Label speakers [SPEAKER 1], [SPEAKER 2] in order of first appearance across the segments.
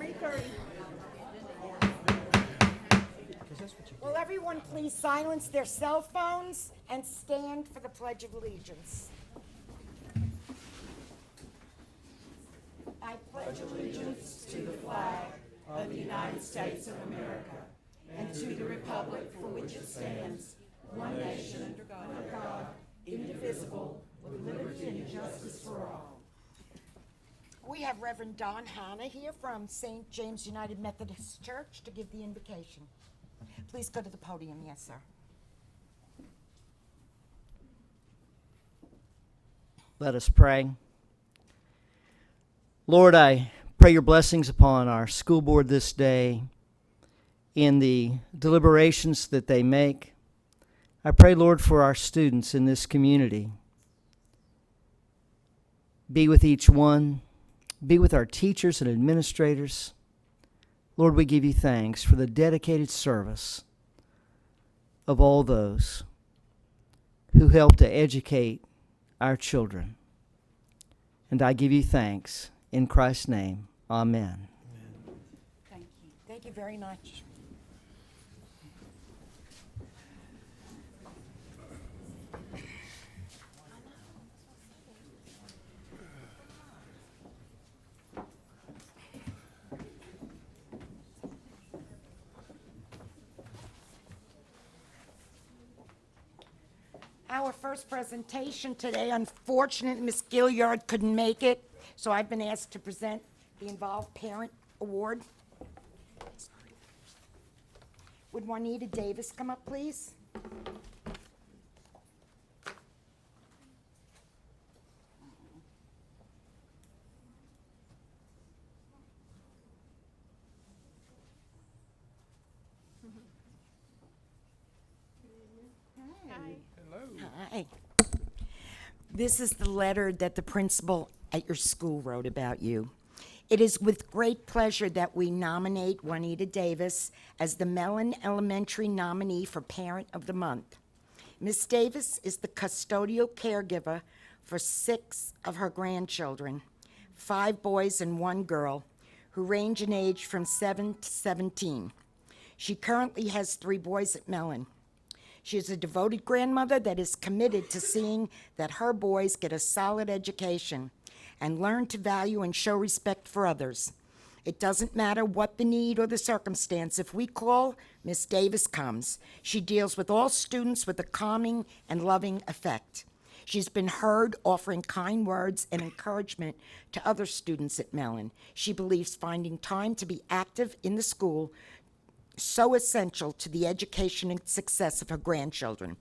[SPEAKER 1] 3:30.
[SPEAKER 2] Will everyone please silence their cell phones and stand for the Pledge of Allegiance? I pledge allegiance to the flag of the United States of America and to the republic for which it stands, one nation, under God, indivisible, with liberty and justice for all. We have Reverend Don Hanna here from St. James United Methodist Church to give the invocation. Please go to the podium. Yes, sir.
[SPEAKER 3] Let us pray. Lord, I pray your blessings upon our school board this day in the deliberations that they make. I pray, Lord, for our students in this community. Be with each one. Be with our teachers and administrators. Lord, we give you thanks for the dedicated service of all those who help to educate our children. And I give you thanks in Christ's name. Amen.
[SPEAKER 2] Thank you. Thank you very much. Our first presentation today, unfortunately, Ms. Gilliard couldn't make it, so I've been asked to present the Involved Parent Award. Would Juanita Davis come up, please? Hi. This is the letter that the principal at your school wrote about you. It is with great pleasure that we nominate Juanita Davis as the Mellon Elementary nominee for Parent of the Month. Ms. Davis is the custodial caregiver for 6 of her grandchildren, 5 boys and 1 girl, who range in age from 7 to 17. She currently has 3 boys at Mellon. She is a devoted grandmother that is committed to seeing that her boys get a solid education and learn to value and show respect for others. It doesn't matter what the need or the circumstance. If we call, Miss Davis comes. She deals with all students with a calming and loving effect. She's been heard offering kind words and encouragement to other students at Mellon. She believes finding time to be active in the school so essential to the education and success of her grandchildren.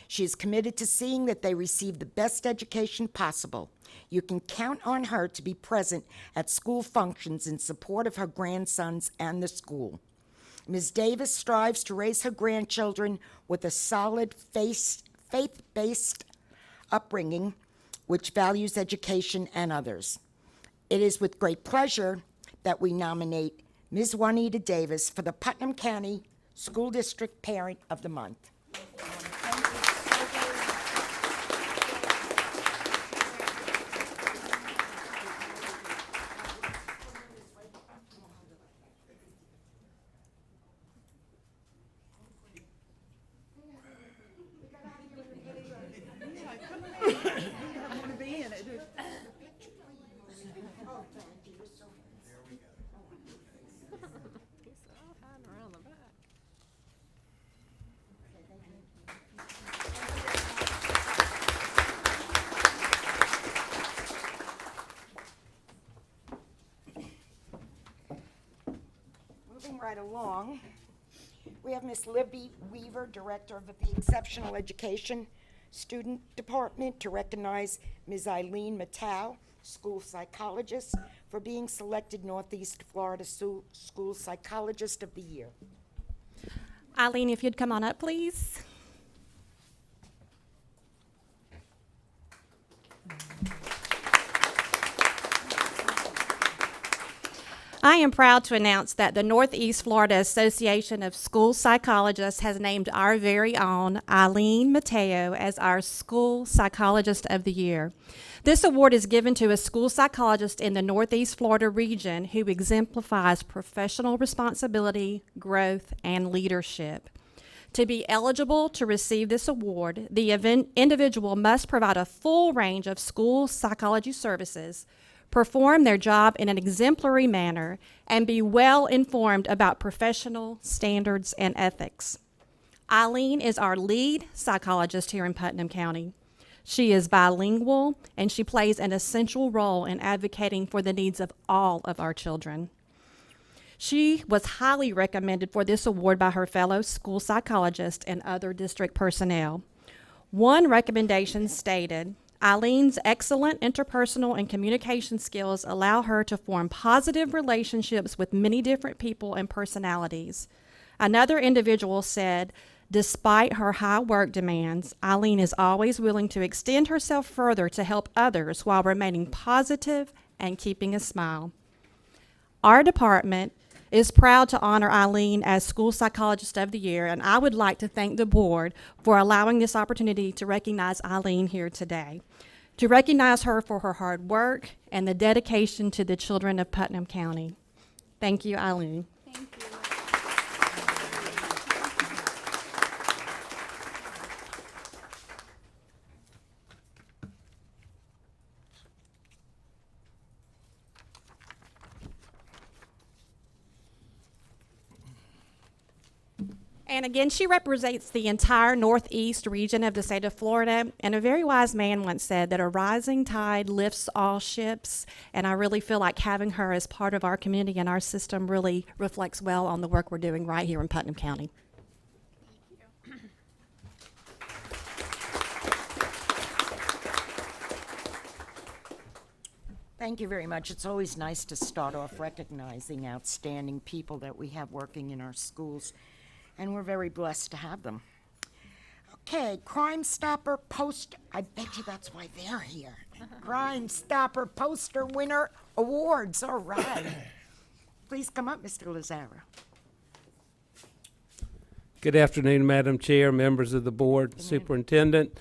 [SPEAKER 2] She is committed to seeing that they receive the best education possible. You can count on her to be present at school functions in support of her grandsons and the school. Ms. Davis strives to raise her grandchildren with a solid faith-based upbringing which values education and others. It is with great pleasure that we nominate Ms. Juanita Davis for the Putnam County School District Parent of the Month.
[SPEAKER 1] I want to be in it.
[SPEAKER 2] Moving right along, we have Miss Libby Weaver, Director of the Exceptional Education Student Department, to recognize Ms. Eileen Matau, School Psychologist, for being selected Northeast Florida School Psychologist of the Year.
[SPEAKER 4] Eileen, if you'd come on up, please. I am proud to announce that the Northeast Florida Association of School Psychologists has named our very own Eileen Mateo as our School Psychologist of the Year. This award is given to a school psychologist in the Northeast Florida region who exemplifies professional responsibility, growth, and leadership. To be eligible to receive this award, the individual must provide a full range of school psychology services, perform their job in an exemplary manner, and be well informed about professional standards and ethics. Eileen is our lead psychologist here in Putnam County. She is bilingual, and she plays an essential role in advocating for the needs of all of our children. She was highly recommended for this award by her fellow school psychologists and other district personnel. One recommendation stated, Eileen's excellent interpersonal and communication skills allow her to form positive relationships with many different people and personalities. Another individual said, despite her high work demands, Eileen is always willing to extend herself further to help others while remaining positive and keeping a smile. Our department is proud to honor Eileen as School Psychologist of the Year, and I would like to thank the board for allowing this opportunity to recognize Eileen here today, to recognize her for her hard work and the dedication to the children of Putnam County. Thank you, Eileen.
[SPEAKER 1] Thank you.
[SPEAKER 4] And again, she represents the entire northeast region of the state of Florida. And a very wise man once said that a rising tide lifts all ships. And I really feel like having her as part of our community and our system really reflects well on the work we're doing right here in Putnam County.
[SPEAKER 2] Thank you very much. It's always nice to start off recognizing outstanding people that we have working in our schools, and we're very blessed to have them. Okay, Crime Stopper poster. I bet you that's why they're here. Crime Stopper poster winner awards. All right. Please come up, Mr. Lazara.
[SPEAKER 5] Good afternoon, Madam Chair, members of the board, Superintendent,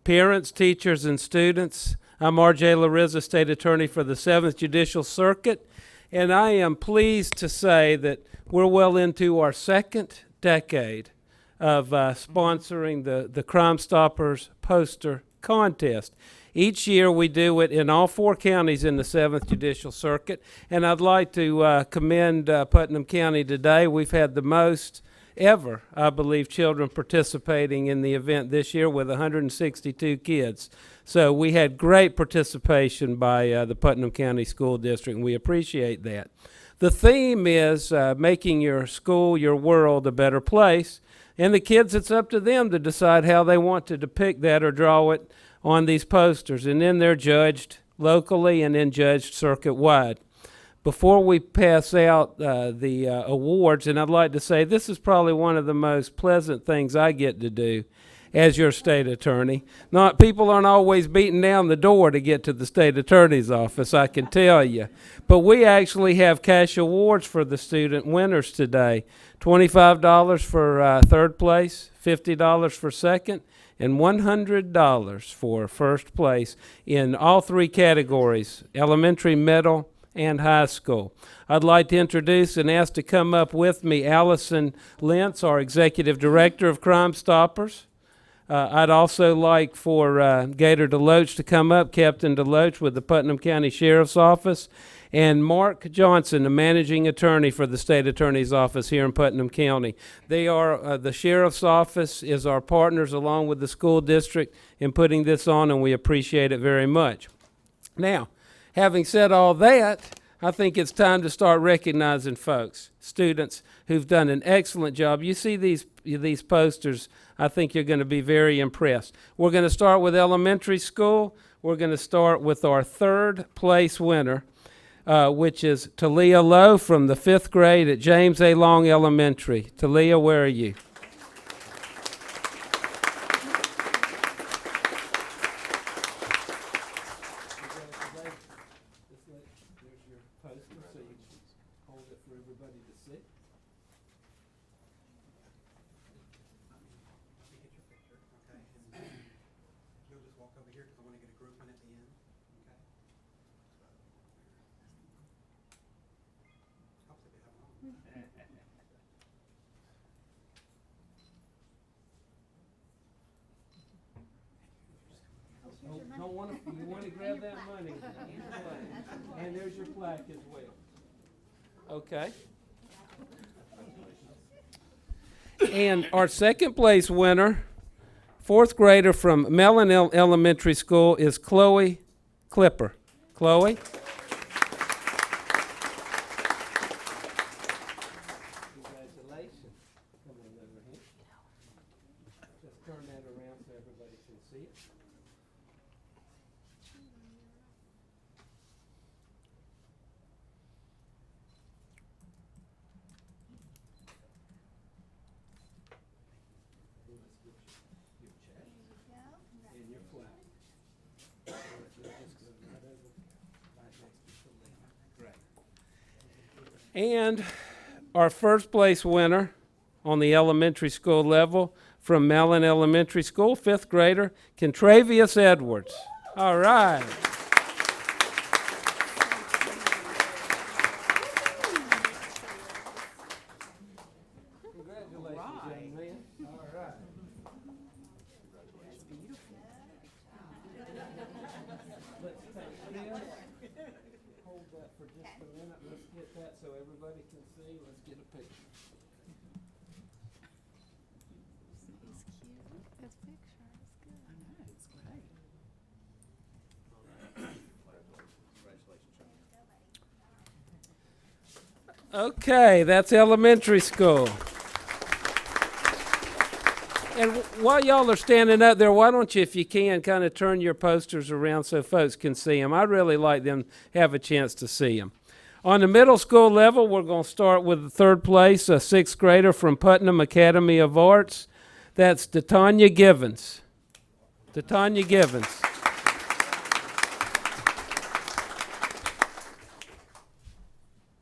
[SPEAKER 5] parents, teachers, and students. I'm R.J. Larizza, State Attorney for the 7th Judicial Circuit, and I am pleased to say that we're well into our second decade of sponsoring the Crime Stoppers poster contest. Each year we do it in all 4 counties in the 7th Judicial Circuit, and I'd like to commend Putnam County today. We've had the most ever, I believe, children participating in the event this year with 162 kids. So we had great participation by the Putnam County School District, and we appreciate that. The theme is making your school, your world a better place, and the kids, it's up to them to decide how they want to depict that or draw it on these posters, and then they're judged locally and then judged circuit-wide. Before we pass out the awards, and I'd like to say this is probably one of the most pleasant things I get to do as your state attorney. People aren't always beating down the door to get to the state attorney's office, I can tell you. But we actually have cash awards for the student winners today. $25 for third place, $50 for second, and $100 for first place in all 3 categories, elementary, middle, and high school. I'd like to introduce and ask to come up with me Allison Lentz, our Executive Director of Crime Stoppers. I'd also like for Gator DeLoach to come up, Captain DeLoach with the Putnam County Sheriff's Office, and Mark Johnson, the Managing Attorney for the State Attorney's Office here in Putnam County. They are, the Sheriff's Office is our partners along with the school district in putting this on, and we appreciate it very much. Now, having said all that, I think it's time to start recognizing folks, students who've done an excellent job. You see these posters, I think you're going to be very impressed. We're going to start with elementary school. We're going to start with our 3rd place winner, which is Talia Lowe from the 5th grade at James A. Long Elementary. Talia, where are you? everybody to see.
[SPEAKER 6] Let me get your picture, okay? And you'll just walk over here because I want to get a group one at the end, okay? Helps if you have one.
[SPEAKER 5] Oh, don't want to, you want to grab that money. And there's your plaque as well. Okay. And our second place winner, fourth grader from Mellon Elementary School, is Chloe Clipper. Chloe? Congratulations. Come on over here. Just turn that around so everybody can see it. And your flag. And our first place winner on the elementary school level from Mellon Elementary School, fifth grader, Contravius Edwards. All right. Congratulations, young man. All right. Let's take this. Hold that for just a minute. Let's get that so everybody can see. Let's get a picture. Okay, that's elementary school. And while y'all are standing up there, why don't you, if you can, kind of turn your posters around so folks can see them. I'd really like them to have a chance to see them. On the middle school level, we're going to start with the third place, a sixth grader from Putnam Academy of Arts. That's DeTanya Givens. DeTanya Givens.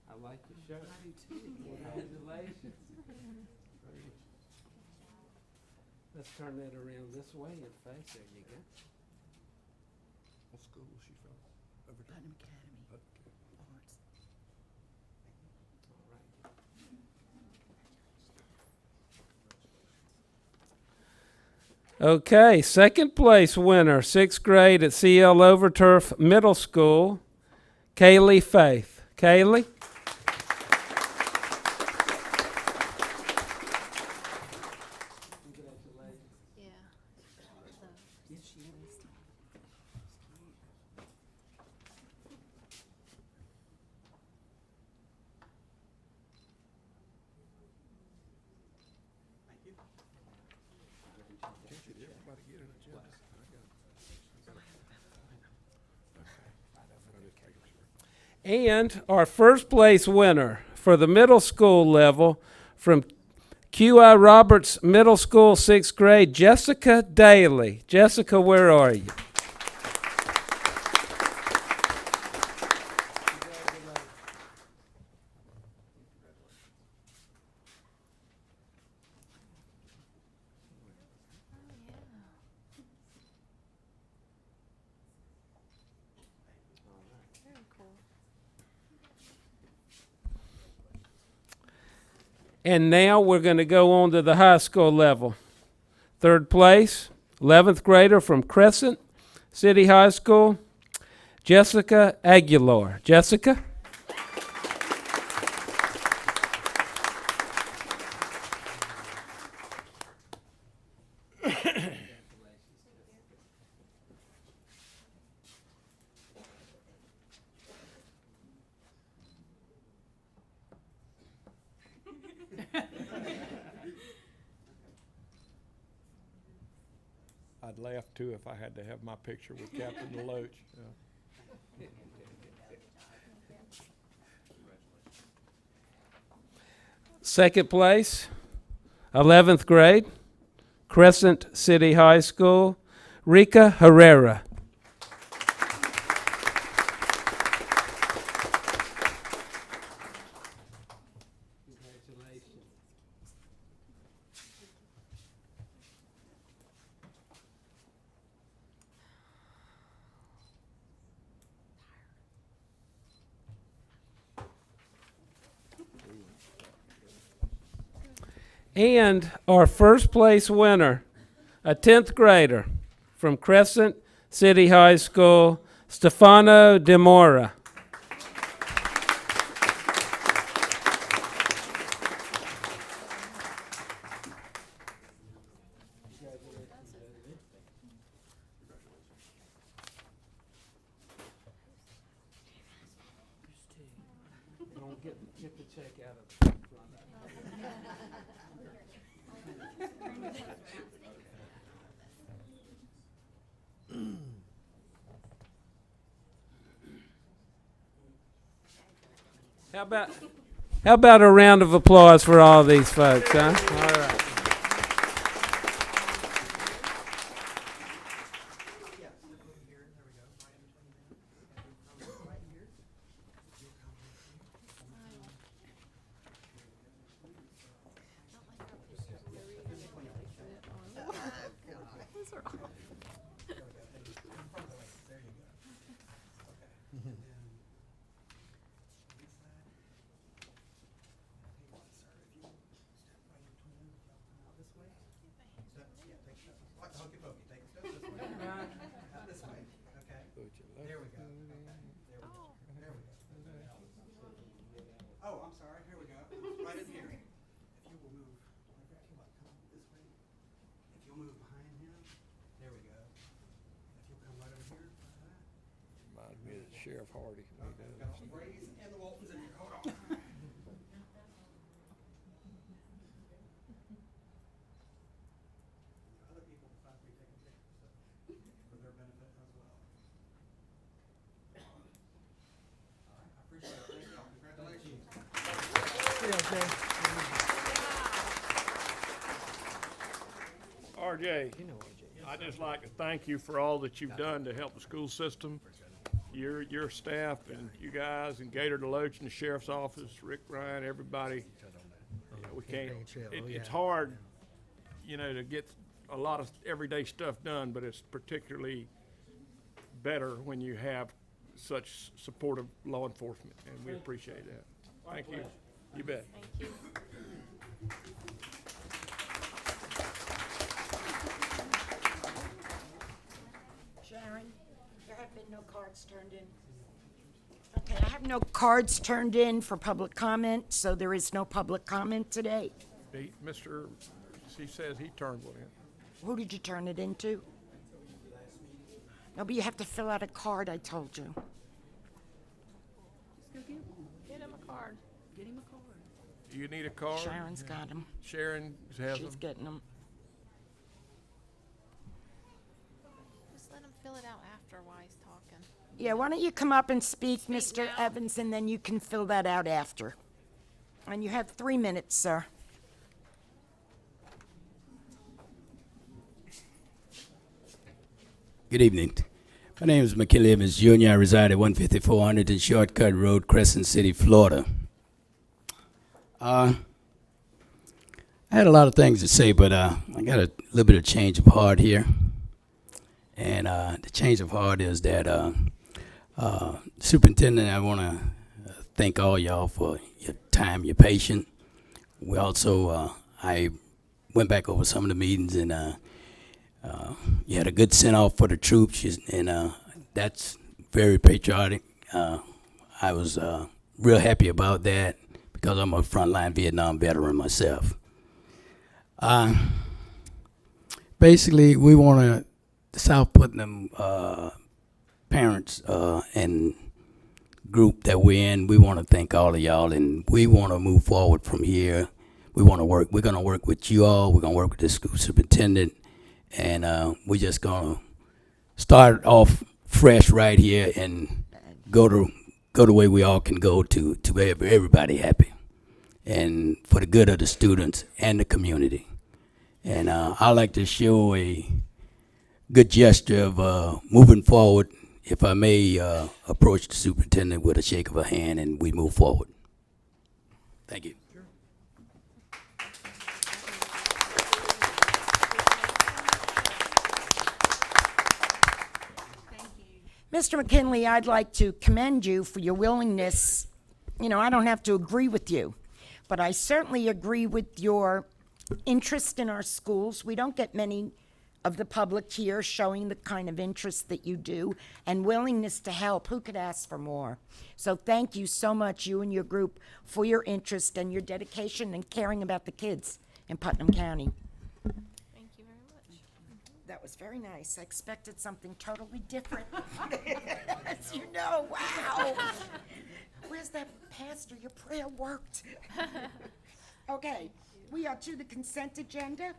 [SPEAKER 5] I like your shirt. Congratulations. Let's turn that around this way and face. There you go.
[SPEAKER 6] What school was she from?
[SPEAKER 1] Putnam Academy of Arts.
[SPEAKER 5] Okay, second place winner, sixth grade at CL Overturf Middle School, Kaylee Faith. Kaylee? And our first place winner for the middle school level from QI Roberts Middle School, sixth grade, Jessica Daly. Jessica, where are you? And now we're going to go on to the high school level. Third place, 11th grader from Crescent City High School, Jessica Aguilar. Jessica?
[SPEAKER 7] I'd laugh too if I had to have my picture with Captain Deloach. Yeah.
[SPEAKER 5] Second place, 11th grade, Crescent City High School, Rika Herrera. And our first place winner, a 10th grader from Crescent City High School, Stefano Demora. Get the check out of How about a round of applause for all these folks, huh? All right.
[SPEAKER 6] Oh, I'm sorry, here we go, right in here. If you will move, this way, if you'll move behind him, there we go. If you'll come right over here, like that.
[SPEAKER 7] Reminds me of Sheriff Hardy.
[SPEAKER 6] Okay, we've got all the Brady's and the Waltons in here, hold on. Other people decide to be taking pictures, so, for their benefit as well. All right, I appreciate it, thank y'all, congratulations.
[SPEAKER 7] RJ, I'd just like to thank you for all that you've done to help the school system. Your staff and you guys and Gator DeLoach and the sheriff's office, Rick Ryan, everybody. We can't, it's hard, to get a lot of everyday stuff done, but it's particularly better when you have such supportive law enforcement, and we appreciate that. Thank you. You bet.
[SPEAKER 4] Thank you.
[SPEAKER 2] Sharon, there have been no cards turned in. Okay, I have no cards turned in for public comment, so there is no public comment today.
[SPEAKER 7] He says he turned one in.
[SPEAKER 2] Who did you turn it into? No, but you have to fill out a card, I told you.
[SPEAKER 4] Get him a card.
[SPEAKER 1] Get him a card.
[SPEAKER 7] You need a card?
[SPEAKER 2] Sharon's got them.
[SPEAKER 7] Sharon has
[SPEAKER 2] She's
[SPEAKER 7] them.
[SPEAKER 2] getting them.
[SPEAKER 8] Just let him fill it out after while he's talking.
[SPEAKER 2] Yeah, why don't you come up and speak, Mr.
[SPEAKER 8] now.
[SPEAKER 2] Evans, and then you can fill that out after. And you have 3 minutes, sir.
[SPEAKER 9] Good evening. My name is McKinley Evans Jr. I reside at 15400 Shortcut Road, Crescent City, Florida. I had a lot of things to say, but I got a little bit of change of heart here. And the change of heart is that, Superintendent, I want to thank all y'all for your time, your patience. We also, I went back over some of the meetings, and you had a good send-off for the troops, and that's very patriotic. I was real happy about that because I'm a frontline Vietnam veteran myself. Basically, we want to, the South Putnam parents and group that we're in, we want to thank all of y'all, and we want to move forward from here. We want to work. We're going to work with you all. We're going to work with the school superintendent. And we're just going to start off fresh right here and go the way we all can go to make everybody happy and for the good of the students and the community. And I like to show a good gesture of moving forward, if I may approach the superintendent with a shake of a hand and we move forward. Thank you.
[SPEAKER 2] Mr. McKinley, I'd like to commend you for your willingness. I don't have to agree with you, but I certainly agree with your interest in our schools. We don't get many of the public here showing the kind of interest that you do and willingness to help. Who could ask for more? So thank you so much, you and your group, for your interest and your dedication and caring about the kids in Putnam County.
[SPEAKER 8] Thank you very much.
[SPEAKER 2] That was very nice. I expected something totally different. As you know, wow. Where's that pastor? Your prayer worked. Okay, we are to the consent agenda.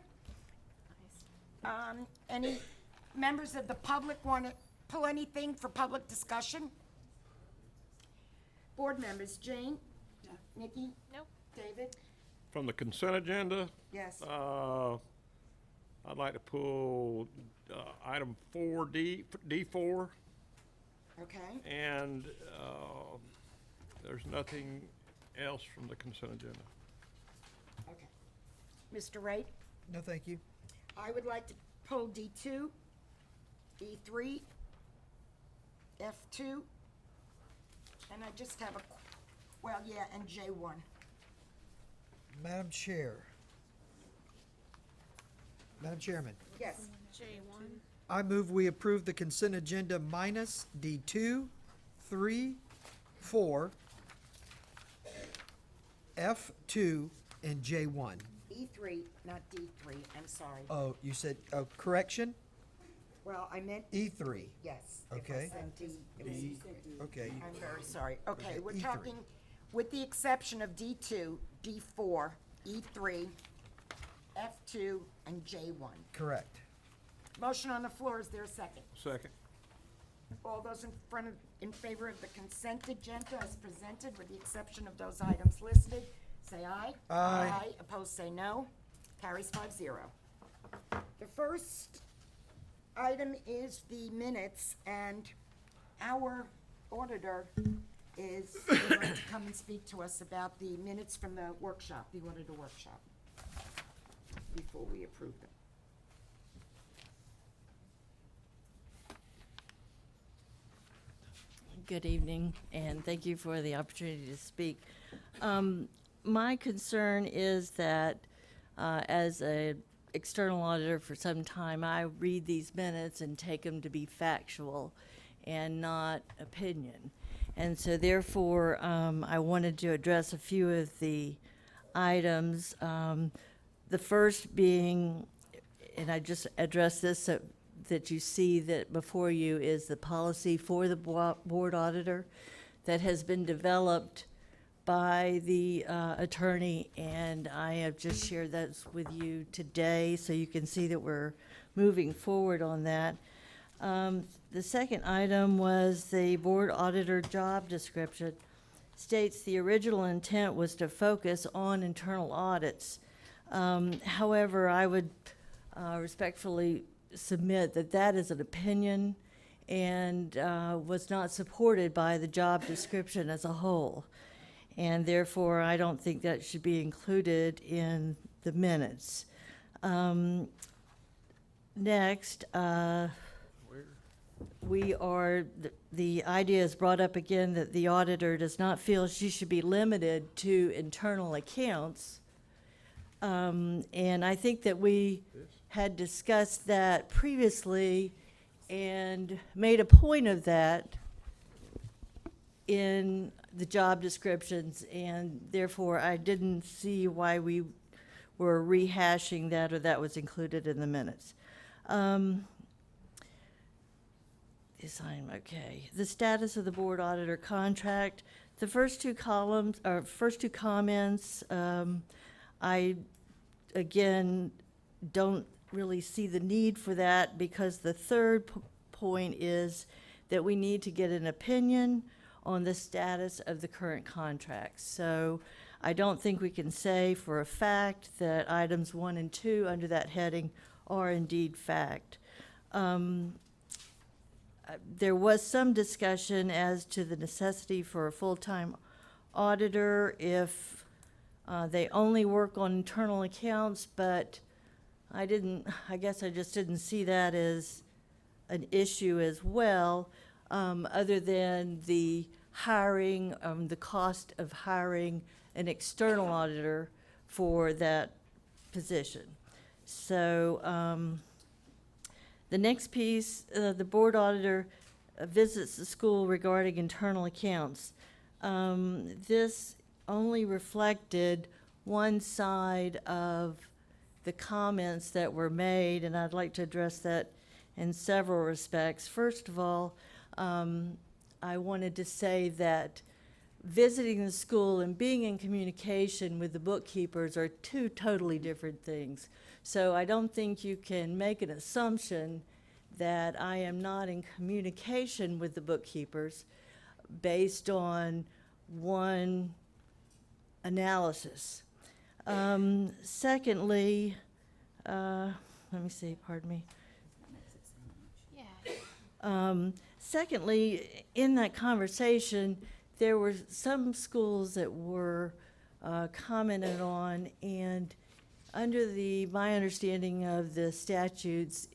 [SPEAKER 2] Any members of the public want to pull anything for public discussion? Board members, Jane? Nikki?
[SPEAKER 8] Nope.
[SPEAKER 2] David?
[SPEAKER 7] From the consent agenda,
[SPEAKER 2] Yes.
[SPEAKER 7] I'd like to pull item 4D, D4,
[SPEAKER 2] Okay.
[SPEAKER 7] and there's nothing else from the consent agenda.
[SPEAKER 2] Okay. Mr. Wright?
[SPEAKER 1] No, thank you.
[SPEAKER 2] I would like to pull D2, E3, F2, and I just have and J1.
[SPEAKER 1] Madam Chair. Madam Chairman,
[SPEAKER 2] Yes.
[SPEAKER 8] J1.
[SPEAKER 1] I move we approve the consent agenda minus D2, 3, 4, F2, and J1.
[SPEAKER 2] E3, not D3, I'm sorry.
[SPEAKER 1] Oh, you said, oh, correction?
[SPEAKER 2] Well, I meant,
[SPEAKER 1] E3.
[SPEAKER 2] yes. If I
[SPEAKER 1] Okay.
[SPEAKER 2] said D, it was
[SPEAKER 1] Okay.
[SPEAKER 2] I'm very sorry. Okay, we're
[SPEAKER 1] E3.
[SPEAKER 2] talking, with the exception of D2, D4, E3, F2, and J1.
[SPEAKER 1] Correct.
[SPEAKER 2] Motion on the floor, is there a second?
[SPEAKER 7] Second.
[SPEAKER 2] All those in favor of the consent agenda as presented, with the exception of those items listed, say aye.
[SPEAKER 1] Aye.
[SPEAKER 2] Opposed, say no. Carries 5-0. The first item is the minutes, and our auditor is going to come and speak to us about the minutes from the workshop, the auditor workshop, before we approve them.
[SPEAKER 10] Good evening, and thank you for the opportunity to speak. My concern is that as an external auditor for some time, I read these minutes and take them to be factual and not opinion. And so therefore, I wanted to address a few of the items. The first being, and I just addressed this so that you see that before you is the policy for the board auditor that has been developed by the attorney, and I have just shared that with you today so you can see that we're moving forward on that. The second item was the board auditor job description. States the original intent was to focus on internal audits. However, I would respectfully submit that that is an opinion and was not supported by the job description as a whole. And therefore, I don't think that should be included in the minutes. Next, the idea is brought up again that the auditor does not feel she should be limited to internal accounts. And I think that we had discussed that previously and made a point of that in the job descriptions, and therefore I didn't see why we were rehashing that or that was included in the minutes. Okay. The status of the board auditor contract. The first two columns, or first two comments, I, again, don't really see the need for that because the third point is that we need to get an opinion on the status of the current contracts. So I don't think we can say for a fact that items 1 and 2 under that heading are indeed fact. There was some discussion as to the necessity for a full-time auditor if they only work on internal accounts, but I guess I just didn't see that as an issue as well, other than the hiring, the cost of hiring an external auditor for that position. So the next piece, the board auditor visits the school regarding internal accounts. This only reflected one side of the comments that were made, and I'd like to address that in several respects. First of all, I wanted to say that visiting the school and being in communication with the bookkeepers are two totally different things. So I don't think you can make an assumption that I am not in communication with the bookkeepers based on one analysis. Secondly, let me see, pardon me.
[SPEAKER 8] Yeah.
[SPEAKER 10] Secondly, in that conversation, there were some schools that were commented on, and under my understanding of the statutes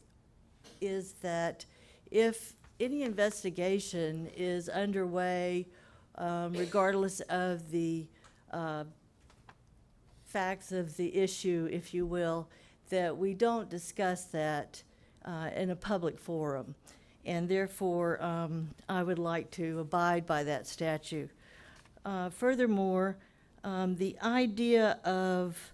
[SPEAKER 10] is that if any investigation is underway, regardless of the facts of the issue, if you will, that we don't discuss that in a public forum. And therefore, I would like to abide by that statute. Furthermore, the idea of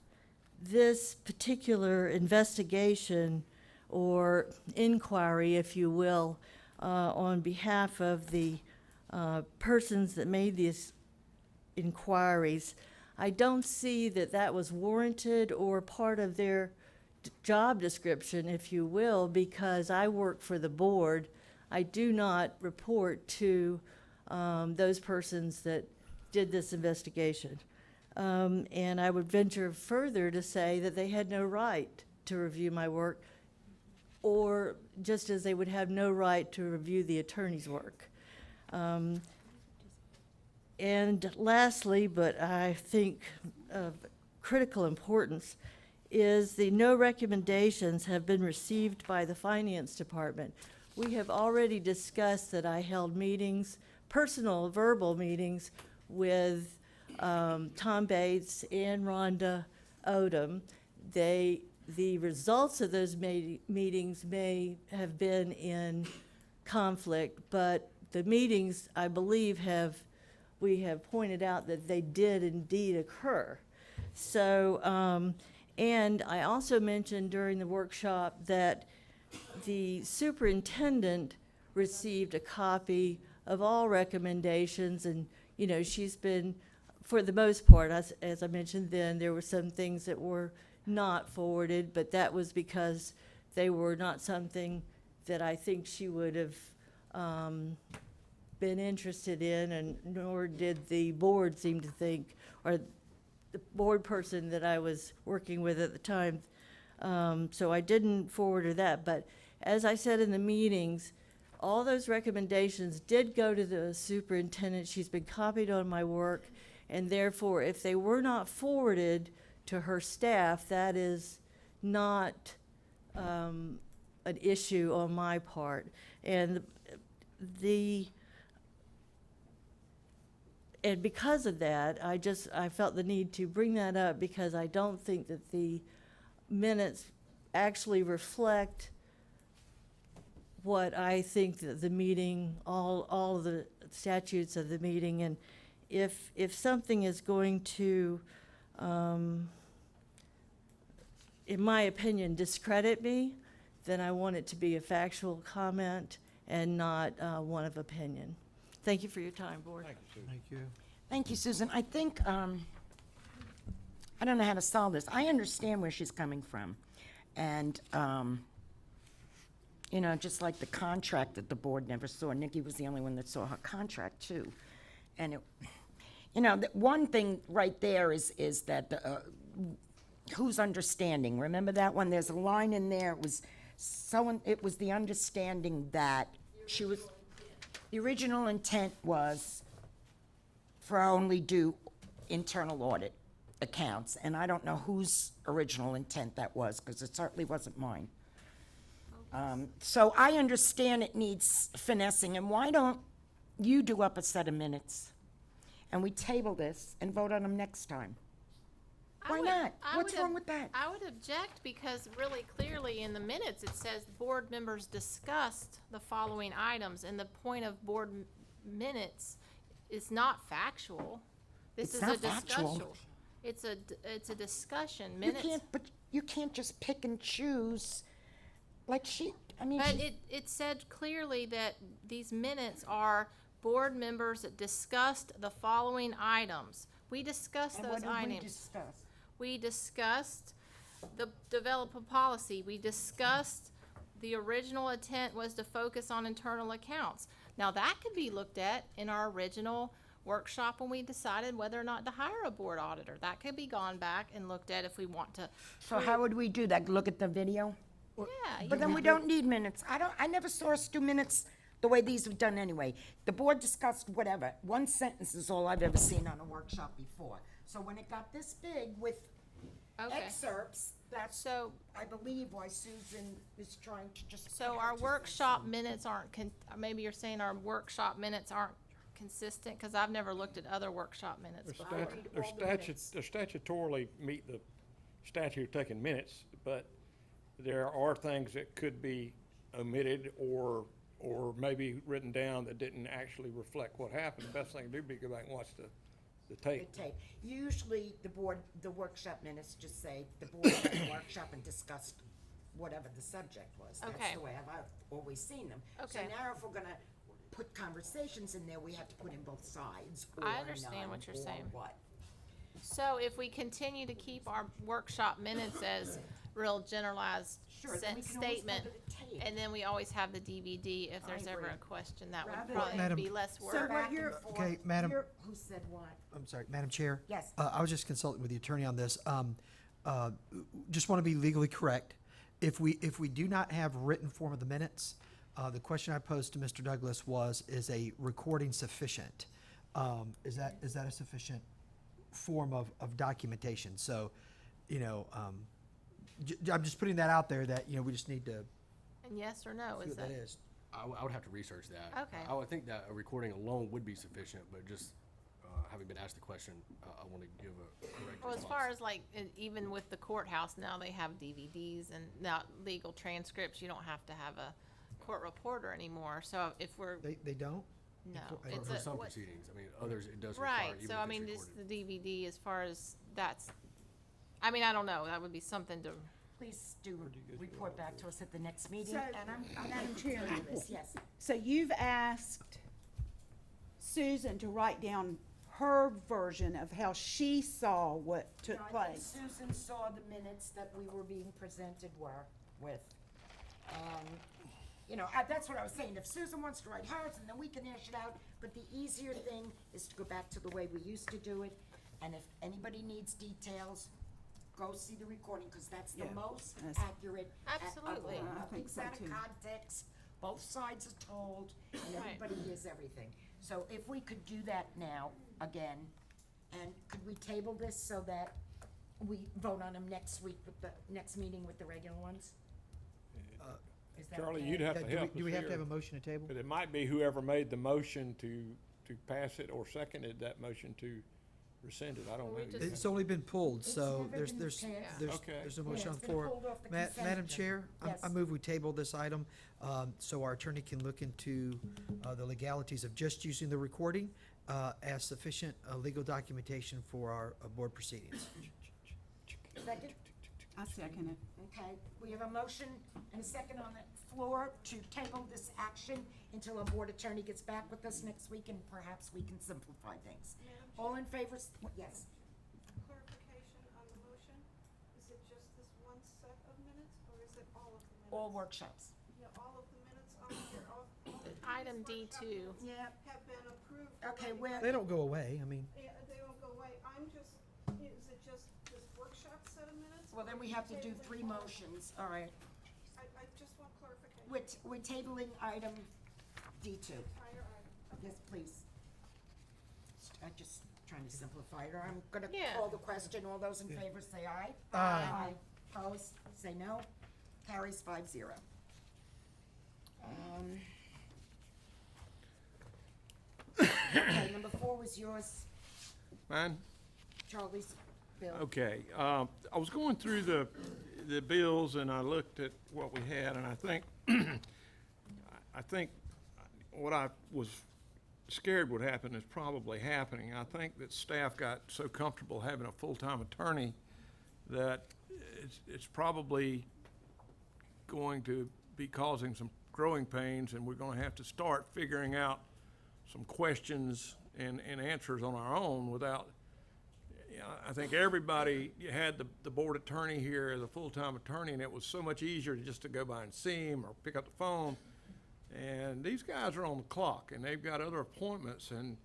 [SPEAKER 10] this particular investigation or inquiry, if you will, on behalf of the persons that made these inquiries, I don't see that that was warranted or part of their job description, if you will, because I work for the board. I do not report to those persons that did this investigation. And I would venture further to say that they had no right to review my work, or just as they would have no right to review the attorney's work. And lastly, but I think of critical importance, is the no recommendations have been received by the finance department. We have already discussed that I held meetings, personal verbal meetings, with Tom Bates and Randa Odom. The results of those meetings may have been in conflict, but the meetings, I believe, we have pointed out that they did indeed occur. So, and I also mentioned during the workshop that the superintendent received a copy of all recommendations, and, you know, she's been, for the most part, as I mentioned then, there were some things that were not forwarded, but that was because they were not something that I think she would have been interested in, and nor did the board seem to think, or the board person that I was working with at the time. So I didn't forward her that, but as I said in the meetings, all those recommendations did go to the superintendent. She's been copied on my work, and therefore, if they were not forwarded to her staff, that is not an issue on my part. And and because of that, I felt the need to bring that up, because I don't think that the minutes actually reflect what I think that the meeting, all of the statutes of the meeting, and if something is going to, in my opinion, discredit me, then I want it to be a factual comment and not one of opinion. Thank you for your time, board.
[SPEAKER 6] Thank you.
[SPEAKER 2] Thank you, Susan. I think, I don't know how to solve this. I understand where she's coming from. And, you know, just like the contract that the board never saw. Nikki was the only one that saw her contract, too. And, you know, one thing right there is that who's understanding. Remember that one? There's a line in there. It was the understanding that the original intent was for only do internal audit accounts, and I don't know whose original intent that was, because it certainly wasn't mine. So I understand it needs finessing, and why don't you do up a set of minutes, and we table this and vote on them next time? Why not? What's wrong with that?
[SPEAKER 8] I would object because really clearly in the minutes, it says board members discussed the following items, and the point of minutes is not factual. This
[SPEAKER 2] It's
[SPEAKER 8] is
[SPEAKER 2] not
[SPEAKER 8] a
[SPEAKER 2] factual.
[SPEAKER 8] discussion. It's a discussion.
[SPEAKER 2] You
[SPEAKER 8] Minutes.
[SPEAKER 2] can't, but you can't just pick and choose. Like I mean,
[SPEAKER 8] But it said clearly that these minutes are board members that discussed the following items. We discussed
[SPEAKER 2] and
[SPEAKER 8] those
[SPEAKER 2] what did we
[SPEAKER 8] items.
[SPEAKER 2] discuss?
[SPEAKER 8] We discussed develop a policy. We discussed the original intent was to focus on internal accounts. Now, that could be looked at in our original workshop when we decided whether or not to hire a board auditor. That could be gone back and looked at if we want to.
[SPEAKER 2] So how would we do that? Look at the video?
[SPEAKER 8] Yeah.
[SPEAKER 2] But then we don't need minutes. I never saw us do minutes the way these are done anyway. The board discussed whatever. One sentence is all I've ever seen on a workshop before. So when it got this big with
[SPEAKER 8] Okay.
[SPEAKER 2] excerpts, that's,
[SPEAKER 8] So,
[SPEAKER 2] I believe, why Susan is trying to just.
[SPEAKER 8] so our workshop minutes aren't, maybe you're saying our workshop minutes aren't consistent, because I've never looked at other workshop minutes
[SPEAKER 7] They're
[SPEAKER 8] before.
[SPEAKER 7] they're statutorily meet the statute of taking minutes, but there are things that could be omitted or maybe written down that didn't actually reflect what happened. The best thing to do would be go back and watch the tape.
[SPEAKER 2] Good tape. Usually, the workshop minutes just say, the board had a workshop and discussed whatever the subject was. That's
[SPEAKER 8] Okay.
[SPEAKER 2] the way I've always seen them. So
[SPEAKER 8] Okay.
[SPEAKER 2] now if we're gonna put conversations in there, we have to put in both sides, or
[SPEAKER 8] I understand
[SPEAKER 2] none,
[SPEAKER 8] what you're
[SPEAKER 2] or
[SPEAKER 8] saying.
[SPEAKER 2] what.
[SPEAKER 8] So if we continue to keep our workshop minutes as real generalized
[SPEAKER 2] Sure, then we can always
[SPEAKER 8] statement,
[SPEAKER 2] go to the tape.
[SPEAKER 8] and then we always have the DVD if there's ever
[SPEAKER 2] agree.
[SPEAKER 8] a question, that would
[SPEAKER 2] Rather
[SPEAKER 8] probably
[SPEAKER 1] than-
[SPEAKER 8] be less work.
[SPEAKER 1] So
[SPEAKER 2] Back and
[SPEAKER 1] you're-
[SPEAKER 2] forth.
[SPEAKER 1] okay, Madam-
[SPEAKER 2] Who said what?
[SPEAKER 1] I'm sorry, Madam Chair?
[SPEAKER 2] Yes.
[SPEAKER 1] I was just consulting with the attorney on this. Just want to be legally correct. If we do not have written form of the minutes, the question I posed to Mr. Douglas was, is a recording sufficient? Is that a sufficient form of documentation? So, I'm just putting that out there that, we just need to
[SPEAKER 8] And yes or no,
[SPEAKER 1] see
[SPEAKER 8] is
[SPEAKER 1] what
[SPEAKER 8] that?
[SPEAKER 1] that is.
[SPEAKER 11] I would have to research that.
[SPEAKER 8] Okay.
[SPEAKER 11] I would think that a recording alone would be sufficient, but just having been asked the question, I want to give a correct
[SPEAKER 8] Well, as
[SPEAKER 11] response.
[SPEAKER 8] far as like, even with the courthouse, now they have DVDs and now legal transcripts, you don't have to have a court reporter anymore. So if we're,
[SPEAKER 1] They don't?
[SPEAKER 8] no,
[SPEAKER 1] For-
[SPEAKER 8] it's
[SPEAKER 11] For
[SPEAKER 8] a,
[SPEAKER 11] some
[SPEAKER 8] what-
[SPEAKER 11] proceedings, I mean, others it does require,
[SPEAKER 8] right,
[SPEAKER 11] even
[SPEAKER 8] so
[SPEAKER 11] if
[SPEAKER 8] I
[SPEAKER 11] it's
[SPEAKER 8] mean, just
[SPEAKER 11] recorded.
[SPEAKER 8] the DVD as far as that's, I mean, I don't know, that would be something to,
[SPEAKER 2] Please do report back to us at the next meeting,
[SPEAKER 12] So,
[SPEAKER 2] and I'm
[SPEAKER 12] Madam
[SPEAKER 2] happy to
[SPEAKER 12] Chair.
[SPEAKER 2] do this, yes.
[SPEAKER 12] So you've asked Susan to write down her version of how she saw what took
[SPEAKER 2] I think
[SPEAKER 12] place.
[SPEAKER 2] Susan saw the minutes that we were being presented with. That's what I was saying. If Susan wants to write hers, and then we can hash it out, but the easier thing is to go back to the way we used to do it. And if anybody needs details, go see the recording, because that's the
[SPEAKER 12] Yeah,
[SPEAKER 2] most
[SPEAKER 12] that's-
[SPEAKER 2] accurate.
[SPEAKER 8] Absolutely.
[SPEAKER 12] I think
[SPEAKER 2] Nothing's
[SPEAKER 12] so
[SPEAKER 2] out of
[SPEAKER 12] too.
[SPEAKER 2] context, both sides are told, and
[SPEAKER 8] Right.
[SPEAKER 2] everybody hears everything. So if we could do that now, again, and could we table this so that we vote on them next week with the next meeting with the regular ones? Is that
[SPEAKER 7] Charlie,
[SPEAKER 2] okay?
[SPEAKER 7] you'd have
[SPEAKER 1] Yeah,
[SPEAKER 7] to
[SPEAKER 1] do we-
[SPEAKER 7] help us
[SPEAKER 1] Do we have to have a
[SPEAKER 7] here.
[SPEAKER 1] motion to table?
[SPEAKER 7] But it might be whoever made the motion to pass it or seconded that motion to rescind it. I don't know.
[SPEAKER 8] we just-
[SPEAKER 1] It's only been pulled,
[SPEAKER 2] It's
[SPEAKER 1] so
[SPEAKER 2] never
[SPEAKER 1] there's,
[SPEAKER 2] been
[SPEAKER 1] there's,
[SPEAKER 2] passed.
[SPEAKER 1] there's,
[SPEAKER 7] Okay.
[SPEAKER 1] there's a
[SPEAKER 2] Yeah,
[SPEAKER 1] motion on
[SPEAKER 2] it's
[SPEAKER 1] the
[SPEAKER 2] been
[SPEAKER 1] floor.
[SPEAKER 2] pulled off the
[SPEAKER 1] Ma-
[SPEAKER 2] consent
[SPEAKER 1] Madam
[SPEAKER 2] agenda.
[SPEAKER 1] Chair, I
[SPEAKER 2] Yes.
[SPEAKER 1] move we table this item, so our attorney can look into, the legalities of just using the recording, as sufficient, legal documentation for our, board proceedings.
[SPEAKER 2] Second?
[SPEAKER 12] I second it.
[SPEAKER 2] Okay, we have a motion and a second on the floor to table this action until our board attorney gets back with us next week, and perhaps we can simplify things. All in favor, yes.
[SPEAKER 13] Clarification on the motion, is it just this one set of minutes, or is it all of the minutes?
[SPEAKER 2] All workshops.
[SPEAKER 13] Yeah, all of the minutes on here, all of these
[SPEAKER 8] item
[SPEAKER 13] workshop
[SPEAKER 8] D2.
[SPEAKER 13] minutes
[SPEAKER 2] Yeah.
[SPEAKER 13] have been approved.
[SPEAKER 2] Okay,
[SPEAKER 13] already.
[SPEAKER 2] where,
[SPEAKER 1] They don't go away, I mean,
[SPEAKER 13] Yeah, they won't go away, is it just this workshop set of minutes?
[SPEAKER 2] well, then
[SPEAKER 13] or
[SPEAKER 2] we
[SPEAKER 13] are
[SPEAKER 2] have
[SPEAKER 13] you
[SPEAKER 2] to do
[SPEAKER 13] tabling
[SPEAKER 2] 3
[SPEAKER 13] all of them?
[SPEAKER 2] motions, all right.
[SPEAKER 13] I just want clarification.
[SPEAKER 2] We're tabling item D2.
[SPEAKER 13] Entire item.
[SPEAKER 2] Yes, please. I'm just trying to simplify it, or I'm gonna
[SPEAKER 8] Yeah.
[SPEAKER 2] call the question. All those in favor say aye.
[SPEAKER 1] Aye.
[SPEAKER 2] Opposed, say no. Carries 5-0. Okay, number 4 was yours,
[SPEAKER 7] Mine?
[SPEAKER 2] Charlie's. Bill.
[SPEAKER 7] Okay, I was going through the bills and I looked at what we had, and I think, I think what I was scared would happen is probably happening. I think that staff got so comfortable having a full-time attorney that it's probably going to be causing some growing pains, and we're gonna have to start figuring out some questions and answers on our own without, I think everybody had the board attorney here as a full-time attorney, and it was so much easier just to go by and see him or pick up the phone. And these guys are on the clock, and they've got other appointments, and,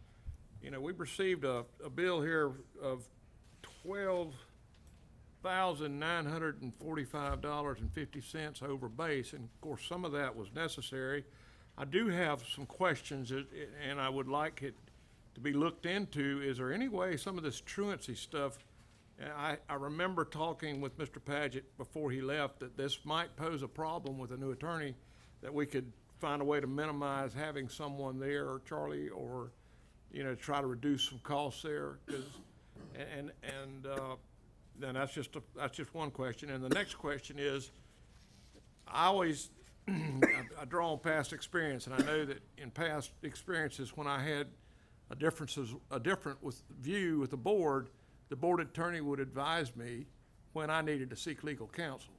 [SPEAKER 7] you know, we've received a bill here of $12,945.50 over base, and of course, some of that was necessary. I do have some questions, and I would like it to be looked into. Is there any way some of this truancy stuff, and I remember talking with Mr. Paget before he left, that this might pose a problem with a new attorney, that we could find a way to minimize having someone there, or Charlie, or, you know, try to reduce some costs there, 'cause, then that's just one question. And the next question is, I always, I draw on past experience, and I know that in past experiences, when I had a different view with the board attorney would advise me when I needed to seek legal counsel.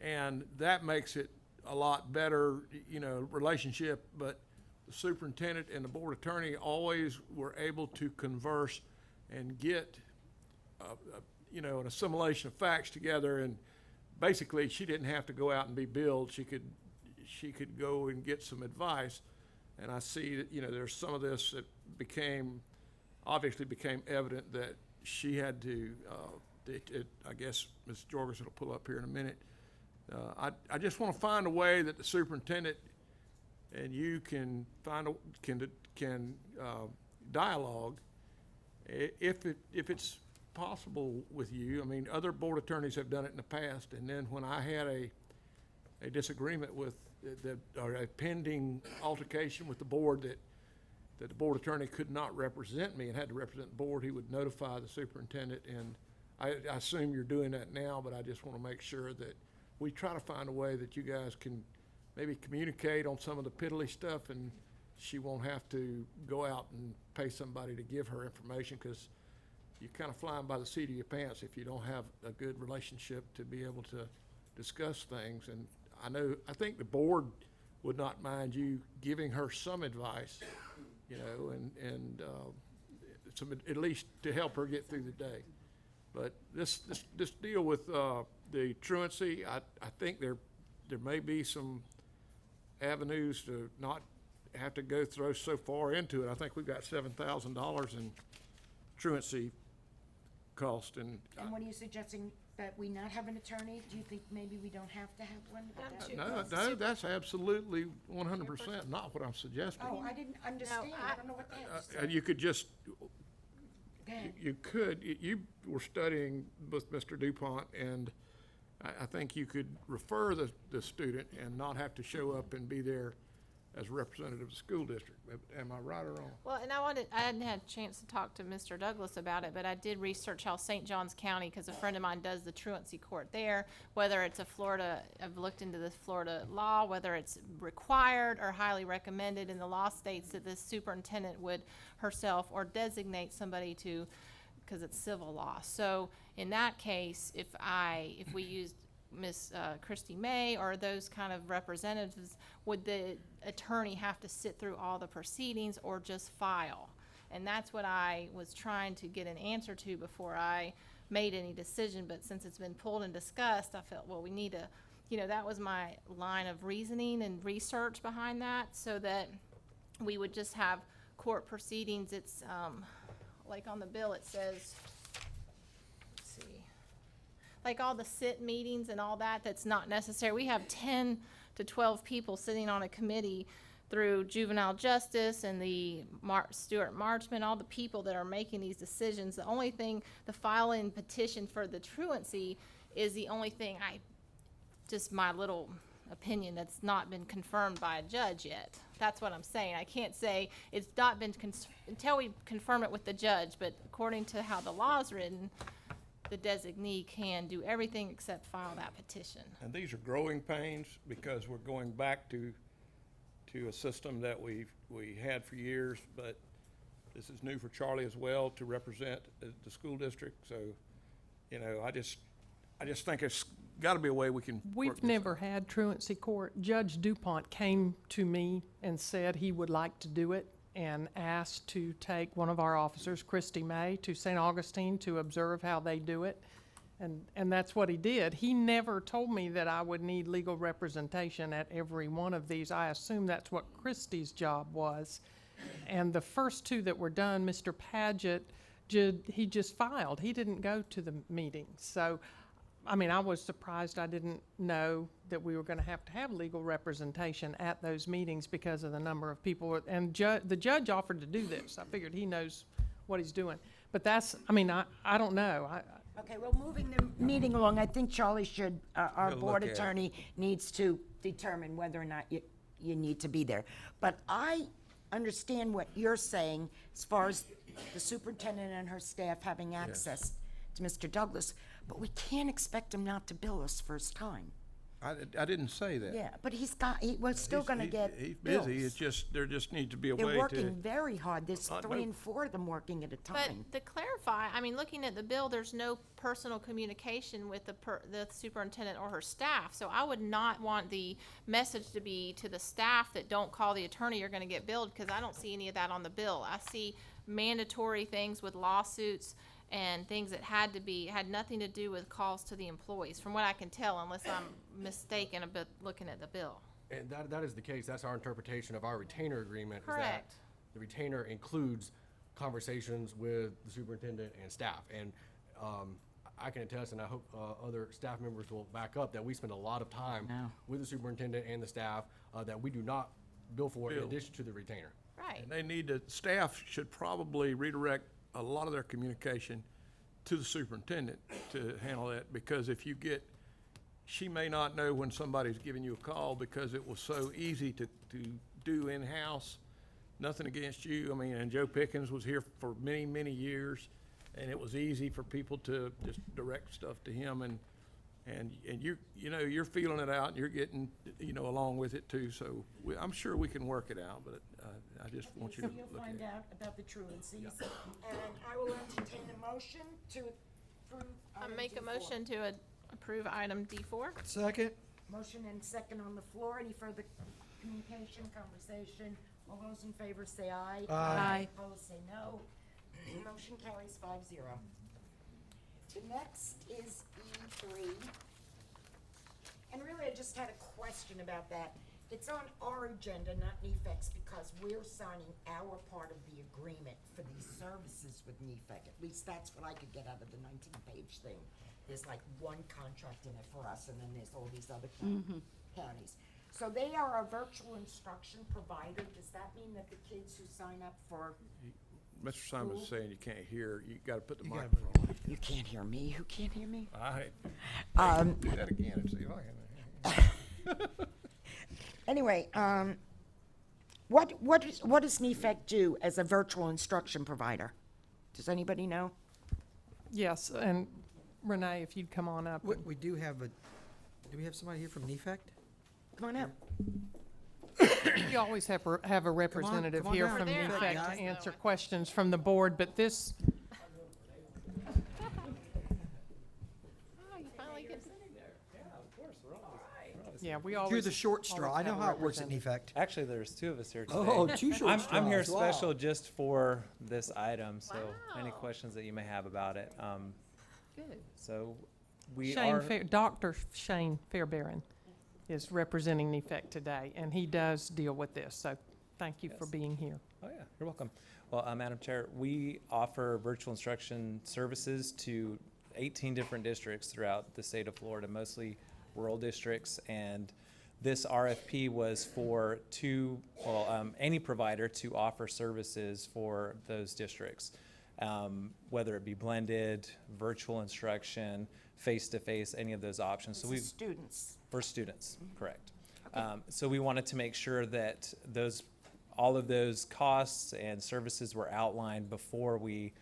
[SPEAKER 7] And that makes it a lot better, you know, relationship, but the superintendent and the board attorney always were able to converse and get, you know, an assimilation of facts together, and basically she didn't have to go out and be billed. She could go and get some advice. And I see that, you know, there's some of this that obviously became evident that she had to, I guess Ms. Jorgensen will pull up here in a minute. I just want to find a way that the superintendent and you can dialogue, if it's possible with you. I mean, other board attorneys have done it in the past, and then when I had a disagreement with or a pending altercation with the board that the board attorney could not represent me and had to represent the board, he would notify the superintendent, and I assume you're doing that now, but I just want to make sure that we try to find a way that you guys can maybe communicate on some of the piddly stuff, and she won't have to go out and pay somebody to give her information, because you're kind of flying by the seat of your pants if you don't have a good relationship to be able to discuss things. And I think the board would not mind you giving her some advice, you know, and some, at least to help her get through the day. But this deal with the truancy, I think there may be some avenues to not have to go throw so far into it. I think we've got $7,000 in truancy cost, and
[SPEAKER 2] what are you suggesting, that we not have an attorney? Do you think maybe we don't have to have one?
[SPEAKER 7] no, that's absolutely 100% not what I'm suggesting.
[SPEAKER 2] Oh, I didn't understand. I don't know what that is.
[SPEAKER 7] You could just,
[SPEAKER 2] Go ahead.
[SPEAKER 7] you were studying with Mr. DuPont, and I think you could refer the student and not have to show up and be there as a representative of the school district. Am I right or wrong?
[SPEAKER 8] Well, and I hadn't had a chance to talk to Mr. Douglas about it, but I did research how St. Johns County, because a friend of mine does the truancy court there, whether it's I've looked into the Florida law, whether it's required or highly recommended, and the law states that the superintendent would herself or designate somebody to, because it's civil law. So in that case, if we used Miss Christy May or those kind of representatives, would the attorney have to sit through all the proceedings or just file? And that's what I was trying to get an answer to before I made any decision. But since it's been pulled and discussed, I felt, well, we need to, you know, that was my line of reasoning and research behind that, so that we would just have court proceedings. It's like on the bill it says, like all the sit meetings and all that, that's not necessary. We have 10 to 12 people sitting on a committee through juvenile justice and the Stuart Marchman, all the people that are making these decisions. The only thing, the filing petition for the truancy is the only thing, just my little opinion, that's not been confirmed by a judge yet. That's what I'm saying. I can't say it's not been until we confirm it with the judge, but according to how the law is written, the designee can do everything except file that petition.
[SPEAKER 7] And these are growing pains because we're going back to a system that we had for years, but this is new for Charlie as well to represent the school district. So, you know, I just think it's got to be a way we can work
[SPEAKER 14] We've
[SPEAKER 7] this
[SPEAKER 14] never
[SPEAKER 7] out.
[SPEAKER 14] had truancy court. Judge DuPont came to me and said he would like to do it and asked to take one of our officers, Christy May, to St. Augustine to observe how they do it. And that's what he did. He never told me that I would need legal representation at every one of these. I assume that's what Christy's job was. And the first two that were done, Mr. Paget, he just filed. He didn't go to the meetings. So, I mean, I was surprised. I didn't know that we were going to have legal representation at those meetings because of the number of people. And the judge offered to do this. I figured he knows what he's doing. But that's, I mean, I don't know.
[SPEAKER 2] Okay, well, moving the meeting along, I think Charlie should, our
[SPEAKER 7] We'll
[SPEAKER 2] board
[SPEAKER 7] look at it.
[SPEAKER 2] attorney needs to determine whether or not you need to be there. But I understand what you're saying as far as the superintendent and her staff having access to Mr. Douglas, but we can't expect him not to bill us first time.
[SPEAKER 7] I didn't say that.
[SPEAKER 2] Yeah, but he was still
[SPEAKER 7] He's-
[SPEAKER 2] gonna
[SPEAKER 7] he's-
[SPEAKER 2] get
[SPEAKER 7] He's
[SPEAKER 2] bills.
[SPEAKER 7] busy. It's just, there just needs to be a way
[SPEAKER 2] They're
[SPEAKER 7] to.
[SPEAKER 2] working very hard. There's
[SPEAKER 7] I
[SPEAKER 2] 3
[SPEAKER 7] know.
[SPEAKER 2] and 4 of them working at a
[SPEAKER 8] But
[SPEAKER 2] time.
[SPEAKER 8] to clarify, I mean, looking at the bill, there's no personal communication with the superintendent or her staff. So I would not want the message to be to the staff that don't call the attorney, you're gonna get billed, because I don't see any of that on the bill. I see mandatory things with lawsuits and things that had nothing to do with calls to the employees, from what I can tell, unless I'm mistaken a bit looking at the bill.
[SPEAKER 11] And that is the case. That's our interpretation of our retainer agreement. Is that
[SPEAKER 8] Correct.
[SPEAKER 11] the retainer includes conversations with the superintendent and staff. And I can attest, and I hope other staff members will back up, that we spend a lot of time with the superintendent and the staff that we do not bill for in
[SPEAKER 7] Bill.
[SPEAKER 11] addition to the retainer.
[SPEAKER 8] Right.
[SPEAKER 7] And they need to, staff should probably redirect a lot of their communication to the superintendent to handle that, because if you get, she may not know when somebody's giving you a call because it was so easy to do in-house. Nothing against you. I mean, and Joe Pickens was here for many, many years, and it was easy for people to just direct stuff to him, and you know, you're feeling it out, and you're getting, you know, along with it too. So I'm sure we can work it out, but I just want you to
[SPEAKER 2] So you'll
[SPEAKER 7] look at
[SPEAKER 2] find
[SPEAKER 7] it.
[SPEAKER 2] out about the truancies, and I will entertain a motion to approve.
[SPEAKER 8] I
[SPEAKER 2] item
[SPEAKER 8] make a
[SPEAKER 2] D4.
[SPEAKER 8] motion to approve item D4.
[SPEAKER 1] Second.
[SPEAKER 2] Motion and second on the floor. Any further communication, conversation? All those in favor say aye.
[SPEAKER 1] Aye.
[SPEAKER 2] Opposed, say no. Motion carries 5-0. The next is E3. And really, I just had a question about that. It's on our agenda, not NEFEC's, because we're signing our part of the agreement for these services with NEFEC. At least that's what I could get out of the 19-page thing. There's like one contract in it for us, and then there's all these other counties. So they are a virtual instruction provider. Does that mean that the kids who sign up for,
[SPEAKER 7] Mr. Simon's saying you can't hear, you gotta put the
[SPEAKER 1] gotta
[SPEAKER 7] microphone on.
[SPEAKER 2] you can't hear me? Who can't hear me?
[SPEAKER 7] Do that again and see if I can.
[SPEAKER 2] Anyway, what does NEFEC do as a virtual instruction provider? Does anybody know?
[SPEAKER 14] Yes, and Renee, if you'd come on up.
[SPEAKER 1] We do have do we have somebody here from NEFEC?
[SPEAKER 2] Come on up.
[SPEAKER 14] You always have a representative
[SPEAKER 1] come on
[SPEAKER 14] here
[SPEAKER 1] down.
[SPEAKER 14] from
[SPEAKER 8] We're there,
[SPEAKER 14] NEFEC
[SPEAKER 8] guys.
[SPEAKER 14] to answer questions from the board, but this,
[SPEAKER 8] Oh, you finally get.
[SPEAKER 14] yeah, we always.
[SPEAKER 1] You're the short straw. I know how it works at NEFEC.
[SPEAKER 15] Actually, there's 2 of us here today.
[SPEAKER 1] Oh, 2 short
[SPEAKER 15] I'm here
[SPEAKER 1] straws. Wow.
[SPEAKER 15] special just for this item, so any
[SPEAKER 8] Wow.
[SPEAKER 15] questions that you may have about it.
[SPEAKER 8] Good.
[SPEAKER 15] So we
[SPEAKER 14] Shane,
[SPEAKER 15] are.
[SPEAKER 14] Dr. Shane Fairbairn is representing NEFEC today, and he does deal with this, so thank you for
[SPEAKER 15] Yes.
[SPEAKER 14] being here.
[SPEAKER 15] Oh, yeah, you're welcome. Well, Madam Chair, we offer virtual instruction services to 18 different districts throughout the state of Florida, mostly rural districts, and this RFP was for any provider to offer services for those districts, whether it be blended, virtual instruction, face-to-face, any of those options. So we
[SPEAKER 2] Students.
[SPEAKER 15] for students, correct. So we wanted to make sure that all of those costs and services were outlined before we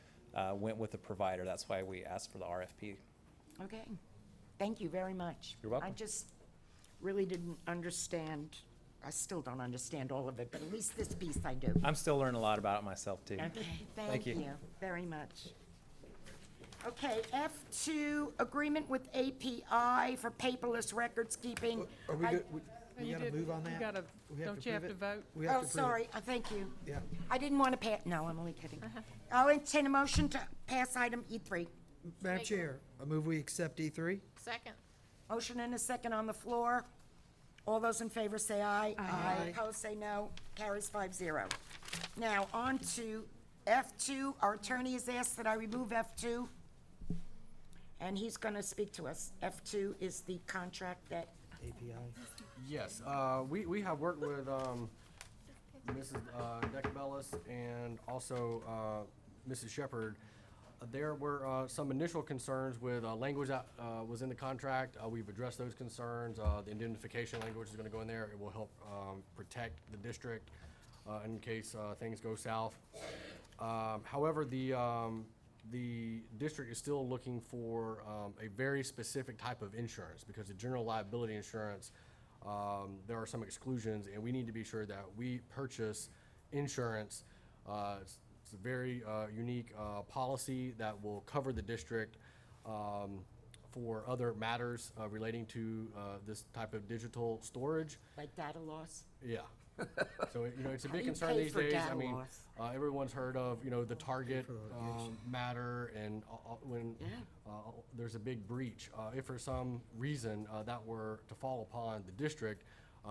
[SPEAKER 15] went with the provider. That's why we asked for the RFP.
[SPEAKER 2] Okay, thank you very much.
[SPEAKER 15] You're welcome.
[SPEAKER 2] I just really didn't understand, I still don't understand all of it, but at least this piece I do.
[SPEAKER 15] I'm still learning a lot about it myself, too.
[SPEAKER 2] Okay,
[SPEAKER 15] Thank
[SPEAKER 2] thank
[SPEAKER 15] you.
[SPEAKER 2] you very much. Okay, F2, agreement with API for paperless records keeping.
[SPEAKER 1] Are we
[SPEAKER 2] I-
[SPEAKER 1] good? We
[SPEAKER 14] You
[SPEAKER 1] gotta
[SPEAKER 14] did-
[SPEAKER 1] move on that?
[SPEAKER 14] You gotta,
[SPEAKER 1] We
[SPEAKER 14] don't you have
[SPEAKER 1] approve
[SPEAKER 14] to
[SPEAKER 1] it?
[SPEAKER 14] vote?
[SPEAKER 1] We have
[SPEAKER 2] Oh,
[SPEAKER 1] to approve it.
[SPEAKER 2] sorry, thank you.
[SPEAKER 1] Yeah.
[SPEAKER 2] I didn't want to pass, no, I'm only kidding. I'll entertain a motion to pass item E3.
[SPEAKER 1] Madam Chair, I move we accept E3.
[SPEAKER 8] Second.
[SPEAKER 2] Motion and a second on the floor. All those in favor say aye.
[SPEAKER 1] Aye.
[SPEAKER 2] Opposed, say no. Carries 5-0. Now, on to F2. Our attorney has asked that I remove F2, and he's going to speak to us. F2 is the contract that,
[SPEAKER 1] API.
[SPEAKER 11] Yes, we have worked with Mrs. Decabellis and also Mrs. Shepherd. There were some initial concerns with language that was in the contract. We've addressed those concerns. The indemnification language is going to go in there. It will help protect the district in case things go south. However, the district is still looking for a very specific type of insurance because the general liability insurance, there are some exclusions, and we need to be sure that we purchase insurance. It's a very unique policy that will cover the district for other matters relating to this type of digital storage.
[SPEAKER 2] like data loss.
[SPEAKER 11] Yeah. So, it's a
[SPEAKER 2] How
[SPEAKER 11] big
[SPEAKER 2] do you
[SPEAKER 11] concern
[SPEAKER 2] pay
[SPEAKER 11] these
[SPEAKER 2] for
[SPEAKER 11] days.
[SPEAKER 2] data
[SPEAKER 11] I mean,
[SPEAKER 2] loss?
[SPEAKER 11] everyone's heard of, the Target matter and when there's a big breach. If for some reason that were to fall upon the district,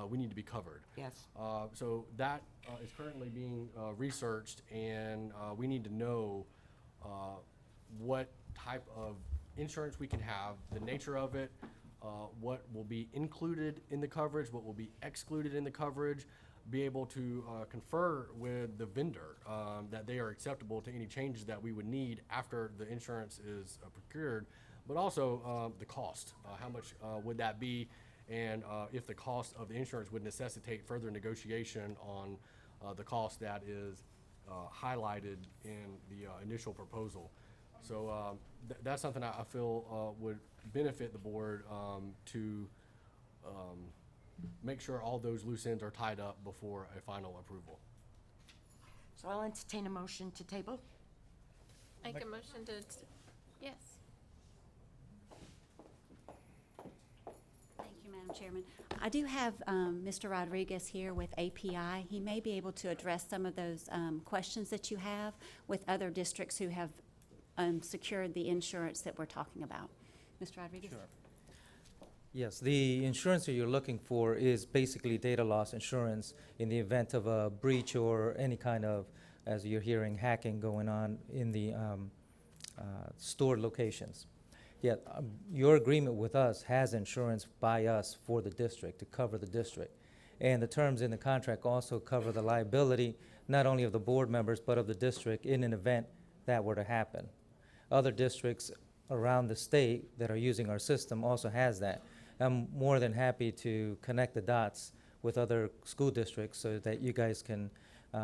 [SPEAKER 11] we need to be covered.
[SPEAKER 2] Yes.
[SPEAKER 11] So that is currently being researched, and we need to know what type of insurance we can have, the nature of it, what will be included in the coverage, what will be excluded in the coverage, be able to confer with the vendor that they are acceptable to any changes that we would need after the insurance is procured, but also the cost. How much would that be? And if the cost of the insurance would necessitate further negotiation on the cost that is highlighted in the initial proposal. So that's something I feel would benefit the board to make sure all those loose ends are tied up before a final approval.
[SPEAKER 2] So I'll entertain a motion to table.
[SPEAKER 8] Make a motion to, yes.
[SPEAKER 16] Thank you, Madam Chairman. I do have Mr. Rodriguez here with API. He may be able to address some of those questions that you have with other districts who have secured the insurance that we're talking about. Mr. Rodriguez?
[SPEAKER 17] Sure. Yes, the insurance that you're looking for is basically data loss insurance in the event of a breach or any kind of, as you're hearing, hacking going on in the stored locations. Yet, your agreement with us has insurance by us for the district, to cover the district. And the terms in the contract also cover the liability, not only of the board members, but of the district in an event that were to happen. Other districts around the state that are using our system also has that. I'm more than happy to connect the dots with other school districts so that you guys can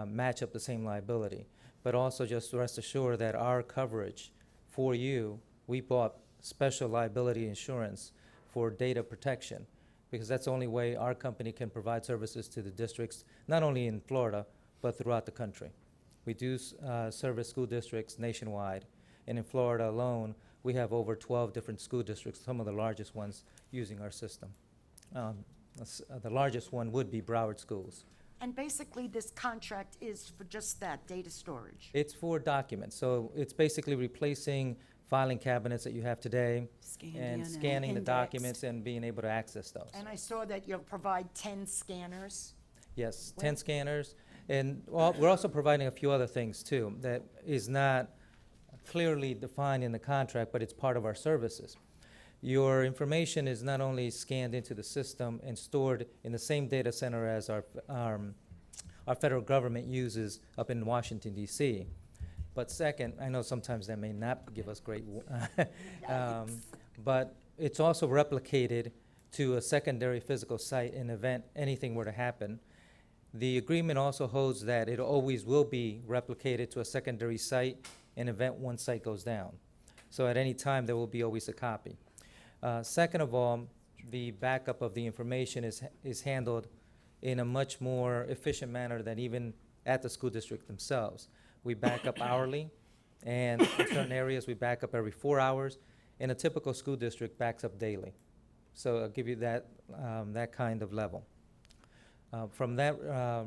[SPEAKER 17] match up the same liability. But also just rest assured that our coverage for you, we bought special liability insurance for data protection, because that's the only way our company can provide services to the districts, not only in Florida, but throughout the country. We do service school districts nationwide, and in Florida alone, we have over 12 different school districts, some of the largest ones using our system. The largest one would be Broward Schools.
[SPEAKER 2] And basically, this contract is for just that, data storage.
[SPEAKER 17] It's for documents, so it's basically replacing filing cabinets that you have today
[SPEAKER 16] Scanned in
[SPEAKER 17] and
[SPEAKER 16] and
[SPEAKER 17] scanning the
[SPEAKER 2] indexed.
[SPEAKER 17] documents and being able to access those.
[SPEAKER 2] And I saw that you'll provide 10 scanners.
[SPEAKER 17] Yes, 10 scanners. And we're also providing a few other things too that is not clearly defined in the contract, but it's part of our services. Your information is not only scanned into the system and stored in the same data center as our federal government uses up in Washington, D.C., but second, I know sometimes that may not give us great, but it's also replicated to a secondary physical site in event anything were to happen. The agreement also holds that it always will be replicated to a secondary site in event one site goes down. So at any time, there will be always a copy. Second of all, the backup of the information is handled in a much more efficient manner than even at the school district themselves. We back up hourly, and in certain areas, we back up every 4 hours. And a typical school district backs up daily. So I'll give you that, that kind of level. From that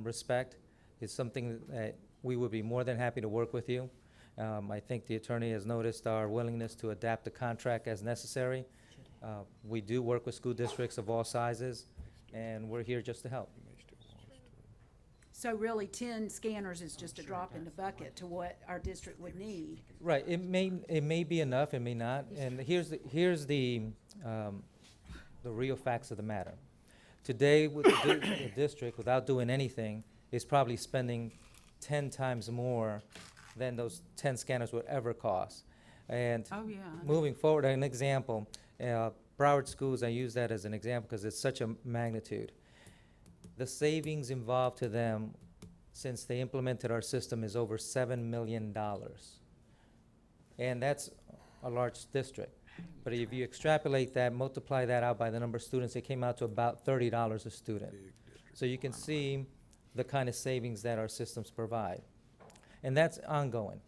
[SPEAKER 17] respect, it's something that we would be more than happy to work with you. I think the attorney has noticed our willingness to adapt the contract as necessary. We do work with school districts of all sizes, and we're here just to help.
[SPEAKER 12] So really, 10 scanners is just a drop in the bucket to what our district would need.
[SPEAKER 17] Right, it may be enough, it may not, and here's the real facts of the matter. Today, with the district, without doing anything, is probably spending 10 times more than those 10 scanners would ever cost. And
[SPEAKER 12] Oh, yeah.
[SPEAKER 17] moving forward, an example, Broward Schools, I use that as an example because it's such a magnitude. The savings involved to them since they implemented our system is over $7 million. And that's a large district. But if you extrapolate that, multiply that out by the number of students, it came out to about $30 a student. So you can see the kind of savings that our systems provide. And that's ongoing,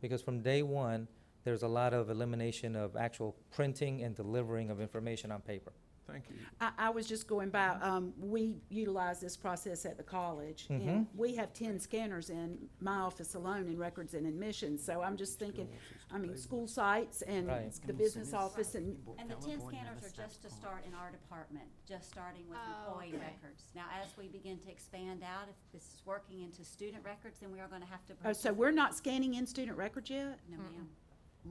[SPEAKER 17] because from day one, there's a lot of elimination of actual printing and delivering of information on paper.
[SPEAKER 7] Thank you.
[SPEAKER 12] I was just going by, we utilize this process at the college, and
[SPEAKER 17] Mhm.
[SPEAKER 12] we have 10 scanners in my office alone in records and admissions, so I'm just thinking, I mean, school sites and
[SPEAKER 17] Right.
[SPEAKER 12] the business office and,
[SPEAKER 16] And the 10 scanners are just to start in our department, just starting with employee records. Now, as we begin to expand out, if this is working into student records, then we are gonna have to.
[SPEAKER 12] oh, so we're not scanning in student records yet?
[SPEAKER 16] No, ma'am.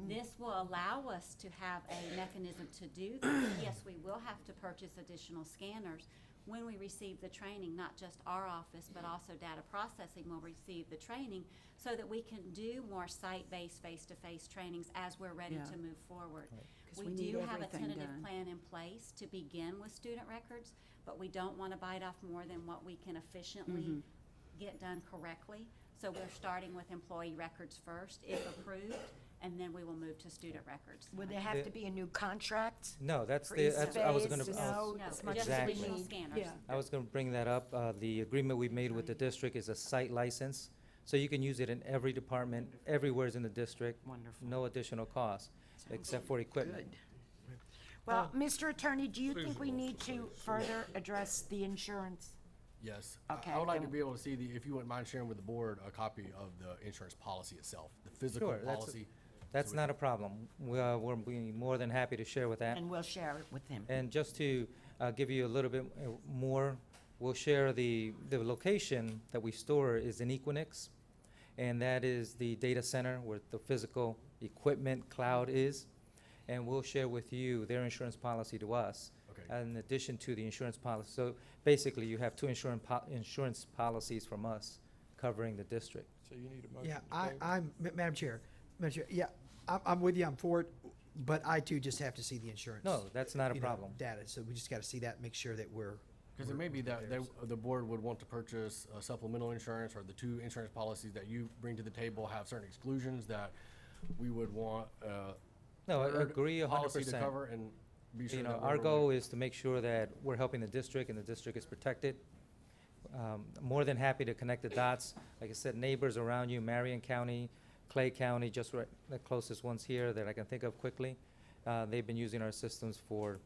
[SPEAKER 16] This will allow us to have a mechanism to do that. Yes, we will have to purchase additional scanners when we receive the training, not just our office, but also data processing will receive the training, so that we can do more site-based, face-to-face trainings as we're ready
[SPEAKER 12] Yeah.
[SPEAKER 16] to move forward.
[SPEAKER 12] 'Cause we
[SPEAKER 16] We
[SPEAKER 12] need
[SPEAKER 16] do have a
[SPEAKER 12] everything
[SPEAKER 16] tentative
[SPEAKER 12] done.
[SPEAKER 16] plan in place to begin with student records, but we don't want to bite off more than what we can efficiently get done correctly. So we're starting with employee records first, if approved, and then we will move to student records.
[SPEAKER 2] Would there have to be a new contract?
[SPEAKER 17] No, that's
[SPEAKER 2] For
[SPEAKER 17] the,
[SPEAKER 2] each
[SPEAKER 17] that's, I was
[SPEAKER 2] phase,
[SPEAKER 17] gonna,
[SPEAKER 2] to
[SPEAKER 17] I was-
[SPEAKER 2] know
[SPEAKER 16] No,
[SPEAKER 2] as much
[SPEAKER 16] just
[SPEAKER 2] as we
[SPEAKER 16] additional
[SPEAKER 2] need?
[SPEAKER 16] scanners.
[SPEAKER 12] Yeah.
[SPEAKER 17] I was gonna bring that up. The agreement we made with the district is a site license, so you can use it in every department, everywhere in the district.
[SPEAKER 2] Wonderful.
[SPEAKER 17] No additional cost, except for equipment.
[SPEAKER 2] Well, Mr. Attorney, do you think we need to further address the insurance?
[SPEAKER 11] Yes.
[SPEAKER 2] Okay,
[SPEAKER 11] I would like to
[SPEAKER 2] then-
[SPEAKER 11] be able to see if you wouldn't mind sharing with the board, a copy of the insurance policy itself, the physical
[SPEAKER 17] Sure,
[SPEAKER 11] policy.
[SPEAKER 17] That's not a problem. We'll be more than happy to share with that.
[SPEAKER 2] And we'll share it with him.
[SPEAKER 17] And just to give you a little bit more, we'll share the location that we store is in Equinix, and that is the data center where the physical equipment cloud is. And we'll share with you their insurance policy to us,
[SPEAKER 11] Okay.
[SPEAKER 17] in addition to the insurance policy. So basically, you have two insurance policies from us covering the district.
[SPEAKER 7] So you need a motion
[SPEAKER 1] Yeah,
[SPEAKER 7] to table?
[SPEAKER 1] Madam Chair, yeah, I'm with you, I'm for it, but I too just have to see the insurance.
[SPEAKER 17] No, that's not a
[SPEAKER 1] you know,
[SPEAKER 17] problem.
[SPEAKER 1] Data, so we just gotta see that, make sure that we're.
[SPEAKER 11] Because it may be that the board would want to purchase supplemental insurance, or the two insurance policies that you bring to the table have certain exclusions that we would want,
[SPEAKER 17] No, I
[SPEAKER 11] third
[SPEAKER 17] agree 100%.
[SPEAKER 11] policy to cover, and be sure
[SPEAKER 17] You
[SPEAKER 11] that
[SPEAKER 17] know,
[SPEAKER 11] we're
[SPEAKER 17] our
[SPEAKER 11] aware.
[SPEAKER 17] goal is to make sure that we're helping the district and the district is protected. More than happy to connect the dots. Like I said, neighbors around you, Marion County, Clay County, just right, the closest ones here that I can think of quickly. They've been using our systems for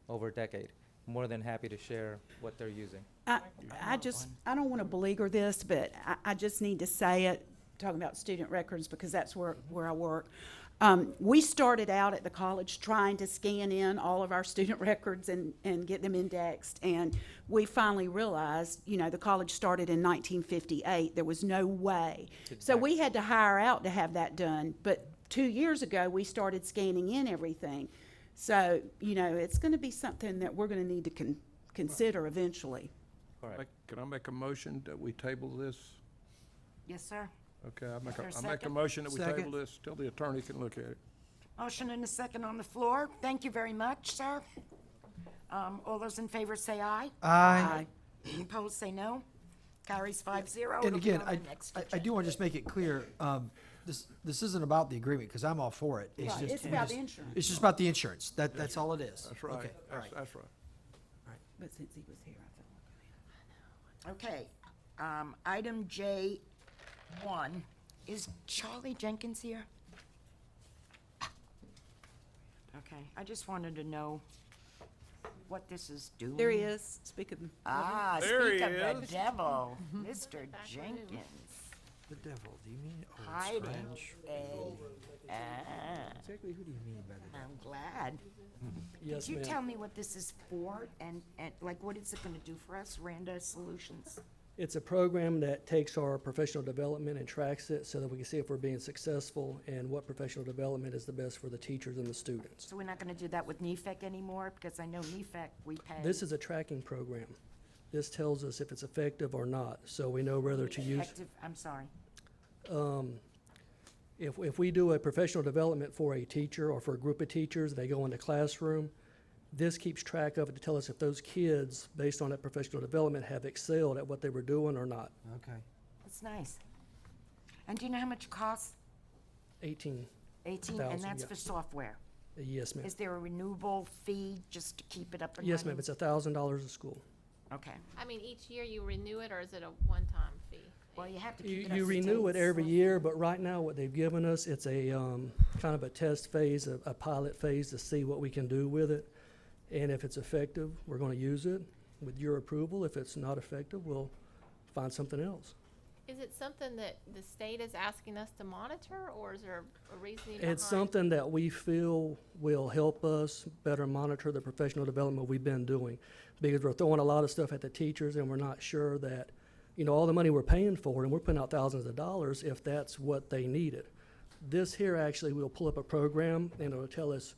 [SPEAKER 17] over a decade. More than happy to share what they're using.
[SPEAKER 12] I don't want to beleaguer this, but I just need to say it, talking about student records, because that's where I work. We started out at the college trying to scan in all of our student records and get them indexed. And we finally realized, you know, the college started in 1958. There was no way. So we had to hire out to have that done. But 2 years ago, we started scanning in everything. So, you know, it's going to be something that we're going to need to consider eventually.
[SPEAKER 17] Correct.
[SPEAKER 7] Can I make a motion that we table this?
[SPEAKER 2] Yes, sir.
[SPEAKER 7] Okay, I make
[SPEAKER 2] there a
[SPEAKER 7] a
[SPEAKER 2] second?
[SPEAKER 7] motion that we
[SPEAKER 1] Second.
[SPEAKER 7] table this till the attorney can look at it.
[SPEAKER 2] Motion and a second on the floor. Thank you very much, sir. All those in favor say aye.
[SPEAKER 1] Aye.
[SPEAKER 2] Opposed, say no. Carries 5-0.
[SPEAKER 1] And
[SPEAKER 2] It'll be
[SPEAKER 1] again,
[SPEAKER 2] on the next
[SPEAKER 1] I
[SPEAKER 2] agenda.
[SPEAKER 1] do want to just make it clear, This isn't about the agreement, because I'm all for it.
[SPEAKER 12] Right,
[SPEAKER 1] just-
[SPEAKER 12] it's
[SPEAKER 1] we
[SPEAKER 12] about
[SPEAKER 1] just-
[SPEAKER 12] the insurance.
[SPEAKER 1] It's just about the insurance. That's all it is.
[SPEAKER 7] That's right.
[SPEAKER 1] Okay, all right.
[SPEAKER 7] That's right.
[SPEAKER 12] But since he was here, I felt like.
[SPEAKER 2] Okay, item J1, is Charlie Jenkins here? Okay, I just wanted to know what this is doing.
[SPEAKER 12] There he is, speaking.
[SPEAKER 2] Ah,
[SPEAKER 7] There
[SPEAKER 2] speak
[SPEAKER 7] he
[SPEAKER 2] of the
[SPEAKER 7] is.
[SPEAKER 2] devil, Mr. Jenkins,
[SPEAKER 1] The devil, do you mean old
[SPEAKER 2] hiding
[SPEAKER 1] French? Exactly who do you mean by the
[SPEAKER 2] I'm glad.
[SPEAKER 3] Yes,
[SPEAKER 2] Could you
[SPEAKER 3] ma'am.
[SPEAKER 2] tell me what this is for, and like, what is it gonna do for us, Randa Solutions?
[SPEAKER 18] It's a program that takes our professional development and tracks it so that we can see if we're being successful and what professional development is the best for the teachers and the students.
[SPEAKER 2] So we're not gonna do that with NEFAC anymore, because I know NEFAC, we pay.
[SPEAKER 18] This is a tracking program. This tells us if it's effective or not, so we know whether to use.
[SPEAKER 2] Effective, I'm sorry.
[SPEAKER 18] If we do a professional development for a teacher or for a group of teachers, they go in the classroom, this keeps track of it to tell us if those kids, based on that professional development, have excelled at what they were doing or not.
[SPEAKER 1] Okay.
[SPEAKER 2] That's nice. And do you know how much it costs?
[SPEAKER 18] 18,
[SPEAKER 2] 18,
[SPEAKER 18] 1,000,
[SPEAKER 2] and that's
[SPEAKER 18] yeah.
[SPEAKER 2] for software?
[SPEAKER 18] Yes, ma'am.
[SPEAKER 2] Is there a renewable fee just to keep it up and running?
[SPEAKER 18] Yes, ma'am, it's $1,000 a school.
[SPEAKER 2] Okay.
[SPEAKER 8] I mean, each year you renew it, or is it a one-time fee?
[SPEAKER 2] Well, you have to keep it up
[SPEAKER 18] You
[SPEAKER 2] to
[SPEAKER 18] renew it
[SPEAKER 2] date.
[SPEAKER 18] every year, but right now what they've given us, it's a kind of a test phase, a pilot phase to see what we can do with it. And if it's effective, we're going to use it with your approval. If it's not effective, we'll find something else.
[SPEAKER 8] Is it something that the state is asking us to monitor, or is there a reasoning behind?
[SPEAKER 18] It's something that we feel will help us better monitor the professional development we've been doing. Because we're throwing a lot of stuff at the teachers and we're not sure that, all the money we're paying for, and we're putting out thousands of dollars if that's what they needed. This here actually will pull up a program and it'll tell us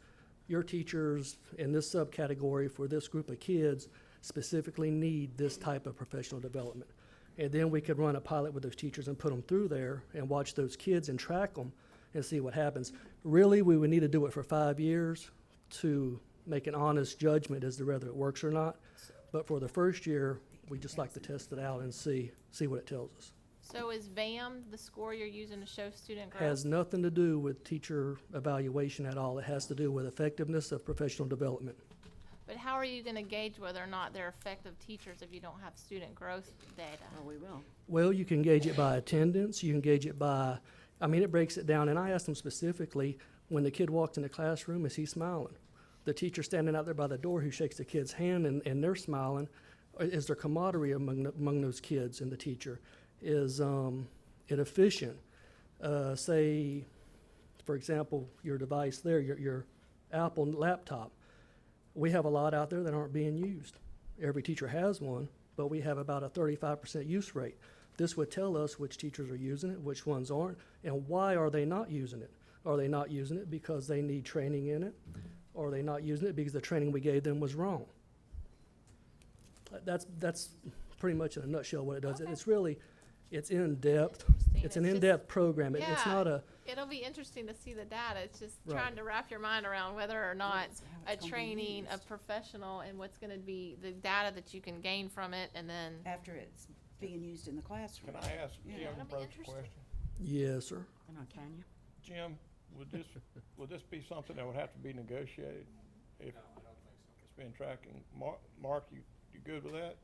[SPEAKER 18] your teachers in this subcategory for this group of kids specifically need this type of professional development. And then we could run a pilot with those teachers and put them through there and watch those kids and track them and see what happens. Really, we would need to do it for 5 years to make an honest judgment as to whether it works or not. But for the first year, we just like to test it out and see what it tells us.
[SPEAKER 8] So is VAM the score you're using to show student growth?
[SPEAKER 18] Has nothing to do with teacher evaluation at all. It has to do with effectiveness of professional development.
[SPEAKER 8] But how are you gonna gauge whether or not they're effective teachers if you don't have student growth data?
[SPEAKER 2] Oh, we will.
[SPEAKER 18] Well, you can gauge it by attendance, you can gauge it by, it breaks it down, and I asked them specifically, when the kid walks in the classroom, is he smiling? The teacher standing out there by the door who shakes the kid's hand and they're smiling, is there camaraderie among those kids and the teacher? Is it efficient? Say, for example, your device there, your Apple laptop. We have a lot out there that aren't being used. Every teacher has one, but we have about a 35% use rate. This would tell us which teachers are using it, which ones aren't, and why are they not using it? Are they not using it because they need training in it? Or are they not using it because the training we gave them was wrong? That's pretty much in a nutshell what it does.
[SPEAKER 8] Okay.
[SPEAKER 18] It's in-depth.
[SPEAKER 8] Interesting.
[SPEAKER 18] It's an
[SPEAKER 8] just-
[SPEAKER 18] in-depth program. It's
[SPEAKER 8] Yeah,
[SPEAKER 18] not a,
[SPEAKER 8] It'll be interesting to see the data. It's just
[SPEAKER 18] Right.
[SPEAKER 8] trying to wrap your mind around whether or not
[SPEAKER 12] how
[SPEAKER 8] a
[SPEAKER 12] it's gonna be
[SPEAKER 8] training, a
[SPEAKER 12] used.
[SPEAKER 8] professional, and what's gonna be the data that you can gain from it, and then.
[SPEAKER 12] After it's being used in the classroom.
[SPEAKER 7] Can I ask
[SPEAKER 12] Yeah.
[SPEAKER 7] Jim
[SPEAKER 8] That'll be
[SPEAKER 7] approach a
[SPEAKER 8] interesting.
[SPEAKER 7] question?
[SPEAKER 18] yes, sir.
[SPEAKER 2] Hang on, can you?
[SPEAKER 7] Jim, would this be something that would have to be negotiated if it's been tracking? Mark, you good with that?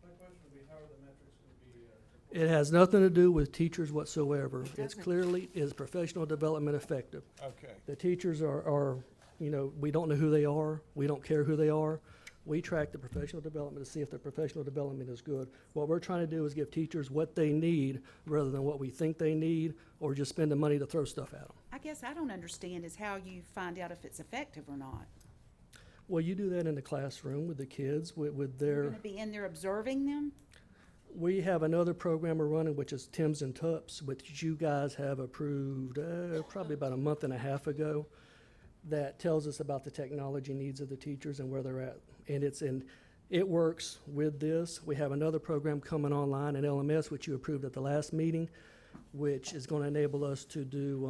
[SPEAKER 6] My question would be, how are the metrics going to be
[SPEAKER 18] It has nothing to do with teachers whatsoever. It's clearly, is professional development effective?
[SPEAKER 7] Okay.
[SPEAKER 18] The teachers are, we don't know who they are. We don't care who they are. We track the professional development to see if their professional development is good. What we're trying to do is give teachers what they need rather than what we think they need or just spend the money to throw stuff at them.
[SPEAKER 12] I guess I don't understand is how you find out if it's effective or not.
[SPEAKER 18] Well, you do that in the classroom with the kids, with
[SPEAKER 12] You're
[SPEAKER 18] their,
[SPEAKER 12] gonna be in there observing them?
[SPEAKER 18] we have another program we're running, which is Tim's and Tups, which you guys have approved probably about a month and a half ago, that tells us about the technology needs of the teachers and where they're at. And it works with this. We have another program coming online in LMS, which you approved at the last meeting, which is going to enable us to do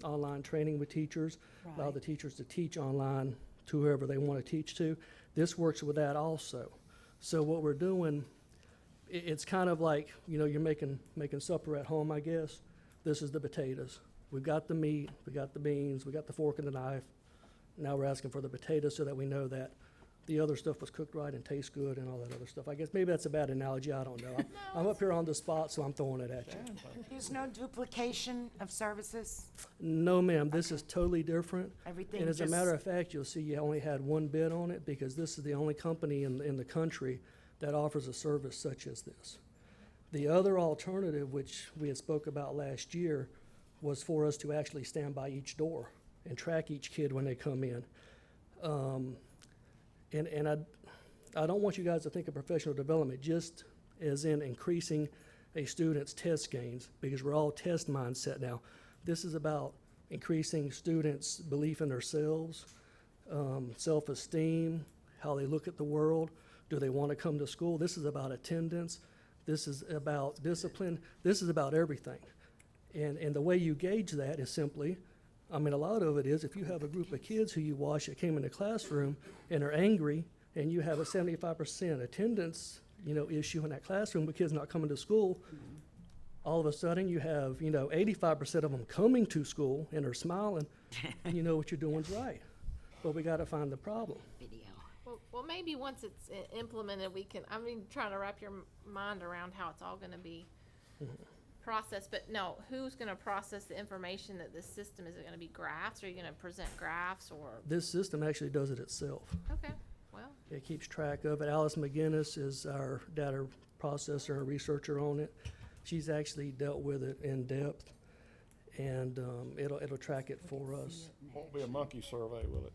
[SPEAKER 18] online training with teachers, allow
[SPEAKER 12] Right.
[SPEAKER 18] the teachers to teach online to whoever they want to teach to. This works with that also. So what we're doing, it's kind of like, you're making supper at home, I guess. This is the potatoes. We've got the meat, we got the beans, we got the fork and the knife. Now we're asking for the potatoes so that we know that the other stuff was cooked right and tastes good and all that other stuff. I guess maybe that's a bad analogy, I don't know. I'm up here on the spot, so I'm throwing it at you.
[SPEAKER 2] There's no duplication of services?
[SPEAKER 18] No, ma'am, this is totally different.
[SPEAKER 2] Everything
[SPEAKER 18] And as a
[SPEAKER 2] just-
[SPEAKER 18] matter of fact, you'll see you only had one bid on it because this is the only company in the country that offers a service such as this. The other alternative, which we had spoke about last year, was for us to actually stand by each door and track each kid when they come in. And I don't want you guys to think of professional development just as in increasing a student's test gains, because we're all test mindset now. This is about increasing students' belief in themselves, self-esteem, how they look at the world. Do they want to come to school? This is about attendance. This is about discipline. This is about everything. And the way you gauge that is simply, I mean, a lot of it is if you have a group of kids who you watch that came in the classroom and are angry, and you have a 75% attendance, issue in that classroom with kids not coming to school, all of a sudden you have, 85% of them coming to school and are smiling, and you know what you're doing's right. But we got to find the problem.
[SPEAKER 8] Well, maybe once it's implemented, we can, trying to wrap your mind around how it's all gonna be processed, but no, who's gonna process the information that this system, is it gonna be graphs, or are you gonna present graphs, or?
[SPEAKER 18] This system actually does it itself.
[SPEAKER 8] Okay, well,
[SPEAKER 18] It keeps track of it. Alice McGinnis is our data processor and researcher on it. She's actually dealt with it in depth, and it'll track it for us.
[SPEAKER 7] Won't be a monkey survey, will it?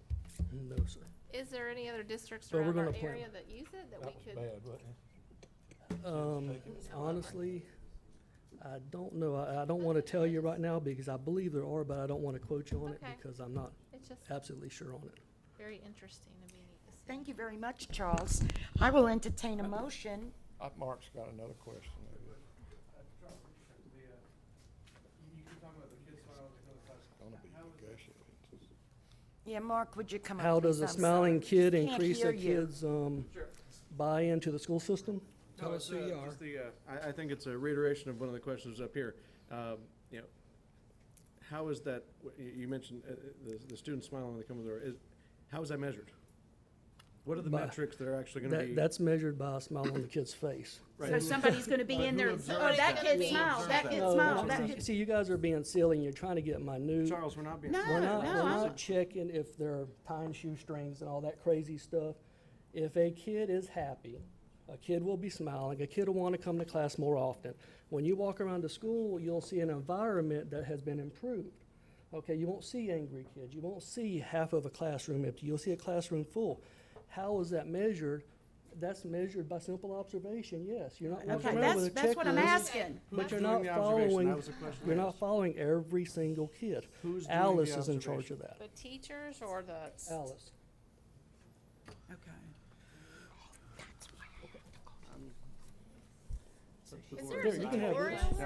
[SPEAKER 18] No, sir.
[SPEAKER 8] is there any other districts
[SPEAKER 18] But we're
[SPEAKER 8] around our
[SPEAKER 18] gonna plan.
[SPEAKER 8] area that use it, that we could?
[SPEAKER 7] Bad, wasn't it?
[SPEAKER 18] Honestly, I don't know. I don't want to tell you right now because I believe there are, but I don't want to quote you on it
[SPEAKER 8] Okay.
[SPEAKER 18] because I'm not
[SPEAKER 8] It's just
[SPEAKER 18] absolutely sure on it.
[SPEAKER 8] very interesting to me to see.
[SPEAKER 2] Thank you very much, Charles. I will entertain a motion.
[SPEAKER 7] Mark's got another question. Gonna be negotiated.
[SPEAKER 2] Yeah, Mark, would you come up,
[SPEAKER 18] How does
[SPEAKER 2] please?
[SPEAKER 18] a
[SPEAKER 2] I'm
[SPEAKER 18] smiling
[SPEAKER 2] sorry.
[SPEAKER 18] kid
[SPEAKER 2] Can't
[SPEAKER 18] increase
[SPEAKER 2] hear
[SPEAKER 18] a
[SPEAKER 2] you.
[SPEAKER 18] kid's buy into the school system?
[SPEAKER 19] No, it's just I think it's a reiteration of one of the questions up here. You know, how is that, you mentioned the students smiling when they come in the door, how is that measured? What are the
[SPEAKER 18] By-
[SPEAKER 19] metrics that are actually gonna be?
[SPEAKER 18] That's measured by a smile on the kid's face.
[SPEAKER 12] So somebody's gonna be in there, oh, that kid smiled, that kid
[SPEAKER 18] No,
[SPEAKER 12] smiled,
[SPEAKER 18] no,
[SPEAKER 12] that
[SPEAKER 18] see-
[SPEAKER 12] kid.
[SPEAKER 18] See, you guys are being silly, and you're trying to get minute.
[SPEAKER 19] Charles, we're not being.
[SPEAKER 12] No,
[SPEAKER 18] We're
[SPEAKER 12] no,
[SPEAKER 18] not checking if they're tying shoestrings and all that crazy stuff. If a kid is happy, a kid will be smiling, a kid will want to come to class more often. When you walk around the school, you'll see an environment that has been improved. Okay, you won't see angry kids, you won't see half of a classroom empty, you'll see a classroom full. How is that measured? That's measured by simple observation, yes. You're not walking
[SPEAKER 12] Okay,
[SPEAKER 18] around with a
[SPEAKER 12] that's what I'm
[SPEAKER 18] checklist,
[SPEAKER 12] asking.
[SPEAKER 18] but
[SPEAKER 19] Who's
[SPEAKER 18] you're
[SPEAKER 19] doing
[SPEAKER 18] not
[SPEAKER 19] the observation?
[SPEAKER 18] following,
[SPEAKER 19] That was the question I
[SPEAKER 18] you're not
[SPEAKER 19] asked.
[SPEAKER 18] following every single kid.
[SPEAKER 19] Who's doing
[SPEAKER 18] Alice
[SPEAKER 19] the
[SPEAKER 18] is in charge
[SPEAKER 19] observation?
[SPEAKER 18] of that.
[SPEAKER 8] The teachers or the?
[SPEAKER 18] Alice.
[SPEAKER 12] Okay.
[SPEAKER 8] Is there a
[SPEAKER 18] There, you can have
[SPEAKER 8] tutorial?
[SPEAKER 18] this.
[SPEAKER 19] No,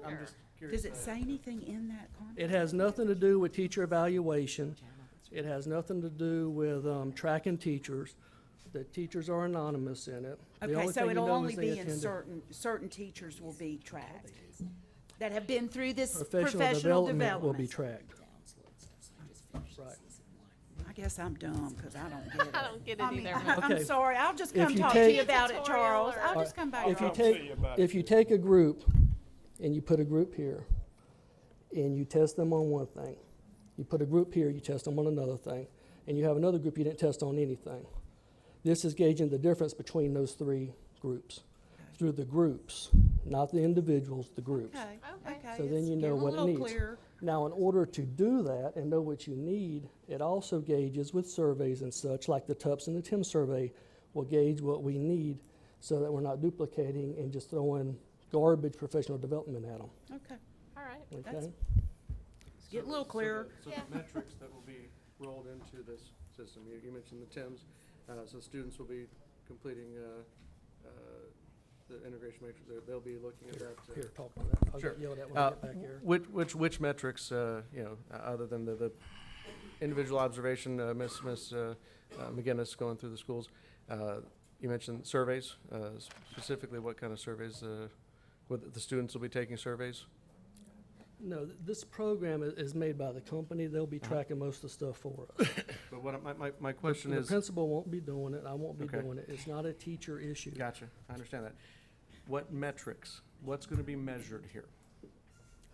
[SPEAKER 19] I'm just curious.
[SPEAKER 12] Does it say anything in that contract?
[SPEAKER 18] It has nothing to do with teacher evaluation. It has nothing to do with tracking teachers. The teachers are anonymous in it. The
[SPEAKER 12] Okay,
[SPEAKER 18] only
[SPEAKER 12] so
[SPEAKER 18] thing you
[SPEAKER 12] it'll
[SPEAKER 18] know
[SPEAKER 12] only
[SPEAKER 18] is they
[SPEAKER 12] be in
[SPEAKER 18] attended.
[SPEAKER 12] certain teachers will be tracked that have been through this
[SPEAKER 18] Professional development will be tracked. Right.
[SPEAKER 12] I guess I'm dumb, because I don't get it.
[SPEAKER 8] I don't get it
[SPEAKER 12] I mean,
[SPEAKER 8] either.
[SPEAKER 12] I'm
[SPEAKER 18] Okay.
[SPEAKER 12] sorry, I'll just
[SPEAKER 18] If
[SPEAKER 12] come
[SPEAKER 18] you
[SPEAKER 12] talk to
[SPEAKER 18] take-
[SPEAKER 12] you about it, Charles.
[SPEAKER 8] Tutorial
[SPEAKER 12] I'll
[SPEAKER 8] or-
[SPEAKER 12] just come back.
[SPEAKER 18] If you
[SPEAKER 12] and
[SPEAKER 7] see
[SPEAKER 18] take,
[SPEAKER 7] you about
[SPEAKER 18] if you take a group and you put a group here and you test them on one thing, you put a group here, you test them on another thing, and you have another group you didn't test on anything. This is gauging the difference between those three groups through the groups, not the individuals, the groups.
[SPEAKER 12] Okay, okay.
[SPEAKER 18] So then
[SPEAKER 12] it's
[SPEAKER 18] you know
[SPEAKER 12] getting a
[SPEAKER 18] what it
[SPEAKER 12] little
[SPEAKER 18] needs.
[SPEAKER 12] clearer.
[SPEAKER 18] Now, in order to do that and know what you need, it also gauges with surveys and such, like the TUPS and the TIM survey will gauge what we need so that we're not duplicating and just throwing garbage professional development at them,
[SPEAKER 12] Okay,
[SPEAKER 8] All right.
[SPEAKER 18] okay?
[SPEAKER 12] That's- it's getting a little clearer.
[SPEAKER 19] So the metrics that will be rolled into this system, you mentioned the TIMS, so students will be completing the integration matrix, they'll be looking at that.
[SPEAKER 18] Here, talk about that. I'll
[SPEAKER 19] Sure.
[SPEAKER 18] get yelled at when I get back here.
[SPEAKER 19] Which metrics, other than the individual observation, Miss McGinnis going through the schools, you mentioned surveys, specifically what kind of surveys, the students will be taking surveys?
[SPEAKER 18] No, this program is made by the company. They'll be tracking most of the stuff for us.
[SPEAKER 19] But what, my question
[SPEAKER 18] The
[SPEAKER 19] is.
[SPEAKER 18] principal won't be doing it. I won't be
[SPEAKER 19] Okay.
[SPEAKER 18] doing it. It's not a teacher issue.
[SPEAKER 19] Gotcha, I understand that. What metrics, what's gonna be measured here?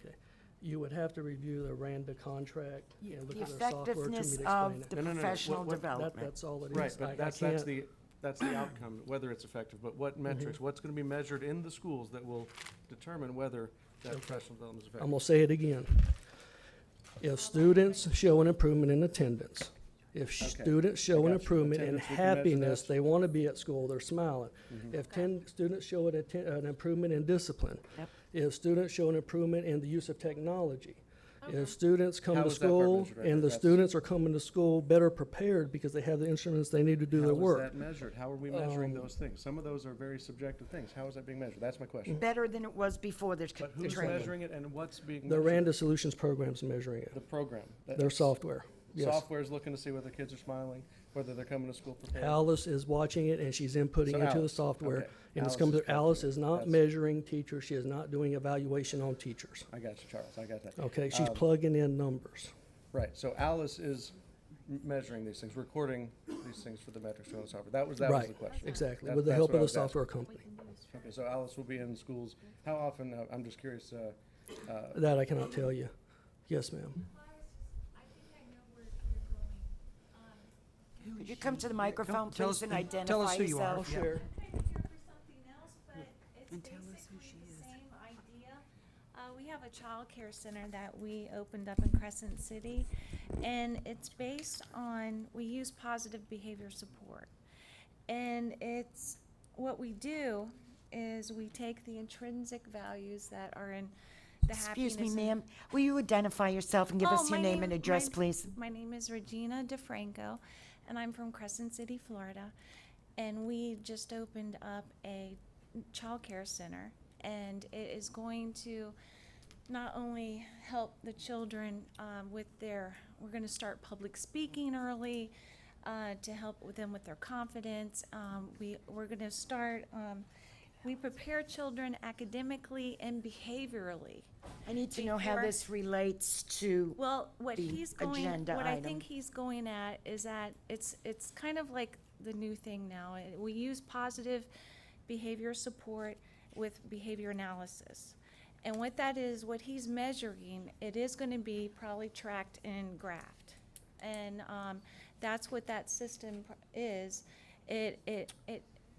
[SPEAKER 18] Okay. You would have to review the Randa contract and look
[SPEAKER 2] The
[SPEAKER 18] at their software to me to
[SPEAKER 2] effectiveness
[SPEAKER 18] explain
[SPEAKER 2] of
[SPEAKER 18] it.
[SPEAKER 2] the
[SPEAKER 19] No, no, no,
[SPEAKER 2] professional
[SPEAKER 19] what-
[SPEAKER 2] development.
[SPEAKER 18] That's all it is.
[SPEAKER 19] Right,
[SPEAKER 18] I
[SPEAKER 19] but that's
[SPEAKER 18] can't-
[SPEAKER 19] the outcome, whether it's effective, but what metrics, what's gonna be measured in the schools that will determine whether that professional development is effective?
[SPEAKER 18] I'm gonna say it again. If students show an improvement in attendance, if students show an
[SPEAKER 19] got you.
[SPEAKER 18] improvement in
[SPEAKER 19] Attendance, we can measure
[SPEAKER 18] happiness,
[SPEAKER 19] that.
[SPEAKER 18] they wanna be at school, they're smiling. If 10 students show an improvement in discipline,
[SPEAKER 2] Yep.
[SPEAKER 18] if students show an improvement in the use of technology, if students come
[SPEAKER 19] How
[SPEAKER 18] to
[SPEAKER 19] is that part
[SPEAKER 18] school
[SPEAKER 19] measured right
[SPEAKER 18] and
[SPEAKER 19] there?
[SPEAKER 18] the
[SPEAKER 19] That's-
[SPEAKER 18] students are coming to school better prepared because they have the instruments they need to do their work.
[SPEAKER 19] How is that measured? How are we measuring those things? Some of those are very subjective things. How is that being measured? That's my question.
[SPEAKER 2] Better than it was before the
[SPEAKER 19] But
[SPEAKER 2] the
[SPEAKER 19] who's
[SPEAKER 2] training.
[SPEAKER 19] measuring it and what's being
[SPEAKER 18] The
[SPEAKER 19] measured?
[SPEAKER 18] Randa Solutions program's measuring it.
[SPEAKER 19] The program.
[SPEAKER 18] Their software, yes.
[SPEAKER 19] Software's looking to see whether kids are smiling, whether they're coming to school prepared.
[SPEAKER 18] Alice is watching it and she's inputting
[SPEAKER 19] So
[SPEAKER 18] into the
[SPEAKER 19] Alice,
[SPEAKER 18] software.
[SPEAKER 19] okay.
[SPEAKER 18] And it's
[SPEAKER 19] Alice
[SPEAKER 18] coming
[SPEAKER 19] is
[SPEAKER 18] through, Alice
[SPEAKER 19] tracking it.
[SPEAKER 18] is not
[SPEAKER 19] That's-
[SPEAKER 18] measuring teachers, she is not doing evaluation on teachers.
[SPEAKER 19] I got you, Charles, I got that.
[SPEAKER 18] Okay, she's
[SPEAKER 19] Um,
[SPEAKER 18] plugging in numbers.
[SPEAKER 19] Right, so Alice is measuring these things, recording these things for the metrics on the software. That was the
[SPEAKER 18] Right,
[SPEAKER 19] question.
[SPEAKER 18] exactly,
[SPEAKER 19] That-
[SPEAKER 18] with the
[SPEAKER 19] that's
[SPEAKER 18] help
[SPEAKER 19] what
[SPEAKER 18] of
[SPEAKER 19] I
[SPEAKER 18] the
[SPEAKER 19] was asking.
[SPEAKER 18] software company.
[SPEAKER 19] Okay, so Alice will be in schools. How often, I'm just curious,
[SPEAKER 18] That I cannot tell you. Yes, ma'am.
[SPEAKER 2] Could you come to the microphone,
[SPEAKER 1] Tell
[SPEAKER 2] please,
[SPEAKER 1] us-
[SPEAKER 2] and
[SPEAKER 1] tell
[SPEAKER 2] identify
[SPEAKER 1] us who you are.
[SPEAKER 2] yourself?
[SPEAKER 18] Sure.
[SPEAKER 13] And tell us who she is.
[SPEAKER 20] Same idea. We have a child care center that we opened up in Crescent City, and it's based on, we use positive behavior support. And it's, what we do is we take the intrinsic values that are in the happiness.
[SPEAKER 2] Excuse me,
[SPEAKER 20] and-
[SPEAKER 2] ma'am. Will you identify yourself and give
[SPEAKER 20] Oh,
[SPEAKER 2] us your
[SPEAKER 20] my
[SPEAKER 2] name and address, please?
[SPEAKER 20] My name is Regina DeFranco, and I'm from Crescent City, Florida. And we just opened up a child care center, and it is going to not only help the children with their, we're going to start public speaking early to help with them with their confidence. We're going to start, we prepare children academically and behaviorally.
[SPEAKER 2] I need to know how
[SPEAKER 20] before-
[SPEAKER 2] this relates to
[SPEAKER 20] Well, what
[SPEAKER 2] the
[SPEAKER 20] he's going,
[SPEAKER 2] agenda
[SPEAKER 20] what I
[SPEAKER 2] item.
[SPEAKER 20] think he's going at is that it's kind of like the new thing now. We use positive behavior support with behavior analysis. And what that is, what he's measuring, it is going to be probably tracked and graphed. And that's what that system is.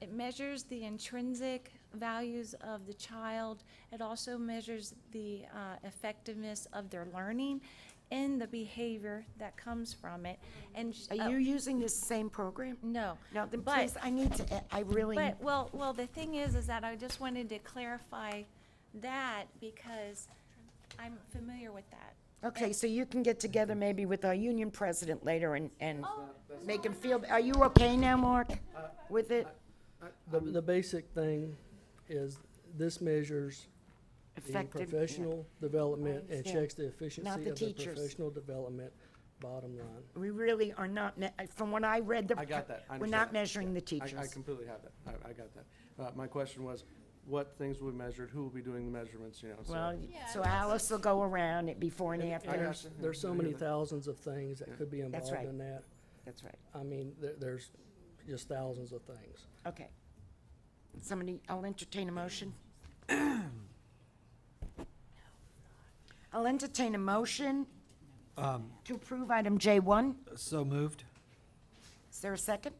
[SPEAKER 20] It measures the intrinsic values of the child. It also measures the effectiveness of their learning and the behavior that comes from it. And
[SPEAKER 2] Are you using this same program?
[SPEAKER 20] No.
[SPEAKER 2] No, then
[SPEAKER 20] But-
[SPEAKER 2] please, I need to, I really.
[SPEAKER 20] But, well, the thing is that I just wanted to clarify that because I'm familiar with that.
[SPEAKER 2] Okay, so you can get together maybe with our union president later and make him feel, are you okay now, Mark, with it?
[SPEAKER 18] The basic thing is this measures the
[SPEAKER 2] Effective, yeah.
[SPEAKER 18] professional development and
[SPEAKER 2] understand.
[SPEAKER 18] checks the efficiency
[SPEAKER 2] Not the
[SPEAKER 18] of the
[SPEAKER 2] teachers.
[SPEAKER 18] professional development, bottom line.
[SPEAKER 2] We really are not, from what I read,
[SPEAKER 19] I got that. I
[SPEAKER 2] we're
[SPEAKER 19] understand
[SPEAKER 2] not
[SPEAKER 19] that.
[SPEAKER 2] measuring the
[SPEAKER 19] I
[SPEAKER 2] teachers.
[SPEAKER 19] completely have that. I got that. My question was, what things will be measured, who will be doing the measurements, you know, so.
[SPEAKER 2] Well, so Alice will go around it before and
[SPEAKER 19] I
[SPEAKER 2] after.
[SPEAKER 19] got you.
[SPEAKER 18] There's so
[SPEAKER 19] I
[SPEAKER 18] many
[SPEAKER 19] hear that.
[SPEAKER 18] thousands of things that could be
[SPEAKER 2] That's
[SPEAKER 18] involved
[SPEAKER 2] right.
[SPEAKER 18] in that.
[SPEAKER 2] That's right.
[SPEAKER 18] I mean, there's just thousands of things.
[SPEAKER 2] Okay. Somebody, I'll entertain a motion. I'll entertain a motion to approve item J1.
[SPEAKER 1] So moved.
[SPEAKER 2] Is there a second?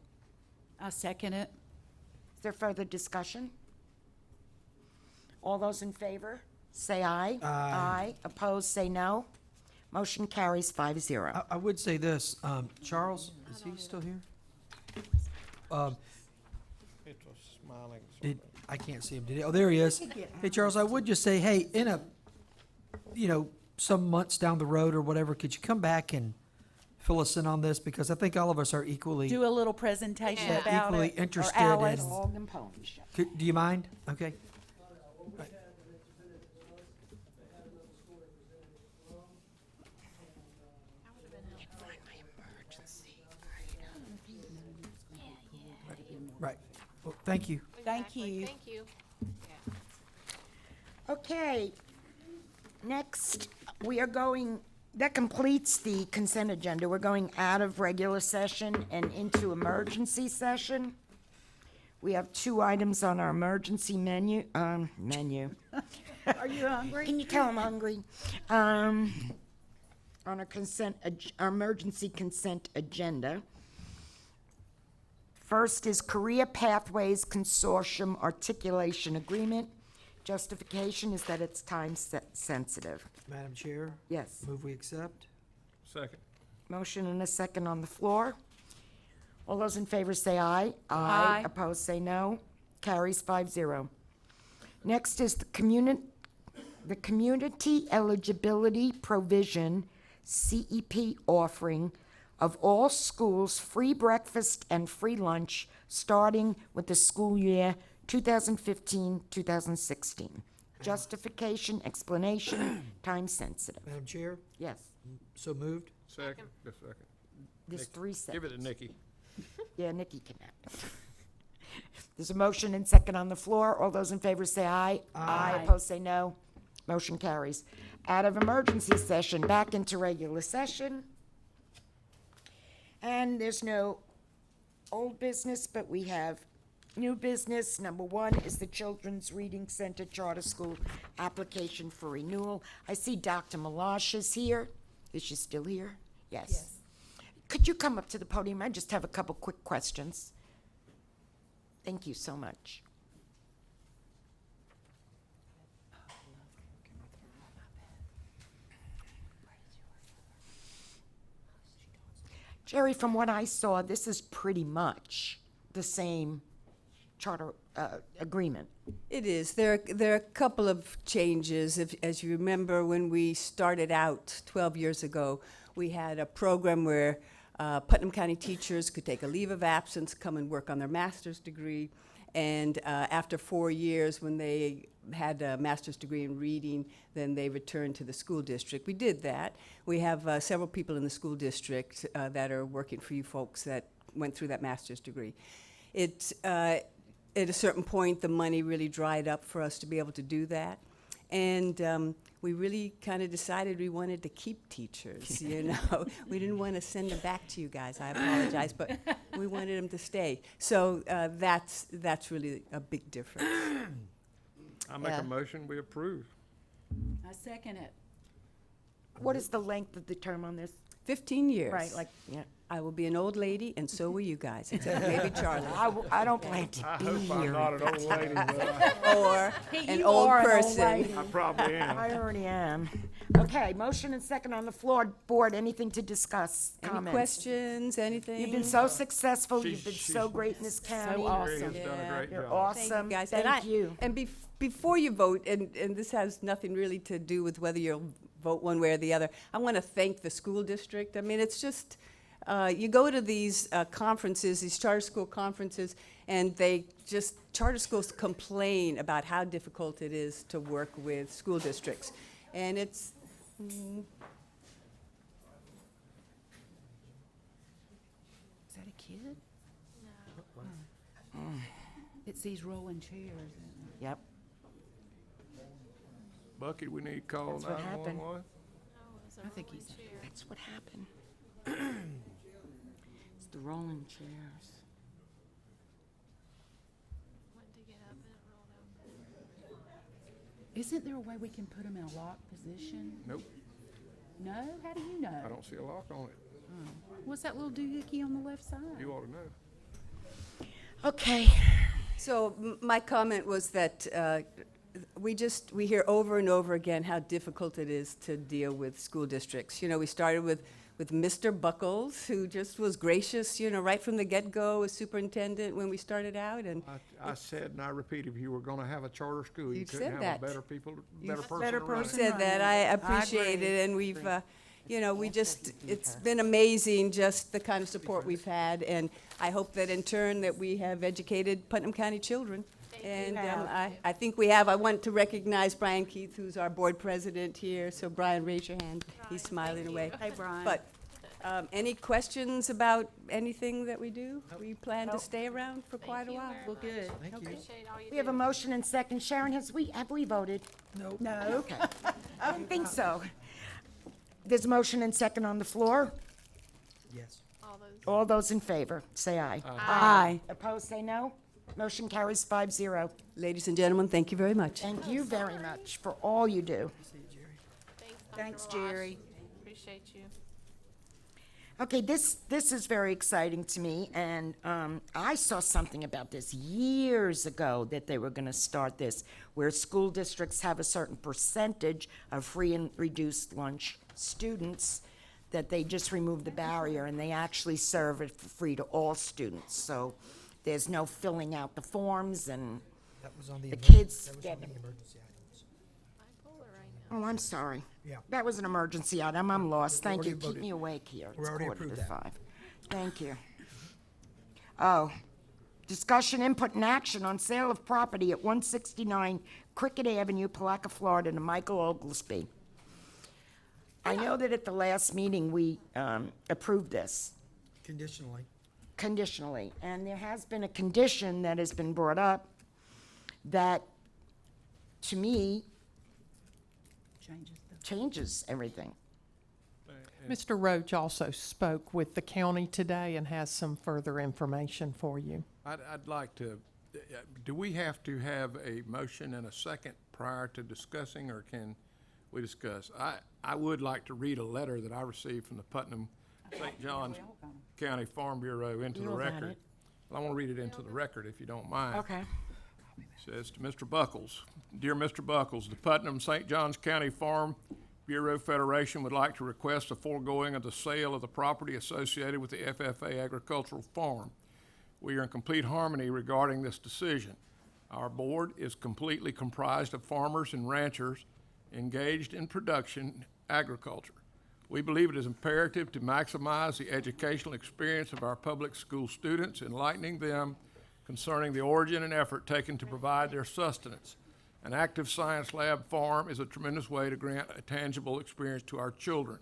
[SPEAKER 12] I second it.
[SPEAKER 2] Is there further discussion? All those in favor, say aye.
[SPEAKER 1] Aye.
[SPEAKER 2] Opposed, say no. Motion carries 5-0.
[SPEAKER 1] I would say this, Charles, is he still here?
[SPEAKER 7] It was smiling.
[SPEAKER 1] I can't see him. Did he? Oh, there he is. Hey, Charles, I would just say, hey, in a, some months down the road or whatever, could you come back and fill us in on this? Because I think all of us are equally,
[SPEAKER 12] Do a little presentation
[SPEAKER 1] Yeah.
[SPEAKER 12] about
[SPEAKER 1] Equally
[SPEAKER 12] it. Or
[SPEAKER 1] interested
[SPEAKER 12] Alice.
[SPEAKER 1] in-
[SPEAKER 2] Dog and pony show.
[SPEAKER 1] do you mind? Okay. Right. Well, thank you.
[SPEAKER 12] Thank
[SPEAKER 8] Exactly.
[SPEAKER 12] you.
[SPEAKER 8] Thank you.
[SPEAKER 2] Okay. Next We are going, that completes the consent agenda. We're going out of regular session and into emergency session. We have 2 items on our emergency menu.
[SPEAKER 12] Are you hungry?
[SPEAKER 2] Can you tell I'm hungry? On our our emergency consent agenda. First is Career Pathways Consortium Articulation Agreement. Justification is that it's time sensitive.
[SPEAKER 1] Madam Chair,
[SPEAKER 2] Yes.
[SPEAKER 1] move we accept.
[SPEAKER 7] Second.
[SPEAKER 2] Motion and a second on the floor. All those in favor say aye.
[SPEAKER 12] Aye.
[SPEAKER 2] Opposed say no. Carries 5-0. Next is the Community Eligibility Provision CEP offering of all schools free breakfast and free lunch starting with the school year 2015-2016. Justification, explanation, time sensitive.
[SPEAKER 1] Madam Chair,
[SPEAKER 2] Yes,
[SPEAKER 1] so moved.
[SPEAKER 7] Second. Just second.
[SPEAKER 2] there's
[SPEAKER 7] Nick,
[SPEAKER 2] 3 seconds.
[SPEAKER 7] Give it to Nikki.
[SPEAKER 2] Yeah, Nikki can act. There's a motion and second on the floor. All those in favor say aye. Aye. Opposed say no. Motion carries. Out of emergency session, back into regular session. And there's no old business, but we have new business. Number 1 is the Children's Reading Center Charter School application for renewal. I see Dr. Malash is here. Is she still here? Yes. Could you come up to the podium? I just have a couple quick questions. Thank you so much. Jerry, from what I saw, this is pretty much the same charter agreement.
[SPEAKER 21] It is. There are a couple of changes. As you remember, when we started out 12 years ago, we had a program where Putnam County teachers could take a leave of absence, come and work on their master's degree, and after 4 years, when they had a master's degree in reading, then they returned to the school district. We did that. We have several people in the school district that are working for you folks that went through that master's degree. At a certain point, the money really dried up for us to be able to do that. And we really kind of decided we wanted to keep teachers, you know. We didn't want to send them back to you guys. I apologize, but we wanted them to stay. So that's really a big difference.
[SPEAKER 7] I make a motion, we approve.
[SPEAKER 12] I second it.
[SPEAKER 2] What is the length of the term on this?
[SPEAKER 21] 15 years.
[SPEAKER 2] Right, like, yeah.
[SPEAKER 21] I will be an old lady, and so will you guys, except maybe Charlie.
[SPEAKER 2] I don't plan to
[SPEAKER 7] I
[SPEAKER 2] be
[SPEAKER 7] hope I'm
[SPEAKER 2] here.
[SPEAKER 7] not an old lady, but
[SPEAKER 21] Or an
[SPEAKER 2] You
[SPEAKER 21] old
[SPEAKER 2] are an old
[SPEAKER 21] person.
[SPEAKER 2] lady.
[SPEAKER 7] I probably am.
[SPEAKER 2] I already am. Okay, motion and second on the floor. Board, anything to discuss?
[SPEAKER 21] Any
[SPEAKER 2] Comments?
[SPEAKER 21] questions, anything?
[SPEAKER 2] You've been so successful.
[SPEAKER 7] She's-
[SPEAKER 2] You've been
[SPEAKER 7] she's
[SPEAKER 2] so great in this county.
[SPEAKER 7] Mary has done a great
[SPEAKER 2] You're
[SPEAKER 7] job.
[SPEAKER 2] awesome.
[SPEAKER 21] Thank you, guys.
[SPEAKER 2] Thank you.
[SPEAKER 21] And before you vote, and this has nothing really to do with whether you'll vote one way or the other, I want to thank the school district. I mean, it's just, you go to these conferences, these charter school conferences, and charter schools complain about how difficult it is to work with school districts. And it's,
[SPEAKER 12] Is that a kid? No. It's these rolling chairs.
[SPEAKER 2] Yep.
[SPEAKER 7] Bucky, we need to call
[SPEAKER 2] That's what happened.
[SPEAKER 7] 911.
[SPEAKER 12] I think he's.
[SPEAKER 2] That's what happened. It's the rolling chairs.
[SPEAKER 12] Isn't there a way we can put them in a locked position?
[SPEAKER 7] Nope,
[SPEAKER 12] No? How do you know?
[SPEAKER 7] I don't see a lock on it.
[SPEAKER 12] What's that little doohickey on the left side?
[SPEAKER 7] You ought to know.
[SPEAKER 2] Okay.
[SPEAKER 21] so my comment was that we hear over and over again how difficult it is to deal with school districts. You know, we started with Mr. Buckles, who just was gracious, you know, right from the get-go as superintendent when we started out, and
[SPEAKER 7] I said, and I repeat, if you were gonna have a charter school, you
[SPEAKER 21] You
[SPEAKER 7] couldn't
[SPEAKER 21] said
[SPEAKER 7] have
[SPEAKER 21] that.
[SPEAKER 7] a better person
[SPEAKER 21] You
[SPEAKER 7] to run
[SPEAKER 21] you
[SPEAKER 7] it.
[SPEAKER 21] said that. I appreciate it, and we've, you know, it's been amazing just the kind of support we've had, and I hope that in turn that we have educated Putnam County children. And I think we have. I want to recognize Brian Keith, who's our board president here. So Brian, raise your hand. He's smiling away.
[SPEAKER 12] Hey, Brian.
[SPEAKER 21] But any questions about anything that we do? We plan to stay around for quite a while.
[SPEAKER 12] Well, good.
[SPEAKER 8] Appreciate all you do.
[SPEAKER 2] We have a motion and second. Sharon, have we voted?
[SPEAKER 1] Nope.
[SPEAKER 12] No.
[SPEAKER 2] Okay. I didn't think so. There's a motion and second on the floor.
[SPEAKER 1] Yes.
[SPEAKER 2] All those in favor, say aye.
[SPEAKER 21] Aye.
[SPEAKER 2] Opposed, say no. Motion carries 5-0.
[SPEAKER 21] Ladies and gentlemen, thank you very much.
[SPEAKER 2] Thank you very much for all you do.
[SPEAKER 8] Thanks,
[SPEAKER 12] Thanks, Jerry.
[SPEAKER 8] Appreciate you.
[SPEAKER 2] Okay, this is very exciting to me, and I saw something about this years ago that they were going to start this, where school districts have a certain percentage of free and reduced lunch students, that they just remove the barrier and they actually serve it for free to all students. So there's no filling out the forms, and
[SPEAKER 1] That was on the
[SPEAKER 2] the
[SPEAKER 1] emer-
[SPEAKER 2] kids
[SPEAKER 1] that was
[SPEAKER 2] get
[SPEAKER 1] on the
[SPEAKER 2] them.
[SPEAKER 1] emergency items.
[SPEAKER 2] Oh, I'm sorry.
[SPEAKER 1] Yeah.
[SPEAKER 2] That was an emergency item. I'm lost.
[SPEAKER 1] We
[SPEAKER 2] Thank
[SPEAKER 1] already
[SPEAKER 2] you. Keep
[SPEAKER 1] voted.
[SPEAKER 2] me awake here.
[SPEAKER 1] We
[SPEAKER 2] It's
[SPEAKER 1] already
[SPEAKER 2] 4:45.
[SPEAKER 1] approved that.
[SPEAKER 2] Thank you. Oh, discussion, input, and action on sale of property at 169 Cricket Avenue, Palaca, Florida, to Michael Oglesby. I know that at the last meeting, we approved this
[SPEAKER 1] Conditionally.
[SPEAKER 2] conditionally, and there has been a condition that has been brought up that, to me, changes everything.
[SPEAKER 14] Mr. Roach also spoke with the county today and has some further information for you.
[SPEAKER 7] I'd like to, do we have to have a motion and a second prior to discussing, or can we discuss? I would like to read a letter that I received from the Putnam St. Johns County Farm Bureau into the
[SPEAKER 2] You got
[SPEAKER 7] record.
[SPEAKER 2] it.
[SPEAKER 7] I want to read it into the record, if you don't mind.
[SPEAKER 2] Okay.
[SPEAKER 7] It says to Mr. Buckles, Dear Mr. Buckles, the Putnam St. Johns County Farm Bureau Federation would like to request the foregoing of the sale of the property associated with the FFA agricultural farm. We are in complete harmony regarding this decision. Our board is completely comprised of farmers and ranchers engaged in production agriculture. We believe it is imperative to maximize the educational experience of our public school students, enlightening them concerning the origin and effort taken to provide their sustenance. An active science lab farm is a tremendous way to grant a tangible experience to our children.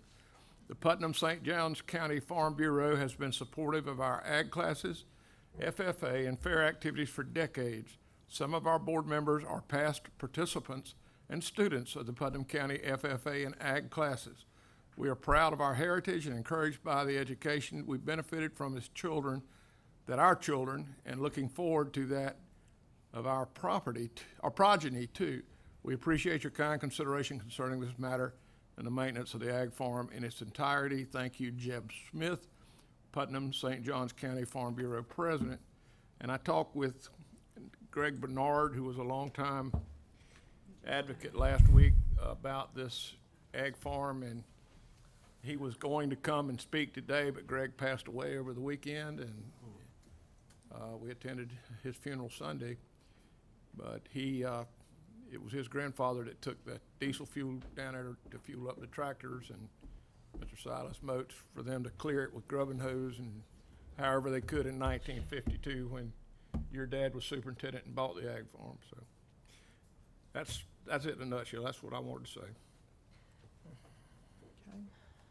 [SPEAKER 7] The Putnam St. Johns County Farm Bureau has been supportive of our ag classes, FFA, and fair activities for decades. Some of our board members are past participants and students of the Putnam County FFA and ag classes. We are proud of our heritage and encouraged by the education we benefited from as children, and looking forward to that of our progeny too. We appreciate your kind consideration concerning this matter and the maintenance of the ag farm in its entirety. Thank you, Jeb Smith, Putnam St. Johns County Farm Bureau President. And I talked with Greg Bernard, who was a longtime advocate last week about this ag farm, and he was going to come and speak today, but Greg passed away over the weekend, and we attended his funeral Sunday. But it was his grandfather that took that diesel fuel down there to fuel up the tractors, and Mr. Silas Moats, for them to clear it with grubbing hose and however they could in 1952 when your dad was superintendent and bought the ag farm. So that's it in a nutshell. That's what I wanted to say.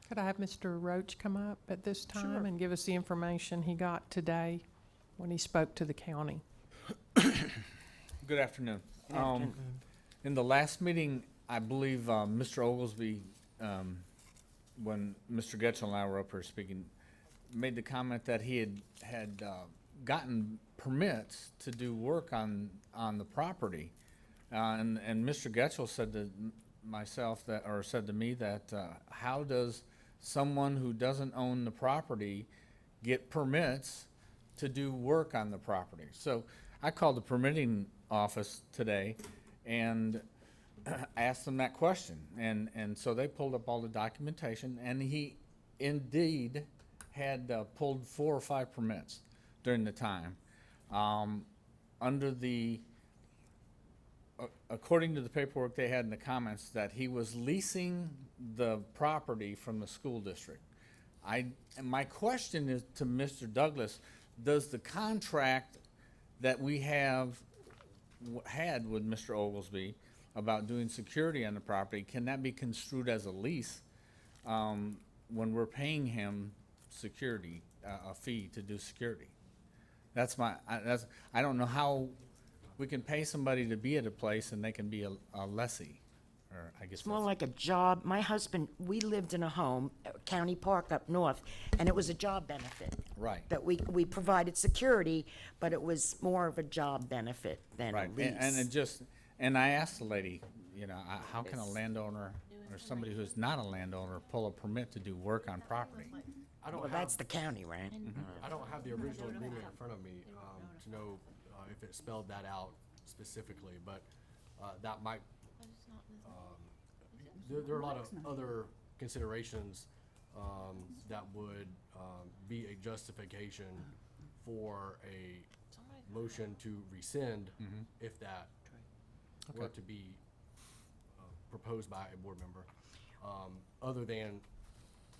[SPEAKER 14] Could I have Mr. Roach come up at this time and give us the information he got today when he spoke to the county?
[SPEAKER 5] Good afternoon. In the last meeting, I believe Mr. Oglesby, when Mr. Getchell and I were up here speaking, made the comment that he had gotten permits to do work on the property. And Mr. Getchell said to myself that, or said to me that, how does someone who doesn't own the property get permits to do work on the property? So I called the permitting office today and asked them that question. And so they pulled up all the documentation, and he indeed had pulled 4 or 5 permits during the time. Under the according to the paperwork they had in the comments, that he was leasing the property from the school district. And my question is to Mr. Douglas, does the contract that we had with Mr. Oglesby about doing security on the property, can that be construed as a lease when we're paying him security, a fee to do security? I don't know how we can pay somebody to be at a place and they can be a lessee, or I guess
[SPEAKER 2] It's more
[SPEAKER 5] that's-
[SPEAKER 2] like a job. My husband, we lived in a home, County Park up north, and it was a job benefit.
[SPEAKER 5] Right.
[SPEAKER 2] That we provided security, but it was more of a job benefit than a
[SPEAKER 5] Right,
[SPEAKER 2] lease.
[SPEAKER 5] and it just, and I asked the lady, you know, how can a landowner or somebody who's not a landowner pull a permit to do work on property?
[SPEAKER 11] I don't
[SPEAKER 2] Well,
[SPEAKER 11] have,
[SPEAKER 2] that's the county, right?
[SPEAKER 11] I don't have the original agreement in front of me, to know, if it spelled that out specifically, but, that might, there are a lot of other considerations, that would, be a justification for a motion to rescind if that were to be, proposed by a board member, other than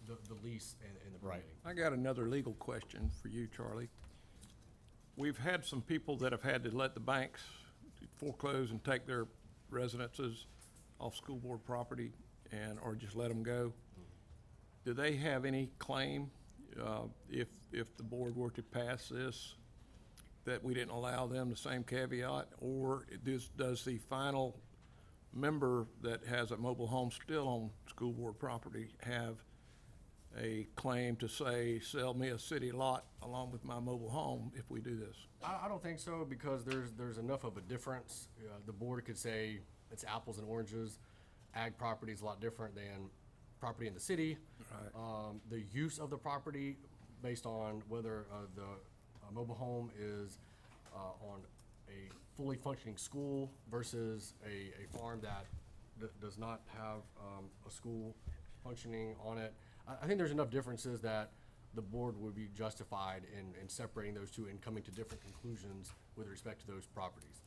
[SPEAKER 11] the lease and the permitting.
[SPEAKER 7] I got another legal question for you, Charlie. We've had some people that have had to let the banks foreclose and take their residences off school board property or just let them go. Do they have any claim, if the board were to pass this, that we didn't allow them the same caveat? Or does the final member that has a mobile home still on school board property have a claim to say, sell me a city lot along with my mobile home if we do this?
[SPEAKER 11] I don't think so, because there's enough of a difference. The board could say it's apples and oranges. Ag property is a lot different than property in the city.
[SPEAKER 7] Right.
[SPEAKER 11] The use of the property based on whether the mobile home is on a fully functioning school versus a farm that does not have a school functioning on it. I think there's enough differences that the board would be justified in separating those two and coming to different conclusions with respect to those properties.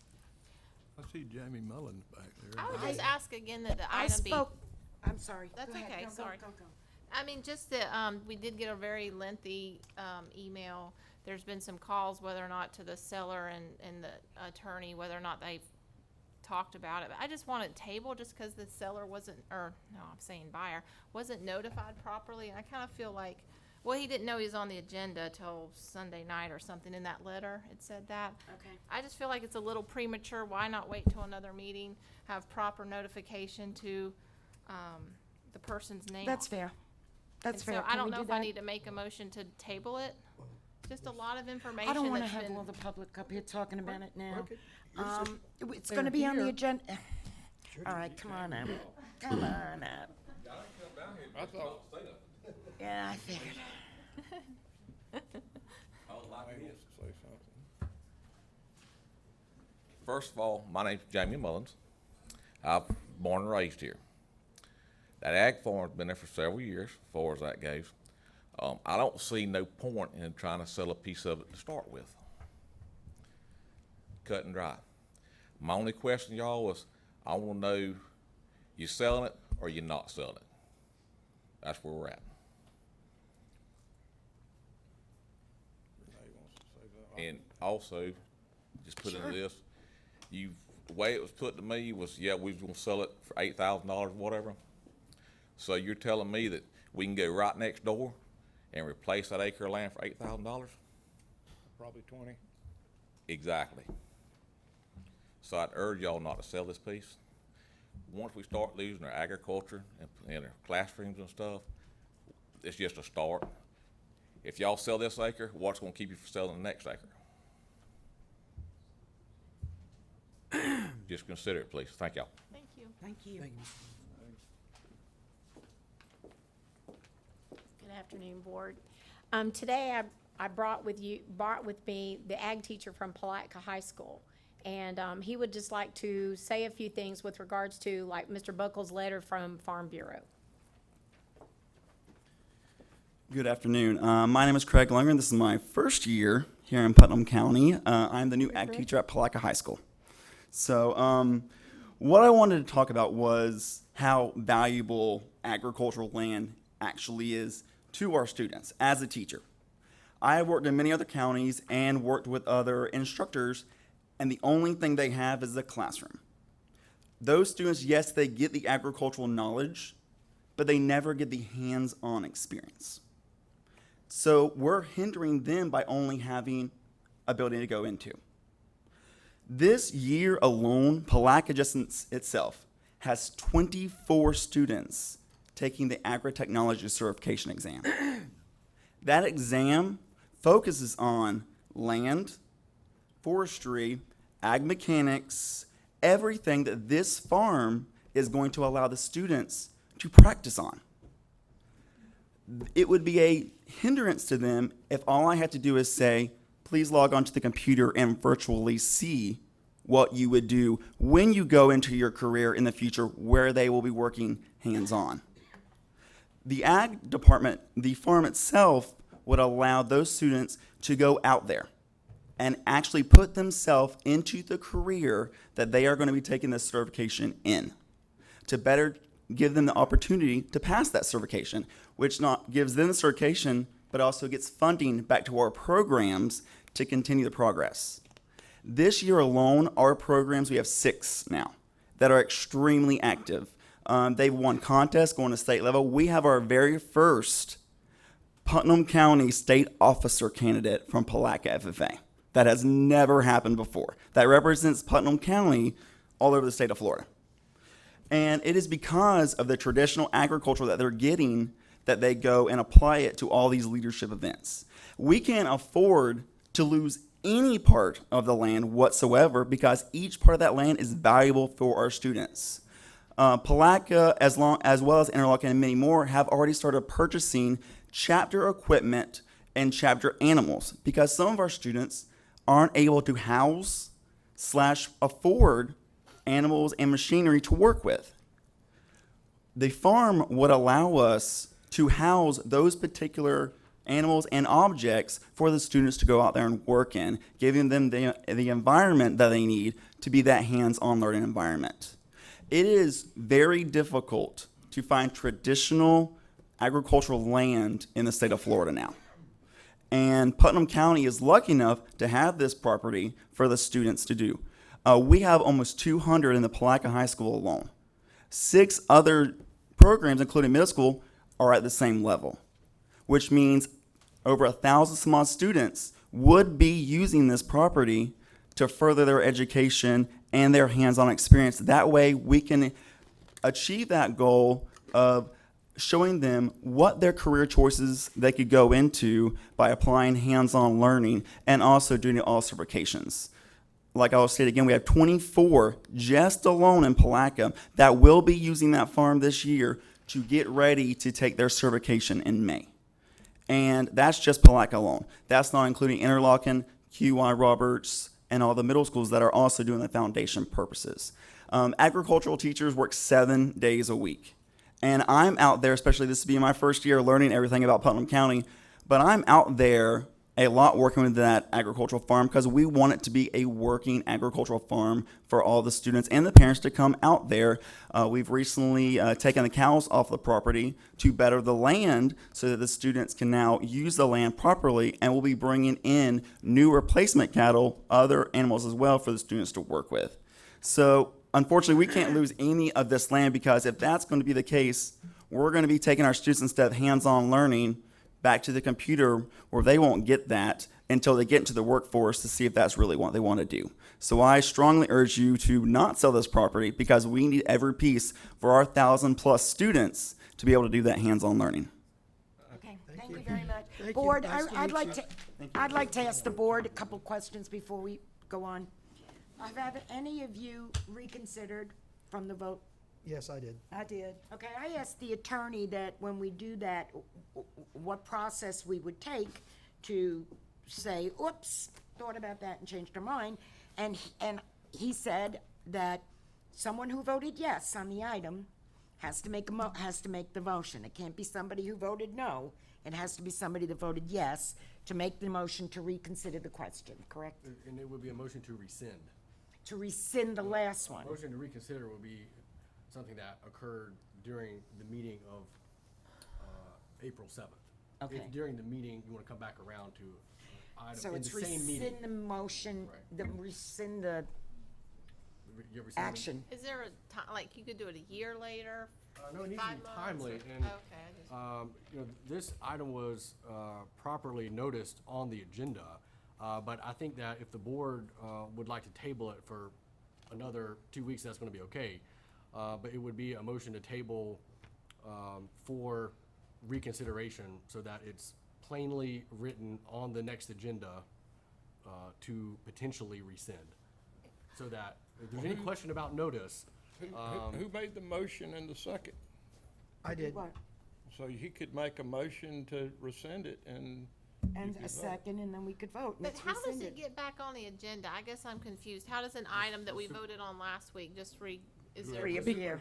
[SPEAKER 7] I see Jamie Mullins back there.
[SPEAKER 8] I would just ask again that the
[SPEAKER 2] I
[SPEAKER 8] item be.
[SPEAKER 2] spoke, I'm sorry.
[SPEAKER 8] That's
[SPEAKER 2] Go ahead.
[SPEAKER 8] okay,
[SPEAKER 2] Go, go,
[SPEAKER 8] sorry.
[SPEAKER 2] go, go.
[SPEAKER 8] I mean, just that, we did get a very lengthy, email. There's been some calls, whether or not to the seller and the attorney, whether or not they've talked about it. But I just want it tabled just because the seller wasn't, or, no, I'm saying buyer, wasn't notified properly. And I kind of feel like, well, he didn't know he was on the agenda till Sunday night or something in that letter. It said that.
[SPEAKER 2] Okay.
[SPEAKER 8] I just feel like it's a little premature. Why not wait till another meeting, have proper notification to, the person's name?
[SPEAKER 2] That's fair. That's
[SPEAKER 8] And
[SPEAKER 2] fair.
[SPEAKER 8] so I
[SPEAKER 2] Can
[SPEAKER 8] don't
[SPEAKER 2] we
[SPEAKER 8] know
[SPEAKER 2] do
[SPEAKER 8] if I
[SPEAKER 2] that?
[SPEAKER 8] need to make a motion to table it. Just a lot of information
[SPEAKER 2] I don't want to
[SPEAKER 8] that's
[SPEAKER 2] have
[SPEAKER 8] been-
[SPEAKER 2] all the public up here talking about it now.
[SPEAKER 19] Okay.
[SPEAKER 2] It's going to be on the
[SPEAKER 19] here.
[SPEAKER 2] agenda. All right, come on up. Come on up.
[SPEAKER 7] I thought,
[SPEAKER 2] Yeah, I figured.
[SPEAKER 4] First of all, my name's Jamie Mullins. I'm born and raised here. That ag farm's been there for several years, as far as that goes. I don't see no point in trying to sell a piece of it to start with. Cut and dry. My only question, y'all, was I want to know, you selling it or you not selling it? That's where we're at. And also, just put into this, the way it was put to me was, yeah, we was gonna sell it for $8,000, whatever. So you're telling me that we can go right next door and replace that acre of land for $8,000?
[SPEAKER 7] probably 20.
[SPEAKER 4] Exactly. So I'd urge y'all not to sell this piece. Once we start losing our agriculture and our classrooms and stuff, it's just a start. If y'all sell this acre, what's gonna keep you from selling the next acre? Just consider it, please. Thank y'all.
[SPEAKER 8] Thank you.
[SPEAKER 2] Thank you.
[SPEAKER 22] Good afternoon, Board. Today I brought with me the ag teacher from Palatka High School. And he would just like to say a few things with regards to, like, Mr. Buckles' letter from Farm Bureau.
[SPEAKER 23] Good afternoon. My name is Craig Lundgren. This is my first year here in Putnam County. I'm the new ag teacher at Palatka High School. So what I wanted to talk about was how valuable agricultural land actually is to our students as a teacher. I have worked in many other counties and worked with other instructors, and the only thing they have is a classroom. Those students, yes, they get the agricultural knowledge, but they never get the hands-on experience. So we're hindering them by only having a building to go into. This year alone, Palatka just itself has 24 students taking the agri-technology certification exam. That exam focuses on land, forestry, ag mechanics, everything that this farm is going to allow the students to practice on. It would be a hindrance to them if all I had to do is say, please log onto the computer and virtually see what you would do when you go into your career in the future where they will be working hands-on. The ag department, the farm itself, would allow those students to go out there and actually put themselves into the career that they are going to be taking this certification in, to better give them the opportunity to pass that certification, which not gives them the certification, but also gets funding back to our programs to continue the progress. This year alone, our programs, we have 6 now that are extremely active. They've won contests going to state level. We have our very first Putnam County state officer candidate from Palatka FFA. That has never happened before. That represents Putnam County all over the state of Florida. And it is because of the traditional agriculture that they're getting that they go and apply it to all these leadership events. We can't afford to lose any part of the land whatsoever because each part of that land is valuable for our students. Palatka, as well as Interlochen and many more, have already started purchasing chapter equipment and chapter animals because some of our students aren't able to house / afford animals and machinery to work with. The farm would allow us to house those particular animals and objects for the students to go out there and work in, giving them the environment that they need to be that hands-on learning environment. It is very difficult to find traditional agricultural land in the state of Florida now. And Putnam County is lucky enough to have this property for the students to do. We have almost 200 in the Palatka High School alone. 6 other programs, including middle school, are at the same level, which means over 1,000 some odd students would be using this property to further their education and their hands-on experience. That way we can achieve that goal of showing them what their career choices they could go into by applying hands-on learning and also doing all certifications. Like I will state again, we have 24 just alone in Palatka that will be using that farm this year to get ready to take their certification in May. And that's just Palatka alone. That's not including Interlochen, QI Roberts, and all the middle schools that are also doing the foundation purposes. Agricultural teachers work 7 days a week. And I'm out there, especially this will be my first year learning everything about Putnam County, but I'm out there a lot working with that agricultural farm because we want it to be a working agricultural farm for all the students and the parents to come out there. We've recently taken the cows off the property to better the land so that the students can now use the land properly, and we'll be bringing in new replacement cattle, other animals as well for the students to work with. So unfortunately, we can't lose any of this land because if that's going to be the case, we're going to be taking our students instead of hands-on learning back to the computer where they won't get that until they get into the workforce to see if that's really what they want to do. So I strongly urge you to not sell this property because we need every piece for our 1,000+ students to be able to do that hands-on learning.
[SPEAKER 2] Okay, thank you very much.
[SPEAKER 1] Thank you.
[SPEAKER 2] Board,
[SPEAKER 1] Nice to
[SPEAKER 2] I'd
[SPEAKER 1] meet
[SPEAKER 2] I'd like to ask the board a couple questions before we go on. Have any of you reconsidered from the vote?
[SPEAKER 1] Yes, I did.
[SPEAKER 12] I did.
[SPEAKER 2] Okay, I asked the attorney that when we do that, what process we would take to say, oops, thought about that and changed our mind. And he said that someone who voted yes on the item has to make the motion. It can't be somebody who voted no. It has to be somebody that voted yes to make the motion to reconsider the question, correct?
[SPEAKER 11] And it would be a motion to rescind.
[SPEAKER 2] To rescind the last one.
[SPEAKER 11] Motion to reconsider would be something that occurred during the meeting of April 7th.
[SPEAKER 2] Okay.
[SPEAKER 11] If during the meeting you want to come back around to item
[SPEAKER 2] So
[SPEAKER 11] in the
[SPEAKER 2] it's
[SPEAKER 11] same meeting.
[SPEAKER 2] rescind the motion, rescind the
[SPEAKER 11] You ever seen it?
[SPEAKER 2] action.
[SPEAKER 8] Is there a time, like you could do it a year later?
[SPEAKER 11] No, it needs to be
[SPEAKER 8] 5 months,
[SPEAKER 11] timely,
[SPEAKER 8] or-
[SPEAKER 11] and,
[SPEAKER 8] Okay, I just.
[SPEAKER 11] this item was, properly noticed on the agenda, but I think that if the board, would like to table it for another 2 weeks, that's gonna be okay. but it would be a motion to table for reconsideration so that it's plainly written on the next agenda to potentially rescind. So that if there's any question about notice,
[SPEAKER 7] Who made the motion in the second?
[SPEAKER 1] I did.
[SPEAKER 7] So he could make a motion to rescind it and.
[SPEAKER 2] And
[SPEAKER 7] you could
[SPEAKER 2] a
[SPEAKER 7] vote.
[SPEAKER 2] second, and then we could vote. and
[SPEAKER 8] But
[SPEAKER 2] it's
[SPEAKER 8] how does
[SPEAKER 2] rescinded.
[SPEAKER 8] it get back on the agenda? I guess I'm confused. How does an item that we voted on last week just is there?
[SPEAKER 2] Reappear.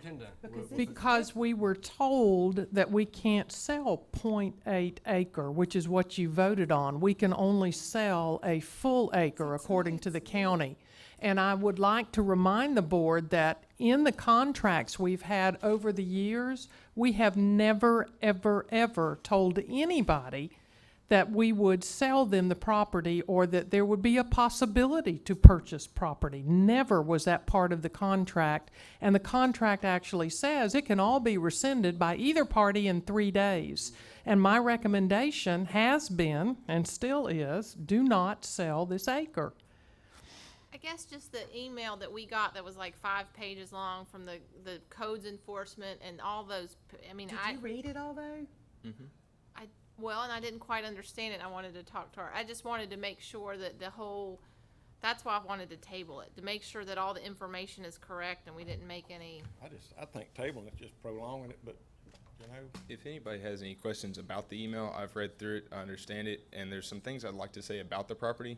[SPEAKER 14] Because we were told that we can't sell .8 acre, which is what you voted on. We can only sell a full acre according to the county. And I would like to remind the board that in the contracts we've had over the years, we have never, ever, ever told anybody that we would sell them the property or that there would be a possibility to purchase property. Never was that part of the contract. And the contract actually says it can all be rescinded by either party in 3 days. And my recommendation has been, and still is, do not sell this acre.
[SPEAKER 8] I guess just the email that we got that was like 5 pages long from the codes enforcement and all those, I mean,
[SPEAKER 2] Did you read it all though?
[SPEAKER 8] Well, and I didn't quite understand it. I wanted to talk to her. I just wanted to make sure that that's why I wanted to table it, to make sure that all the information is correct and we didn't make any.
[SPEAKER 7] I think tabling it's just prolonging it, but,
[SPEAKER 9] If anybody has any questions about the email, I've read through it, I understand it, and there's some things I'd like to say about the property.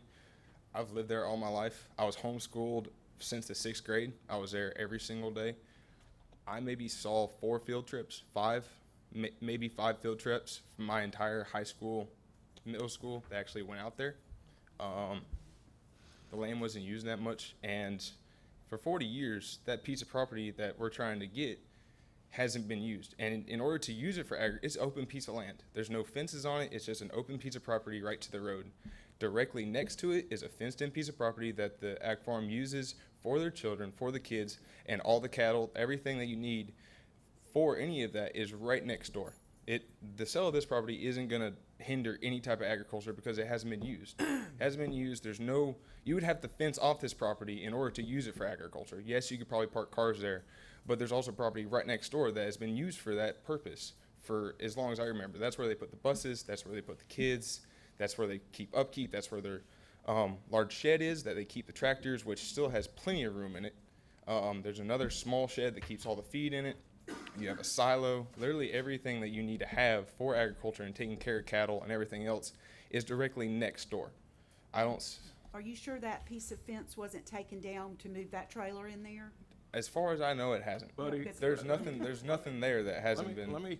[SPEAKER 9] I've lived there all my life. I was homeschooled since the 6th grade. I was there every single day. I maybe saw 4 field trips, 5, maybe 5 field trips from my entire high school, middle school that actually went out there. The land wasn't used that much, and for 40 years, that piece of property that we're trying to get hasn't been used. And in order to use it for it's an open piece of land. There's no fences on it. It's just an open piece of property right to the road. Directly next to it is a fenced-in piece of property that the ag farm uses for their children, for the kids, and all the cattle, everything that you need for any of that is right next door. The sale of this property isn't going to hinder any type of agriculture because it hasn't been used. It hasn't been used. You would have to fence off this property in order to use it for agriculture. Yes, you could probably park cars there, but there's also property right next door that has been used for that purpose for as long as I remember. That's where they put the buses. That's where they put the kids. That's where they keep upkeep. That's where their large shed is that they keep the tractors, which still has plenty of room in it. There's another small shed that keeps all the feed in it. You have a silo. Literally everything that you need to have for agriculture and taking care of cattle and everything else is directly next door.
[SPEAKER 12] Are you sure that piece of fence wasn't taken down to move that trailer in there?
[SPEAKER 9] As far as I know, it hasn't.
[SPEAKER 7] Buddy,
[SPEAKER 9] There's nothing there that hasn't been.
[SPEAKER 7] Let me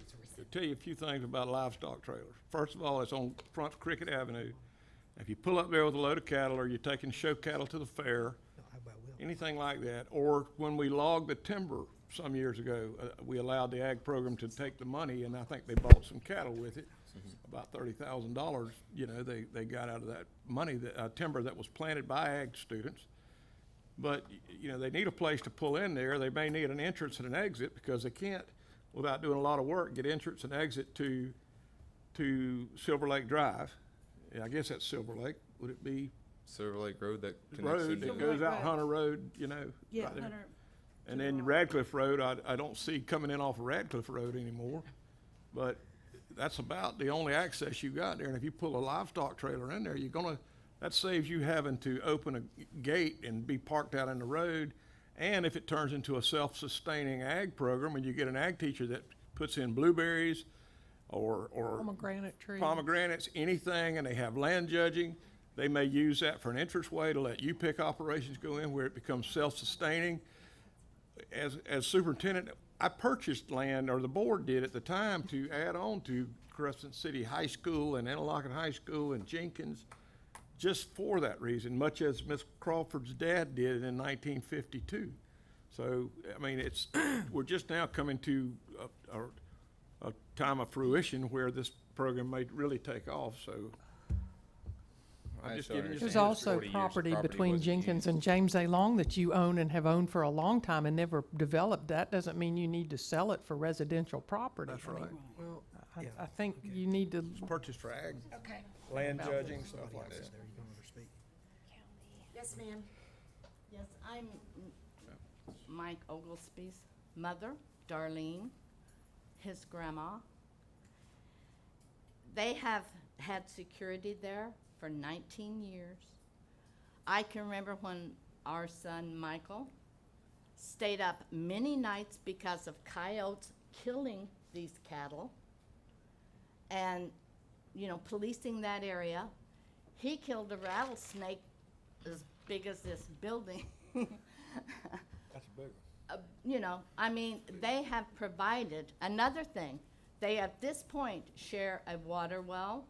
[SPEAKER 7] tell you a few things about livestock trailers. First of all, it's on Front Cricket Avenue. If you pull up there with a load of cattle, or you're taking show cattle to the fair, anything like that, or when we logged the timber some years ago, we allowed the ag program to take the money, and I think they bought some cattle with it, about $30,000. They got out of that money, that timber that was planted by ag students. But they need a place to pull in there. They may need an entrance and an exit because they can't, without doing a lot of work, get entrance and exit to Silver Lake Drive. I guess that's Silver Lake. Would it be?
[SPEAKER 9] Silver Lake Road that connects
[SPEAKER 7] Road
[SPEAKER 9] to
[SPEAKER 7] that goes out Hunter Road,
[SPEAKER 12] Yeah,
[SPEAKER 7] right there.
[SPEAKER 12] Hunter.
[SPEAKER 7] And then Radcliffe Road, I don't see coming in off of Radcliffe Road anymore. But that's about the only access you got there. And if you pull a livestock trailer in there, that saves you having to open a gate and be parked out in the road. And if it turns into a self-sustaining ag program and you get an ag teacher that puts in blueberries or pomegranates, anything, and they have land judging, they may use that for an entranceway to let U-pick operations go in where it becomes self-sustaining. As superintendent, I purchased land, or the board did at the time, to add on to Crescent City High School and Interlochen High School and Jenkins, just for that reason, much as Miss Crawford's dad did in 1952. So, I mean, we're just now coming to a time of fruition where this program may really take off, so. I'm just giving you
[SPEAKER 14] There's
[SPEAKER 9] some
[SPEAKER 14] also property between Jenkins and James A. Long that you own and have owned for a long time and never developed. That doesn't mean you need to sell it for residential property.
[SPEAKER 7] That's right.
[SPEAKER 14] Well, I think you need to.
[SPEAKER 7] It's purchased for ag.
[SPEAKER 2] Okay.
[SPEAKER 7] Land judging, stuff like that.
[SPEAKER 2] Yes, ma'am.
[SPEAKER 10] Yes, I'm Mike Oglesby. mother, Darlene, his grandma. They have had security there for 19 years. I can remember when our son, Michael, stayed up many nights because of coyotes killing these cattle and, you know, policing that area. He killed a rattlesnake as big as this building.
[SPEAKER 7] That's a big one.
[SPEAKER 10] You know, I mean, they have provided, another thing, they at this point share a water well.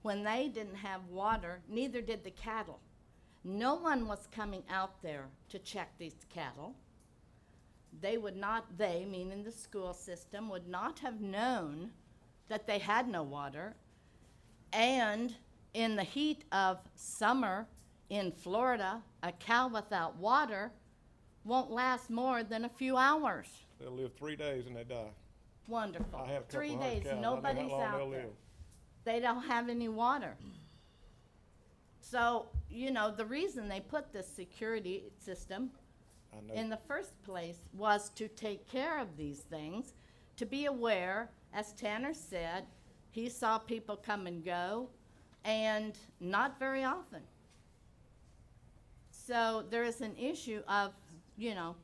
[SPEAKER 10] When they didn't have water, neither did the cattle. No one was coming out there to check these cattle. They would not, they, meaning the school system, would not have known that they had no water. And in the heat of summer in Florida, a cow without water won't last more than a few hours.
[SPEAKER 7] They'll live 3 days and they die.
[SPEAKER 10] Wonderful.
[SPEAKER 7] I have a couple
[SPEAKER 10] 3
[SPEAKER 7] hundred
[SPEAKER 10] days,
[SPEAKER 7] cows. I know how
[SPEAKER 10] nobody's
[SPEAKER 7] long
[SPEAKER 10] out
[SPEAKER 7] they'll
[SPEAKER 10] there.
[SPEAKER 7] live.
[SPEAKER 10] They don't have any water. So, you know, the reason they put this security system
[SPEAKER 7] I know.
[SPEAKER 10] in the first place was to take care of these things, to be aware, as Tanner said, he saw people come and go, and not very often. So there is an issue of, you know,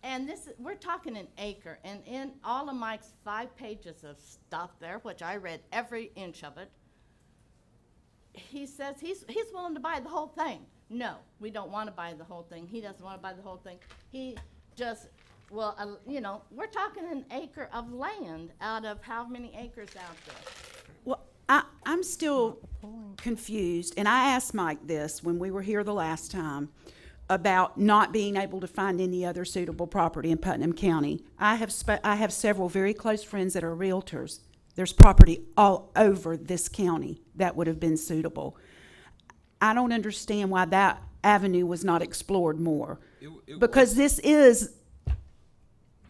[SPEAKER 10] and this, we're talking an acre, and in all of Mike's 5 pages of stuff there, which I read every inch of it, he says he's willing to buy the whole thing. No, we don't want to buy the whole thing. He doesn't want to buy the whole thing. He just, well, you know, we're talking an acre of land out of how many acres out there?
[SPEAKER 12] Well, I'm still confused, and I asked Mike this when we were here the last time about not being able to find any other suitable property in Putnam County. I have several very close friends that are realtors. There's property all over this county that would have been suitable. I don't understand why that avenue was not explored more. Because this is,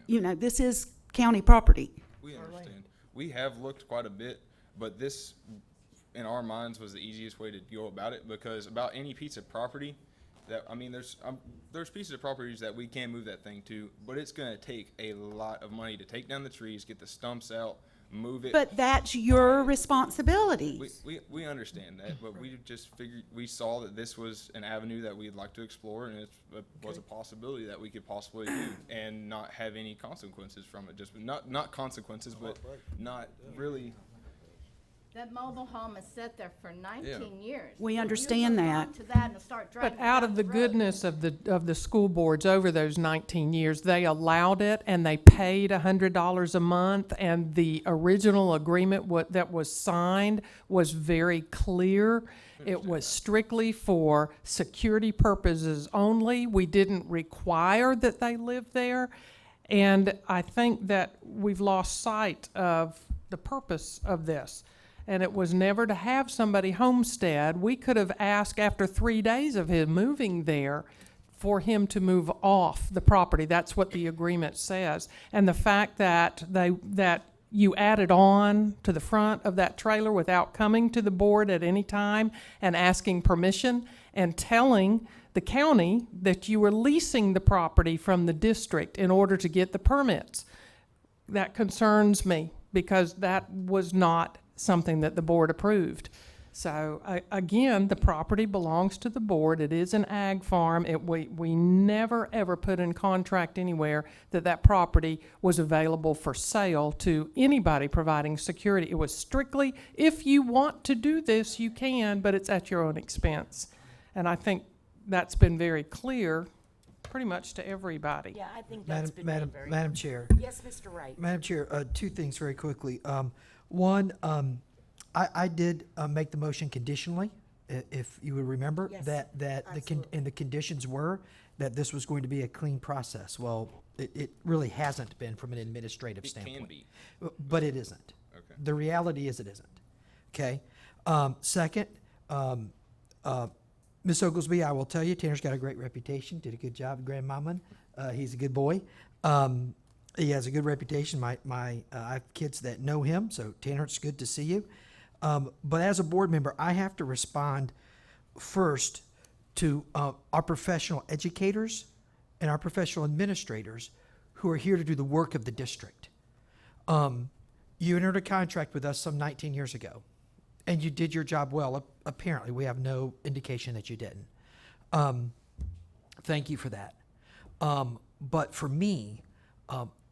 [SPEAKER 12] you know, this is county property.
[SPEAKER 9] We understand. We have looked quite a bit, but this, in our minds, was the easiest way to go about it, because about any piece of property that, I mean, there's pieces of properties that we can move that thing to, but it's gonna take a lot of money to take down the trees, get the stumps out, move it.
[SPEAKER 12] But that's your responsibility.
[SPEAKER 9] We understand that, but we just figured, we saw that this was an avenue that we'd like to explore, and it was a possibility that we could possibly do and not have any consequences from it. Just not consequences, but not really.
[SPEAKER 10] That mobile home has sat there for 19 years.
[SPEAKER 12] We
[SPEAKER 10] You
[SPEAKER 12] understand
[SPEAKER 10] hold
[SPEAKER 12] that.
[SPEAKER 10] on to that and start
[SPEAKER 14] But
[SPEAKER 10] dragging
[SPEAKER 14] out
[SPEAKER 10] down
[SPEAKER 14] of the
[SPEAKER 10] road.
[SPEAKER 14] goodness of the school boards over those 19 years, they allowed it and they paid $100 a month, and the original agreement that was signed was very clear. It was strictly for security purposes only. We didn't require that they live there. And I think that we've lost sight of the purpose of this. And it was never to have somebody homestead. We could have asked after 3 days of him moving there for him to move off the property. That's what the agreement says. And the fact that you added on to the front of that trailer without coming to the board at any time and asking permission and telling the county that you were leasing the property from the district in order to get the permits, that concerns me, because that was not something that the board approved. So again, the property belongs to the board. It is an ag farm. We never ever put in contract anywhere that property was available for sale to anybody providing security. It was strictly, if you want to do this, you can, but it's at your own expense. And I think that's been very clear pretty much to everybody.
[SPEAKER 2] Yeah, I think that's been made very
[SPEAKER 1] Madam Chair.
[SPEAKER 2] Yes, Mr. Wright.
[SPEAKER 1] Madam Chair, 2 things very quickly. One, I did make the motion conditionally, if you would remember.
[SPEAKER 2] Yes,
[SPEAKER 1] And the conditions were that this was going to be a clean process. Well, it really hasn't been from an administrative standpoint.
[SPEAKER 9] Can be.
[SPEAKER 1] But it isn't.
[SPEAKER 9] Okay.
[SPEAKER 1] The reality is it isn't. Okay? Second, Ms. Oglesby, I will tell you, Tanner's got a great reputation, did a good job at Grandmama. He's a good boy. He has a good reputation. I have kids that know him, so Tanner, it's good to see you. But as a board member, I have to respond first to our professional educators and our professional administrators who are here to do the work of the district. You entered a contract with us some 19 years ago, and you did your job well. Apparently, we have no indication that you didn't. Thank you for that. But for me,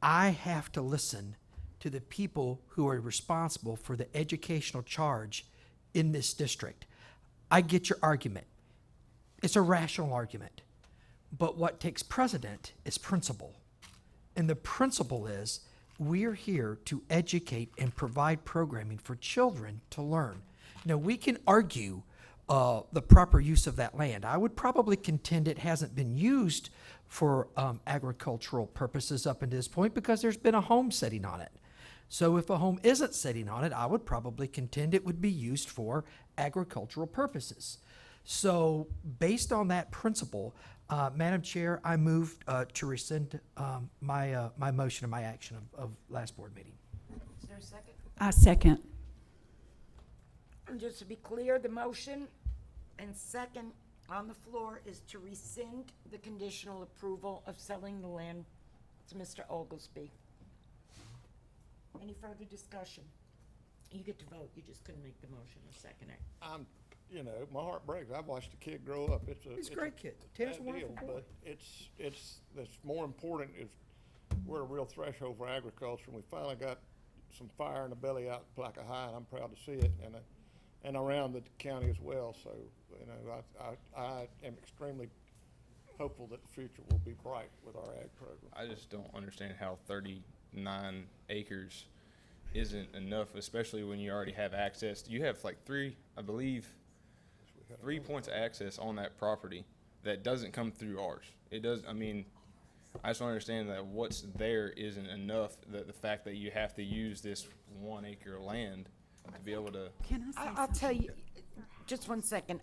[SPEAKER 1] I have to listen to the people who are responsible for the educational charge in this district. I get your argument. It's a rational argument. But what takes precedent is principle. And the principle is we're here to educate and provide programming for children to learn. Now, we can argue the proper use of that land. I would probably contend it hasn't been used for agricultural purposes up until this point because there's been a home sitting on it. So if a home isn't sitting on it, I would probably contend it would be used for agricultural purposes. So based on that principle, Madam Chair, I move to rescind my motion and my action of last board meeting.
[SPEAKER 2] Is there a second?
[SPEAKER 12] I second.
[SPEAKER 2] And just to be clear, the motion and second on the floor is to rescind the conditional approval of selling the land to Mr. Oglesby. Any further discussion? You get to vote, you just couldn't make the motion or second it.
[SPEAKER 7] I'm, you know, my heart breaks. I've watched the kid grow up.
[SPEAKER 1] He's a great kid. Tanner's a
[SPEAKER 7] bad
[SPEAKER 1] wonderful
[SPEAKER 7] deal,
[SPEAKER 1] boy.
[SPEAKER 7] but it's more important is we're a real threshold for agriculture. And we finally got some fire in the belly out at Placa High, and I'm proud to see it, and around the county as well. So, you know, I am extremely hopeful that the future will be bright with our ag program.
[SPEAKER 9] I just don't understand how 39 acres isn't enough, especially when you already have access. You have like three points of access on that property that doesn't come through ours. It does, I mean, I just don't understand that what's there isn't enough, that the fact that you have to use this 1 acre of land to be able to.
[SPEAKER 12] Can I say
[SPEAKER 2] I'll tell
[SPEAKER 12] something?
[SPEAKER 2] you, just one second.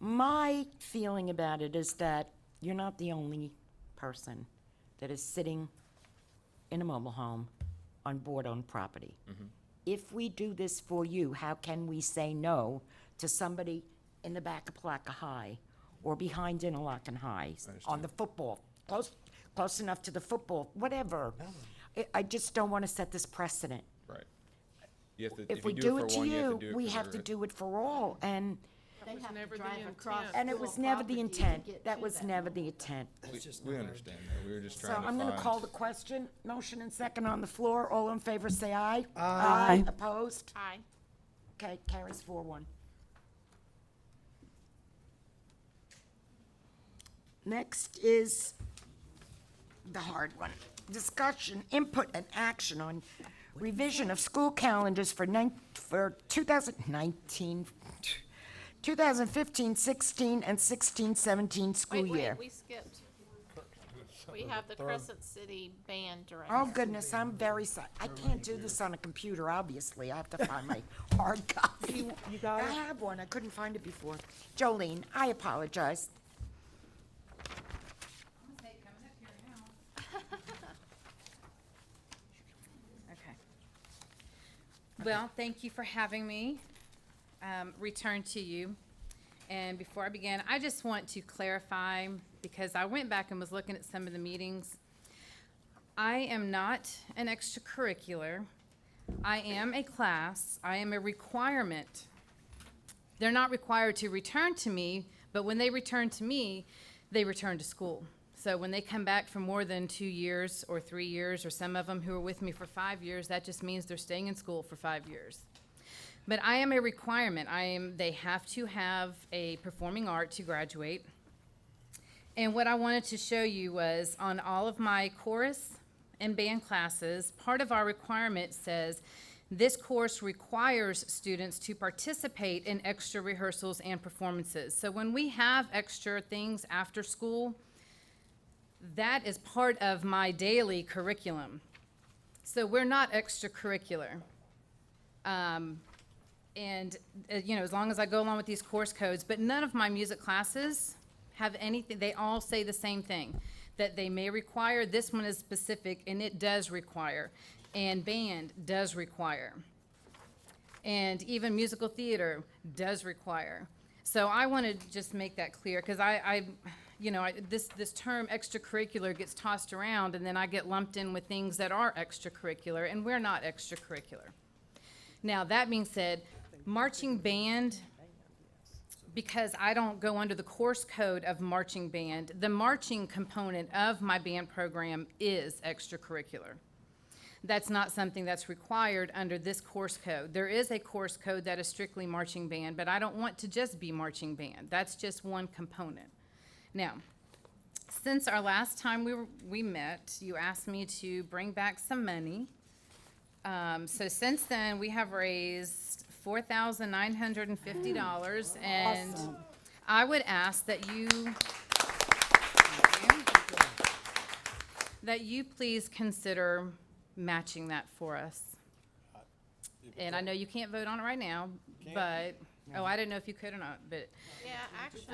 [SPEAKER 2] My feeling about it is that you're not the only person that is sitting in a mobile home on board-owned property. If we do this for you, how can we say no to somebody in the back of Placa High or behind Interlochen High on the football, close enough to the football, whatever? I just don't want to set this precedent.
[SPEAKER 9] Right. You have to,
[SPEAKER 2] If we
[SPEAKER 9] you
[SPEAKER 2] do
[SPEAKER 9] for
[SPEAKER 2] it to
[SPEAKER 9] one, you have
[SPEAKER 2] you,
[SPEAKER 9] to do it
[SPEAKER 2] we
[SPEAKER 9] for
[SPEAKER 2] have
[SPEAKER 9] the
[SPEAKER 2] to
[SPEAKER 9] rest.
[SPEAKER 2] do it for all, and
[SPEAKER 10] They
[SPEAKER 14] was
[SPEAKER 10] have
[SPEAKER 14] never
[SPEAKER 10] to
[SPEAKER 14] the
[SPEAKER 10] drive
[SPEAKER 14] intent.
[SPEAKER 10] across
[SPEAKER 2] and it
[SPEAKER 10] school
[SPEAKER 2] was never the
[SPEAKER 10] property to
[SPEAKER 2] intent.
[SPEAKER 10] get
[SPEAKER 2] That
[SPEAKER 10] to
[SPEAKER 2] was never the intent.
[SPEAKER 9] We understand that. We were just
[SPEAKER 2] So
[SPEAKER 9] trying to
[SPEAKER 2] I'm
[SPEAKER 9] find.
[SPEAKER 2] gonna call the question. Motion and second on the floor. All in favor, say aye.
[SPEAKER 12] Aye.
[SPEAKER 2] Opposed?
[SPEAKER 8] Aye.
[SPEAKER 2] Okay, carries 4-1. Next is the hard one. Discussion, input, and action on revision of school calendars for 2019, 2015-16 and 16-17 school year.
[SPEAKER 8] Wait, we skipped. We have the Crescent City Band Director.
[SPEAKER 2] Oh, goodness, I'm very sorry. I can't do this on a computer, obviously. I have to find my hard copy.
[SPEAKER 12] You got
[SPEAKER 2] I
[SPEAKER 12] it?
[SPEAKER 2] have one. I couldn't find it before. Jolene, I apologize.
[SPEAKER 15] Okay. Well, thank you for having me return to you. And before I begin, I just want to clarify, because I went back and was looking at some of the meetings. I am not an extracurricular. I am a class. I am a requirement. They're not required to return to me, but when they return to me, they return to school. So when they come back for more than 2 years or 3 years, or some of them who are with me for 5 years, that just means they're staying in school for 5 years. But I am a requirement. They have to have a performing art to graduate. And what I wanted to show you was on all of my chorus and band classes, part of our requirement says this course requires students to participate in extra rehearsals and performances. So when we have extra things after school, that is part of my daily curriculum. So we're not extracurricular. As long as I go along with these course codes, but none of my music classes have anything, they all say the same thing, that they may require. This one is specific, and it does require, and band does require, and even musical theater does require. So I want to just make that clear, because this term extracurricular gets tossed around, and then I get lumped in with things that are extracurricular, and we're not extracurricular. Now, that being said, marching band, because I don't go under the course code of marching band, the marching component of my band program is extracurricular. That's not something that's required under this course code. There is a course code that is strictly marching band, but I don't want to just be marching band. That's just one component. Now, since our last time we met, you asked me to bring back some money. So since then, we have raised $4,950, and I would ask that you please consider matching that for us. And I know you can't vote on it right now, but, I didn't know if you could or not, but.
[SPEAKER 8] Yeah, actually.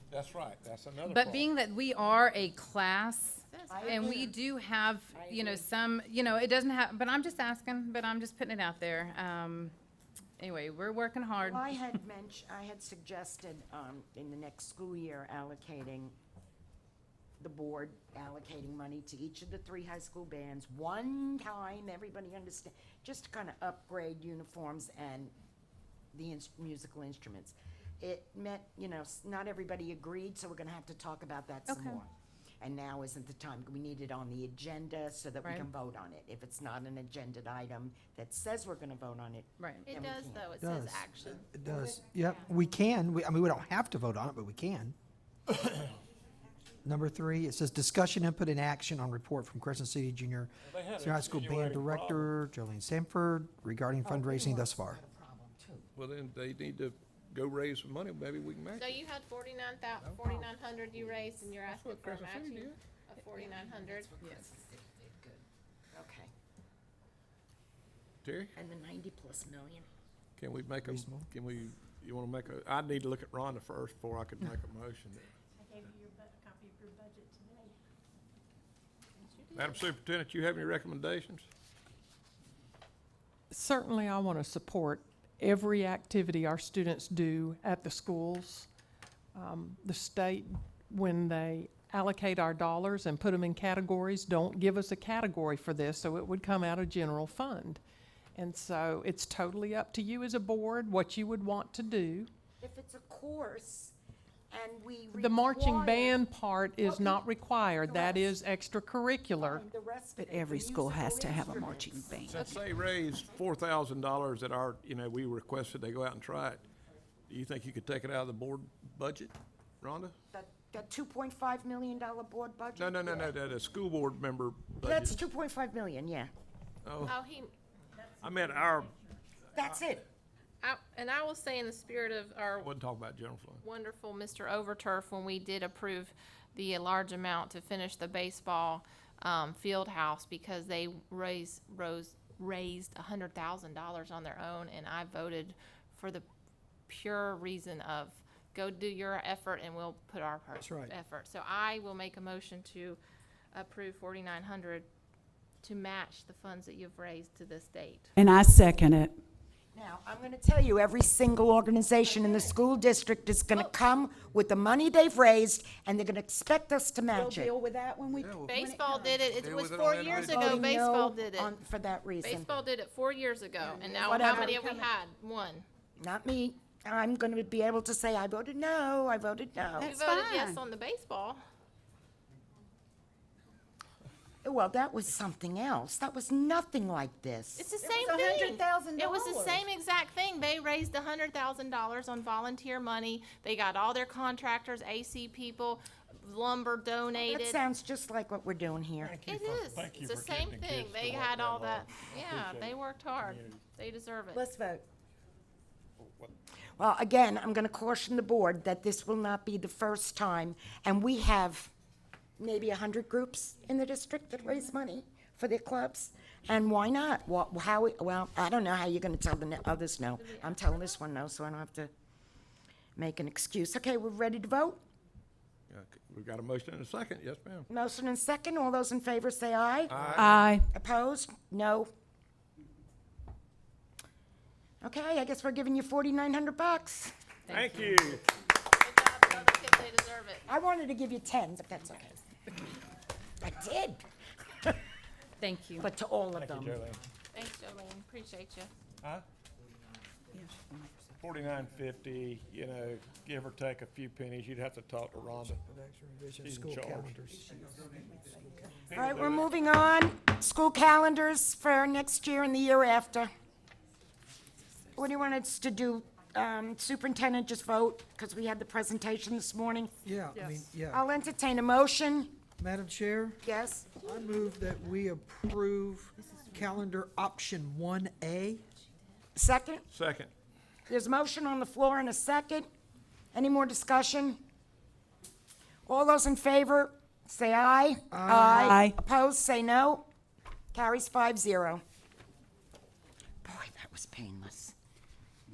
[SPEAKER 7] That's right, that's another
[SPEAKER 15] But being that we are a class, and we do have, some, it doesn't have, but I'm just asking, but I'm just putting it out there. Anyway, we're working hard.
[SPEAKER 2] Well, I had suggested, in the next school year allocating, the board allocating money to each of the 3 high school bands, one time, everybody understand, just to kind of upgrade uniforms and the musical instruments. It meant, not everybody agreed, so we're gonna have to talk about that some
[SPEAKER 15] Okay.
[SPEAKER 2] more. And now isn't the time, we need it on the agenda so that we
[SPEAKER 15] Right.
[SPEAKER 2] can vote on it. If it's not an agenda item that says we're gonna vote on it.
[SPEAKER 15] Right.
[SPEAKER 8] It
[SPEAKER 2] then we
[SPEAKER 8] does,
[SPEAKER 2] can't.
[SPEAKER 8] though. It
[SPEAKER 1] Does.
[SPEAKER 8] says action.
[SPEAKER 1] It does. Yep, we can. We don't have to vote on it, but we can. Number 3, it says discussion, input, and action on report from Crescent City Junior Senior High School Band Director Jolene Sanford regarding fundraising thus far.
[SPEAKER 7] Well, then they need to go raise some money, maybe we can match
[SPEAKER 8] So
[SPEAKER 7] it.
[SPEAKER 8] you had 4,900 you raised, and you're asking
[SPEAKER 7] what
[SPEAKER 8] for a
[SPEAKER 7] Crescent City
[SPEAKER 8] matching
[SPEAKER 7] did.
[SPEAKER 8] of 4,900?
[SPEAKER 15] Yes.
[SPEAKER 2] Okay.
[SPEAKER 7] Terry,
[SPEAKER 2] And the 90+ million.
[SPEAKER 7] can we make you wanna make I need to look at Rhonda first before I could make a motion.
[SPEAKER 13] I gave you a copy of your budget today.
[SPEAKER 7] Madam Superintendent, you have any recommendations?
[SPEAKER 14] Certainly, I want to support every activity our students do at the schools. The state, when they allocate our dollars and put them in categories, don't give us a category for this, so it would come out of general fund. And so it's totally up to you as a board what you would want to do.
[SPEAKER 2] If it's a course and we
[SPEAKER 14] The marching
[SPEAKER 2] require-
[SPEAKER 14] band part is not required, that is extracurricular.
[SPEAKER 2] The rest of
[SPEAKER 12] But
[SPEAKER 2] it,
[SPEAKER 12] every
[SPEAKER 2] the
[SPEAKER 12] school has to
[SPEAKER 2] musical
[SPEAKER 12] have a marching
[SPEAKER 2] instruments.
[SPEAKER 12] band.
[SPEAKER 7] Since they raised $4,000 at our, we requested they go out and try it, do you think you could take it out of the board budget, Rhonda?
[SPEAKER 2] That $2.5 million board budget?
[SPEAKER 7] No, the school board member
[SPEAKER 2] That's
[SPEAKER 7] budget.
[SPEAKER 2] $2.5 million, yeah.
[SPEAKER 7] Oh,
[SPEAKER 8] Oh, he,
[SPEAKER 7] I meant our,
[SPEAKER 2] That's it.
[SPEAKER 8] and I will say in the spirit of our
[SPEAKER 7] wasn't talking about general fund.
[SPEAKER 8] wonderful Mr. Overturf, when we did approve the large amount to finish the baseball field house, because they raised $100,000 on their own, and I voted for the pure reason of go do your effort and we'll put our part
[SPEAKER 1] That's right.
[SPEAKER 8] effort. So I will make a motion to approve 4,900 to match the funds that you've raised to this date.
[SPEAKER 12] And I second it.
[SPEAKER 2] Now, I'm going to tell you, every single organization in the school district is going to come with the money they've raised, and they're going to expect us to
[SPEAKER 12] We'll
[SPEAKER 2] match it.
[SPEAKER 12] deal with that when we.
[SPEAKER 8] Baseball did it. It
[SPEAKER 7] Deal
[SPEAKER 8] was
[SPEAKER 7] with it
[SPEAKER 8] 4
[SPEAKER 7] on
[SPEAKER 8] years
[SPEAKER 7] individual.
[SPEAKER 8] ago.
[SPEAKER 2] Voting
[SPEAKER 8] Baseball
[SPEAKER 2] no
[SPEAKER 8] did it.
[SPEAKER 2] For that reason.
[SPEAKER 8] Baseball did it 4 years ago, and now how
[SPEAKER 2] Whatever.
[SPEAKER 8] many have we had? One.
[SPEAKER 2] Not me. I'm going to be able to say, I voted no, I voted no.
[SPEAKER 8] We
[SPEAKER 12] That's
[SPEAKER 8] voted
[SPEAKER 12] fine.
[SPEAKER 8] yes on the baseball.
[SPEAKER 2] Well, that was something else. That was nothing like this.
[SPEAKER 8] It's the
[SPEAKER 12] It
[SPEAKER 8] same
[SPEAKER 12] was
[SPEAKER 8] thing.
[SPEAKER 12] $100,000.
[SPEAKER 8] It was the same exact thing. They raised $100,000 on volunteer money. They got all their contractors, AC people, lumber donated.
[SPEAKER 2] That sounds just like what we're doing here.
[SPEAKER 8] It is. It's the same thing. They had all that. Yeah, they worked hard. They deserve it.
[SPEAKER 2] Let's vote. Well, again, I'm going to caution the board that this will not be the first time, and we have maybe 100 groups in the district that raise money for their clubs, and why not? Well, I don't know how you're going to tell the others no. I'm telling this one no, so I don't have to make an excuse. Okay, we're ready to vote?
[SPEAKER 7] Yeah, we've got a motion and a second, yes, ma'am.
[SPEAKER 2] Motion and second. All those in favor say aye.
[SPEAKER 12] Aye.
[SPEAKER 2] Opposed? No. Okay, I guess we're giving you $4,900.
[SPEAKER 7] Thank you.
[SPEAKER 8] Good job, brother. Kids, they deserve it.
[SPEAKER 2] I wanted to give you 10, but that's okay. I did,
[SPEAKER 15] Thank you.
[SPEAKER 2] but to all of them.
[SPEAKER 8] Thanks, Jolene, appreciate you.
[SPEAKER 7] Huh? 49.50, you know, give or take a few pennies, you'd have to talk to Randa. She's in
[SPEAKER 1] School
[SPEAKER 7] charge.
[SPEAKER 1] calendars.
[SPEAKER 2] All right, we're moving on. School calendars for next year and the year after. What do you want us to do? Superintendent, just vote, because we had the presentation this morning.
[SPEAKER 1] Yeah, I mean, yeah.
[SPEAKER 2] I'll entertain a motion.
[SPEAKER 1] Madam Chair,
[SPEAKER 2] Yes?
[SPEAKER 1] I move that we approve calendar option 1A.
[SPEAKER 2] Second?
[SPEAKER 7] Second.
[SPEAKER 2] There's a motion on the floor and a second. Any more discussion? All those in favor, say aye.
[SPEAKER 12] Aye.
[SPEAKER 2] Opposed, say no. Carries 5-0. Boy, that was painless.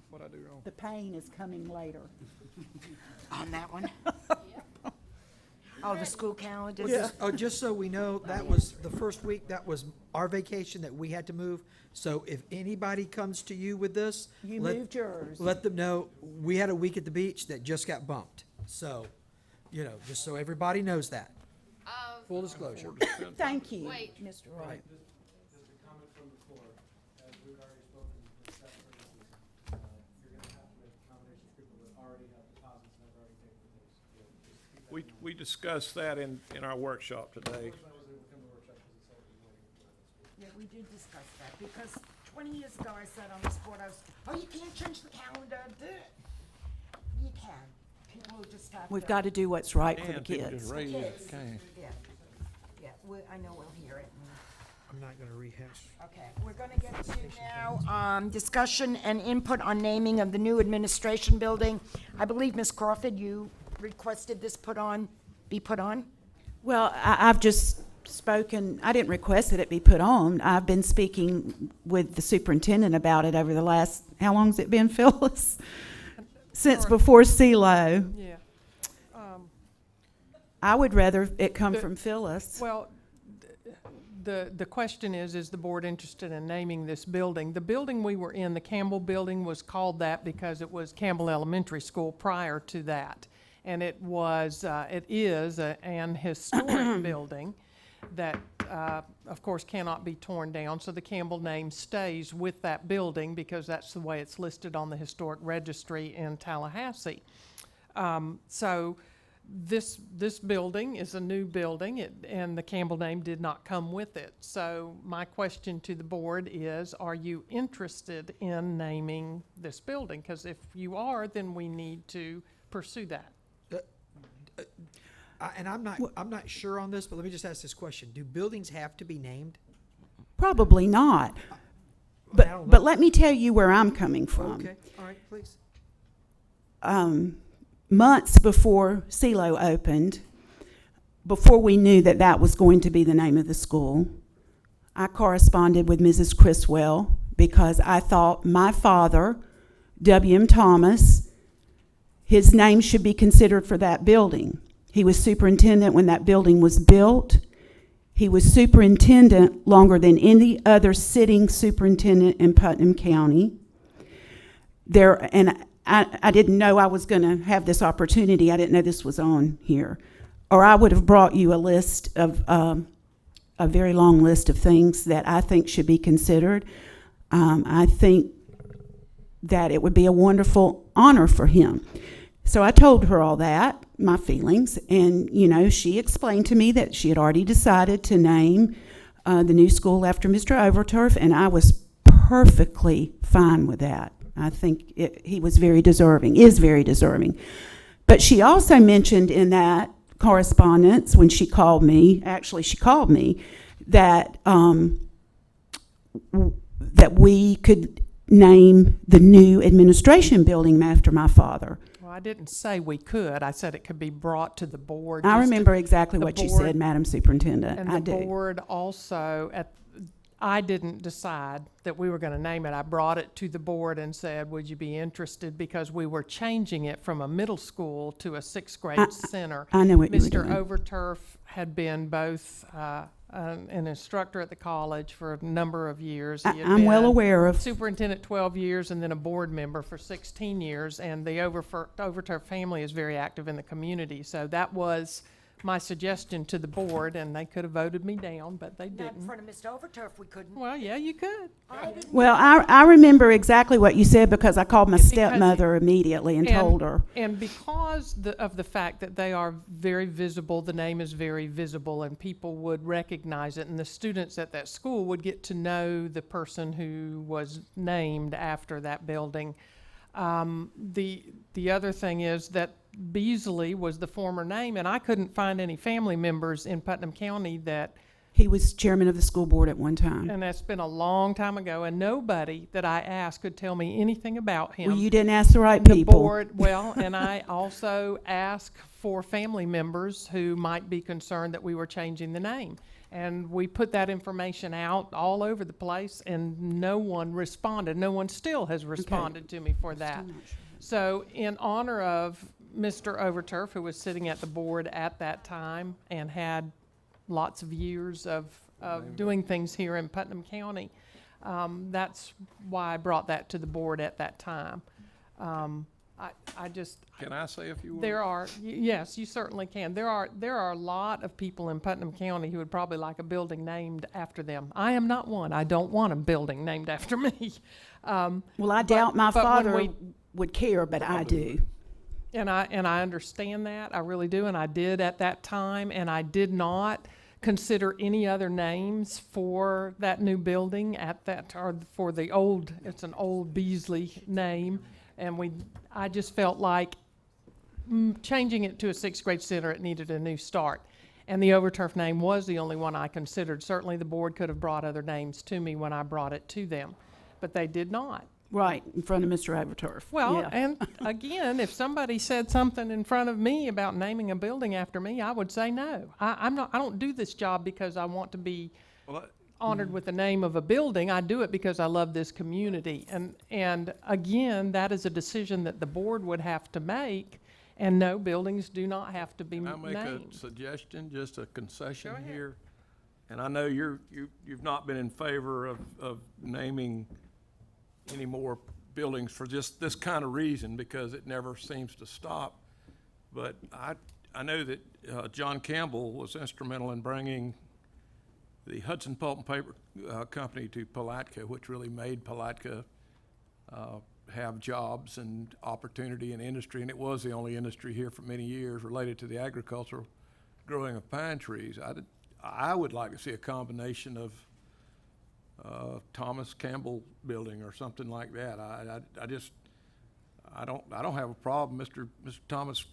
[SPEAKER 7] What'd I do wrong?
[SPEAKER 12] The pain is coming later.
[SPEAKER 2] On that one? Oh, the school calendar?
[SPEAKER 1] Just so we know, that was the first week, that was our vacation that we had to move. So if anybody comes to you with this,
[SPEAKER 12] You moved yours.
[SPEAKER 1] let them know, we had a week at the beach that just got bumped. So, you know, just so everybody knows that. Full disclosure.
[SPEAKER 12] Thank you,
[SPEAKER 8] Wait.
[SPEAKER 12] Mr. Wright.
[SPEAKER 11] Just a comment from the floor. As we've already spoken with staff services, you're gonna have to make accommodations for people that already have deposits and have already paid for things. You know, just keep that
[SPEAKER 7] We discussed that in our workshop today.
[SPEAKER 11] That was within the workshop because it said it was waiting.
[SPEAKER 2] Yeah, we did discuss that, because 20 years ago, I said on this board, I was, oh, you can't change the calendar, do it. You can. People will just have to.
[SPEAKER 12] We've got to do what's right for the
[SPEAKER 7] And people
[SPEAKER 12] kids.
[SPEAKER 7] just raise it.
[SPEAKER 2] Kids.
[SPEAKER 7] Okay.
[SPEAKER 2] Yeah, yeah, I know we'll hear it.
[SPEAKER 1] I'm not gonna rehash.
[SPEAKER 2] Okay, we're gonna get to now, discussion and input on naming of the new administration building. I believe, Ms. Crawford, you requested this be put on?
[SPEAKER 12] Well, I've just spoken, I didn't request that it be put on. I've been speaking with the superintendent about it over the last, how long's it been, Phyllis? Since before CeeLo.
[SPEAKER 14] Yeah.
[SPEAKER 12] I would rather it come
[SPEAKER 14] The-
[SPEAKER 12] from Phyllis.
[SPEAKER 14] Well, the question is the board interested in naming this building? The building we were in, the Campbell Building, was called that because it was Campbell Elementary School prior to that. And it is an historic building that, of course, cannot be torn down. So the Campbell name stays with that building because that's the way it's listed on the Historic Registry in Tallahassee. So this building is a new building, and the Campbell name did not come with it. So my question to the board is, are you interested in naming this building? Because if you are, then we need to pursue that.
[SPEAKER 1] And I'm not sure on this, but let me just ask this question. Do buildings have to be named?
[SPEAKER 12] Probably not.
[SPEAKER 1] I don't know.
[SPEAKER 12] But let me tell you where I'm coming from.
[SPEAKER 1] Okay, all right, please.
[SPEAKER 12] Months before CeeLo opened, before we knew that that was going to be the name of the school, I corresponded with Mrs. Criswell because I thought my father, W.M. Thomas, his name should be considered for that building. He was superintendent when that building was built. He was superintendent longer than any other sitting superintendent in Putnam County. I didn't know I was going to have this opportunity. I didn't know this was on here. Or I would have brought you a list of, a very long list of things that I think should be considered. I think that it would be a wonderful honor for him. So I told her all that, my feelings, and, she explained to me that she had already decided to name the new school after Mr. Overturf, and I was perfectly fine with that. I think he was is very deserving. But she also mentioned in that correspondence when she called me, that that we could name the new administration building after my father.
[SPEAKER 14] Well, I didn't say we could. I said it could be brought to the board.
[SPEAKER 12] I
[SPEAKER 14] just
[SPEAKER 12] remember exactly
[SPEAKER 14] the
[SPEAKER 12] what you
[SPEAKER 14] board-
[SPEAKER 12] said, Madam Superintendent.
[SPEAKER 14] And
[SPEAKER 12] I
[SPEAKER 14] the
[SPEAKER 12] do.
[SPEAKER 14] board also, I didn't decide that we were going to name it. I brought it to the board and said, would you be interested? Because we were changing it from a middle school to a sixth grade center.
[SPEAKER 12] I know what you were
[SPEAKER 14] Mr.
[SPEAKER 12] doing.
[SPEAKER 14] Overturf had been both an instructor at the college for a number of years. He had
[SPEAKER 12] I'm well
[SPEAKER 14] been
[SPEAKER 12] aware of.
[SPEAKER 14] superintendent 12 years and then a board member for 16 years. And the Overturf family is very active in the community. So that was my suggestion to the board, and they could have voted me down, but they
[SPEAKER 2] Not in
[SPEAKER 14] didn't.
[SPEAKER 2] front of Mr. Overturf, we couldn't.
[SPEAKER 14] Well, yeah, you could.
[SPEAKER 12] Well, I remember exactly what you said because I called my
[SPEAKER 14] Because-
[SPEAKER 12] stepmother immediately and told her.
[SPEAKER 14] And because of the fact that they are very visible, the name is very visible, and people would recognize it, and the students at that school would get to know the person who was named after that building. The other thing is that Beasley was the former name, and I couldn't find any family members in Putnam County that.
[SPEAKER 12] He was chairman of the school board at one time.
[SPEAKER 14] And that's been a long time ago, and nobody that I asked could tell me anything about him.
[SPEAKER 12] Well, you didn't ask the right
[SPEAKER 14] And
[SPEAKER 12] people.
[SPEAKER 14] The board, well, and I also asked for family members who might be concerned that we were changing the name. And we put that information out all over the place, and no one responded. No one still has responded to me for that. So in honor of Mr. Overturf, who was sitting at the board at that time and had lots of years of doing things here in Putnam County, that's why I brought that to the board at that time. I just.
[SPEAKER 7] Can I say a few words?
[SPEAKER 14] There are, yes, you certainly can. There are a lot of people in Putnam County who would probably like a building named after them. I am not one. I don't want a building named after me.
[SPEAKER 12] Well, I doubt my
[SPEAKER 14] but when
[SPEAKER 12] father would care, but I do.
[SPEAKER 14] And I understand that, I really do, and I did at that time, and I did not consider any other names for that new building at that, or for the old, it's an old Beasley name, and I just felt like changing it to a sixth grade center, it needed a new start. And the Overturf name was the only one I considered. Certainly the board could have brought other names to me when I brought it to them, but they did not.
[SPEAKER 12] Right, in front of Mr. Overturf.
[SPEAKER 14] Well,
[SPEAKER 12] Yeah.
[SPEAKER 14] and again, if somebody said something in front of me about naming a building after me, I would say no. I don't do this job because I want to be honored with the name of a building. I do it because I love this community. And again, that is a decision that the board would have to make. And no, buildings do not have to be
[SPEAKER 7] Can I make
[SPEAKER 14] named.
[SPEAKER 7] a suggestion, just a concession
[SPEAKER 14] Go ahead.
[SPEAKER 7] here? And I know you've not been in favor of naming any more buildings for just this kind of reason, because it never seems to stop. But I know that John Campbell was instrumental in bringing the Hudson Pulp and Paper Company to Palatka, which really made Palatka have jobs and opportunity in industry, and it was the only industry here for many years related to the agricultural growing of pine trees. I would like to see a combination of Thomas Campbell building or something like that. I don't have a problem. Mr. Thomas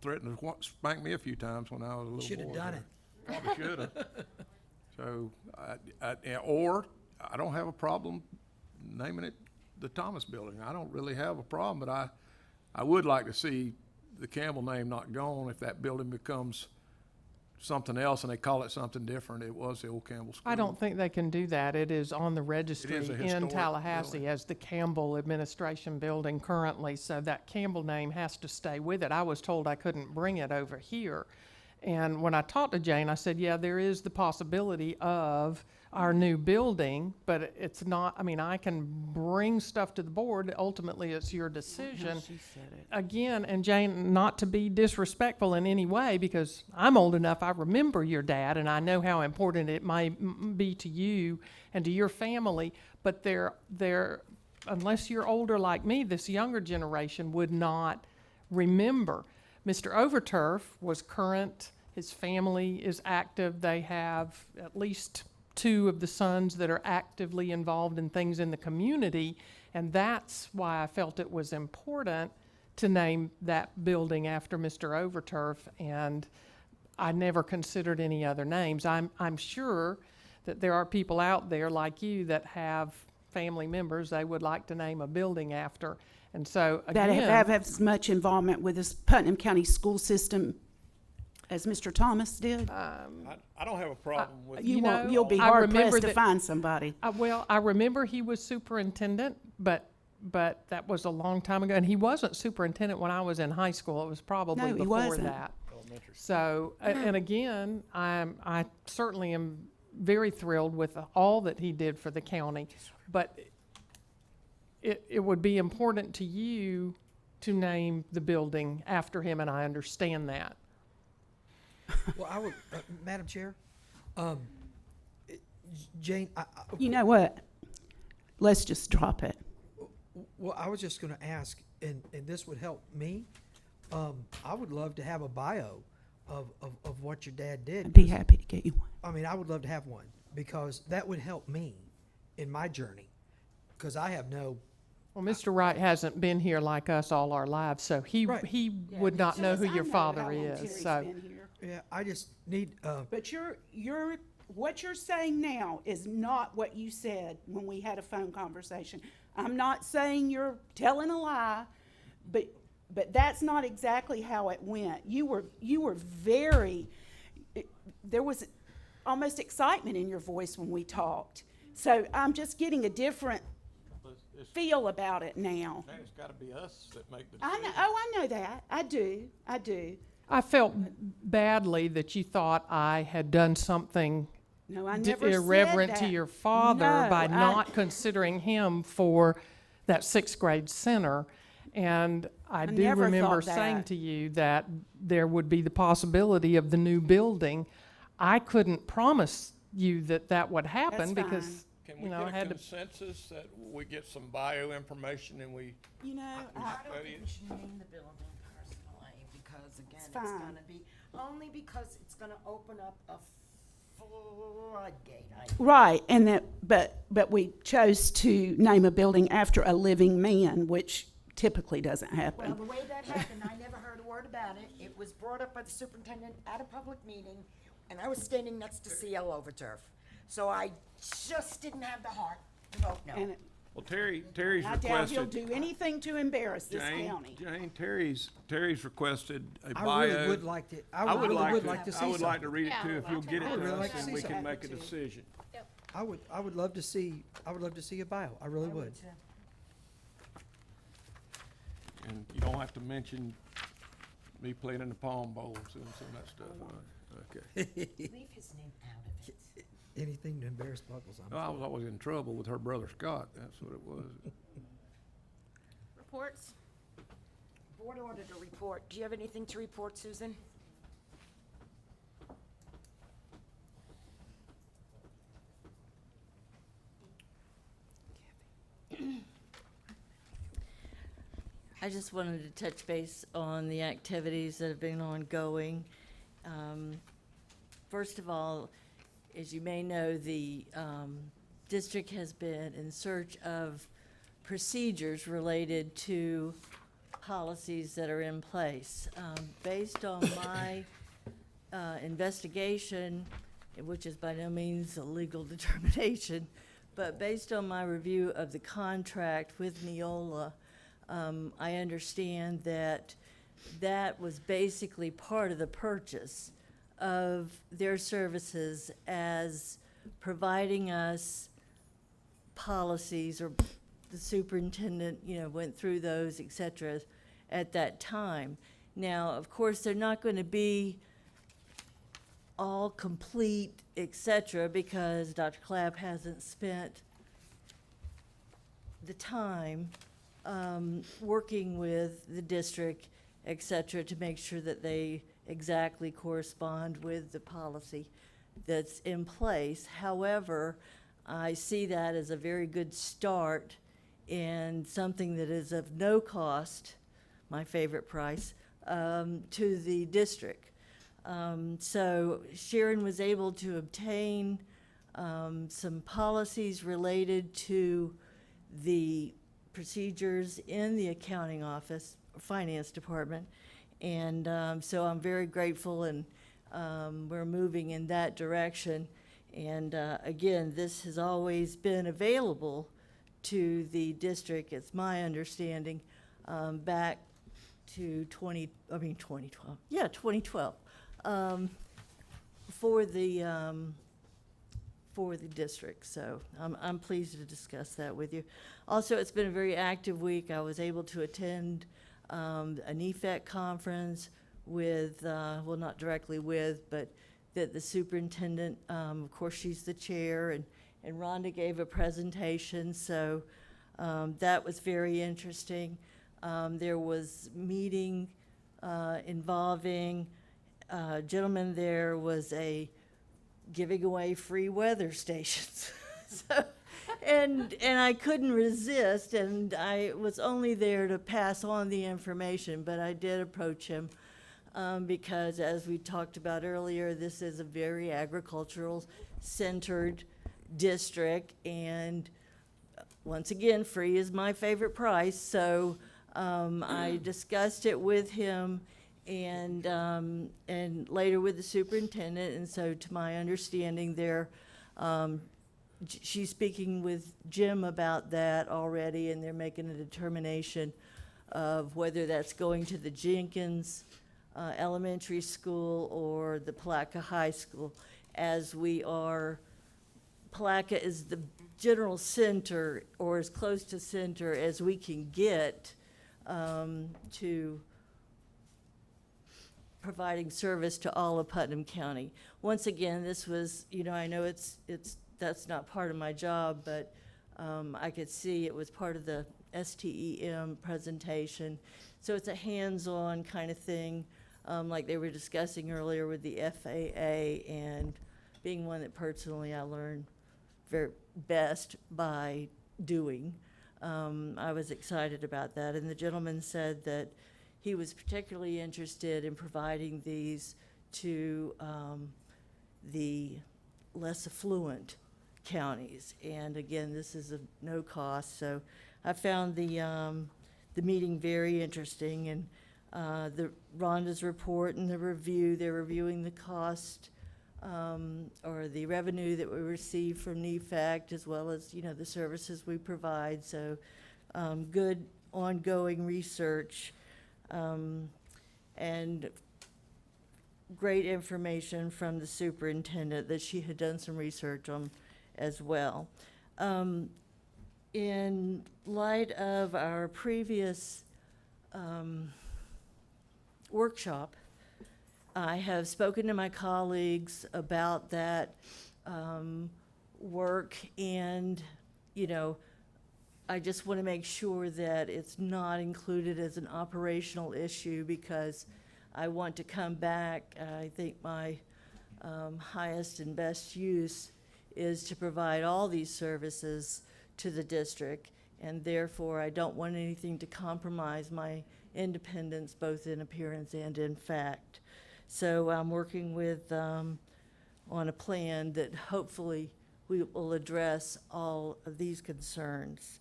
[SPEAKER 7] threatened to spank me a few times when I was a little boy.
[SPEAKER 1] Should have done it.
[SPEAKER 7] Probably should have. So, or I don't have a problem naming it the Thomas Building. I don't really have a problem, but I would like to see the Campbell name not gone if that building becomes something else and they call it something different. It was the old Campbell School.
[SPEAKER 14] I don't think they can do that. It is on the registry
[SPEAKER 7] a
[SPEAKER 14] in
[SPEAKER 7] historic
[SPEAKER 14] Tallahassee
[SPEAKER 7] building.
[SPEAKER 14] as the Campbell Administration Building currently, so that Campbell name has to stay with it. I was told I couldn't bring it over here. And when I talked to Jane, I said, yeah, there is the possibility of our new building, but it's not, I mean, I can bring stuff to the board. Ultimately, it's your decision.
[SPEAKER 12] She said it.
[SPEAKER 14] Again, and Jane, not to be disrespectful in any way, because I'm old enough, I remember your dad, and I know how important it may be to you and to your family, but unless you're older like me, this younger generation would not remember. Mr. Overturf was current, his family is active, they have at least 2 of the sons that are actively involved in things in the community, and that's why I felt it was important to name that building after Mr. Overturf, and I never considered any other names. I'm sure that there are people out there like you that have family members they would like to name a building after, and so
[SPEAKER 12] That
[SPEAKER 14] again,
[SPEAKER 12] have as much involvement with this Putnam County school system as Mr. Thomas did.
[SPEAKER 7] I don't have a problem with
[SPEAKER 12] You'll be
[SPEAKER 14] I
[SPEAKER 12] hard
[SPEAKER 14] remember
[SPEAKER 12] pressed to
[SPEAKER 14] that-
[SPEAKER 12] find somebody.
[SPEAKER 14] Well, I remember he was superintendent, but that was a long time ago, and he wasn't superintendent when I was in high school. It was probably
[SPEAKER 12] No, he
[SPEAKER 14] before
[SPEAKER 12] wasn't.
[SPEAKER 14] that. So, and again, I certainly am very thrilled with all that he did for the county, but it would be important to you to name the building after him, and I understand that.
[SPEAKER 1] Well, I would, Madam Chair, Jane,
[SPEAKER 12] You know what? Let's just drop it.
[SPEAKER 1] well, I was just gonna ask, and this would help me. I would love to have a bio of what your dad did.
[SPEAKER 12] I'd be
[SPEAKER 1] 'cause,
[SPEAKER 12] happy to get you one.
[SPEAKER 1] I mean, I would love to have one, because that would help me in my journey, because I have no,
[SPEAKER 14] Well, Mr. Wright hasn't been here like us all our lives, so he
[SPEAKER 1] Right.
[SPEAKER 14] he would not know who your father is. So
[SPEAKER 1] yeah, I just need,
[SPEAKER 12] But what you're saying now is not what you said when we had a phone conversation. I'm not saying you're telling a lie, but that's not exactly how it went. You were very, there was almost excitement in your voice when we talked. So I'm just getting a different feel about it now.
[SPEAKER 7] It's gotta be us that make the
[SPEAKER 12] I know, I know that. I do.
[SPEAKER 14] I felt badly that you thought I had done something
[SPEAKER 12] No, I never said
[SPEAKER 14] irreverent to
[SPEAKER 12] that.
[SPEAKER 14] your father
[SPEAKER 12] No,
[SPEAKER 14] by
[SPEAKER 12] I-
[SPEAKER 14] not considering him for that sixth grade center. And I do
[SPEAKER 12] never
[SPEAKER 14] remember
[SPEAKER 12] thought
[SPEAKER 14] saying
[SPEAKER 12] that.
[SPEAKER 14] to you that there would be the possibility of the new building. I couldn't promise you that that would happen
[SPEAKER 12] That's
[SPEAKER 14] because,
[SPEAKER 7] Can
[SPEAKER 14] you
[SPEAKER 7] we
[SPEAKER 14] know, I
[SPEAKER 7] get a
[SPEAKER 14] had to.
[SPEAKER 7] consensus that we get some bio information and we
[SPEAKER 12] You know,
[SPEAKER 2] I don't
[SPEAKER 7] study
[SPEAKER 2] think
[SPEAKER 7] it?
[SPEAKER 2] we should name the building personally, because again, it's
[SPEAKER 12] fine.
[SPEAKER 2] gonna be, only because it's gonna open up a floodgate.
[SPEAKER 12] Right, and but we chose to name a building after a living man, which typically doesn't
[SPEAKER 2] Well,
[SPEAKER 12] happen.
[SPEAKER 2] the way that happened, I never heard a word about it. It was brought up by the superintendent at a public meeting, and I was standing next to CL Overturf. So I just didn't have the heart to vote no.
[SPEAKER 12] And
[SPEAKER 7] Well, Terry's
[SPEAKER 12] I doubt he'll
[SPEAKER 7] requested,
[SPEAKER 12] do anything to embarrass this county.
[SPEAKER 7] Jane, Terry's requested a
[SPEAKER 1] I
[SPEAKER 7] bio.
[SPEAKER 1] really would like to,
[SPEAKER 7] I would like
[SPEAKER 1] to see
[SPEAKER 7] I would like to
[SPEAKER 1] something.
[SPEAKER 7] read it
[SPEAKER 8] Yeah,
[SPEAKER 7] too, if you'll get it
[SPEAKER 1] I would
[SPEAKER 7] to
[SPEAKER 1] really like
[SPEAKER 7] us,
[SPEAKER 1] to
[SPEAKER 7] and
[SPEAKER 1] see
[SPEAKER 7] we can
[SPEAKER 1] something.
[SPEAKER 7] make a decision.
[SPEAKER 1] I would love to see a bio, I really would.
[SPEAKER 7] And you don't have to mention me playing in the Palm Bowl and some of that stuff, all right? Okay.
[SPEAKER 2] Leave his name out of it.
[SPEAKER 1] Anything to embarrass Buckles, I'm
[SPEAKER 7] Well, I was always in trouble with her brother Scott, that's what it was.
[SPEAKER 8] Reports?
[SPEAKER 2] Board auditor report. Do you have anything to report, Susan?
[SPEAKER 3] I just wanted to touch base on the activities that have been ongoing. First of all, as you may know, the district has been in search of procedures related to policies that are in place. Based on my investigation, which is by no means a legal determination, but based on my review of the contract with Neola, I understand that that was basically part of the purchase of their services as providing us policies, or the superintendent, went through those, et cetera, at that time. Now, of course, they're not going to be all complete, et cetera, because Dr. Clapp hasn't spent the time working with the district, et cetera, to make sure that they exactly correspond with the policy that's in place. However, I see that as a very good start and something that is of no cost, my favorite price, to the district. So Sharon was able to obtain some policies related to the procedures in the accounting office, finance department. And so I'm very grateful, and we're moving in that direction. And again, this has always been available to the district, it's my understanding, back to 2012. Yeah, 2012. For the district, so I'm pleased to discuss that with you. Also, it's been a very active week. I was able to attend an EFEC conference with, well, not directly with, but that the superintendent, of course, she's the chair, and Rhonda gave a presentation, so that was very interesting. There was meeting involving a gentleman there was giving away free weather stations. So, and I couldn't resist, and I was only there to pass on the information, but I did approach him because, as we talked about earlier, this is a very agricultural-centered district, and once again, free is my favorite price, so I discussed it with him and later with the superintendent, and so to my understanding there, she's speaking with Jim about that already, and they're making a determination of whether that's going to the Jenkins Elementary School or the Palatka High School, as Palatka is the general center, or as close to center as we can get to providing service to all of Putnam County. Once again, this was, I know that's not part of my job, but I could see it was part of the STEM presentation. So it's a hands-on kind of thing, like they were discussing earlier with the FAA, and being one that personally I learned very best by doing. I was excited about that, and the gentleman said that he was particularly interested in providing these to the less affluent counties. And again, this is of no cost, so I found the meeting very interesting, and the Rhonda's report and the review, they're reviewing the cost or the revenue that we receive from NEFAC, as well as, the services we provide. So good ongoing research and great information from the superintendent that she had done some research on as well. In light of our previous workshop, I have spoken to my colleagues about that work, and, I just want to make sure that it's not included as an operational issue, because I want to come back. I think my highest and best use is to provide all these services to the district, and therefore I don't want anything to compromise my independence, both in appearance and in fact. So I'm working with, on a plan that hopefully we will address all of these concerns.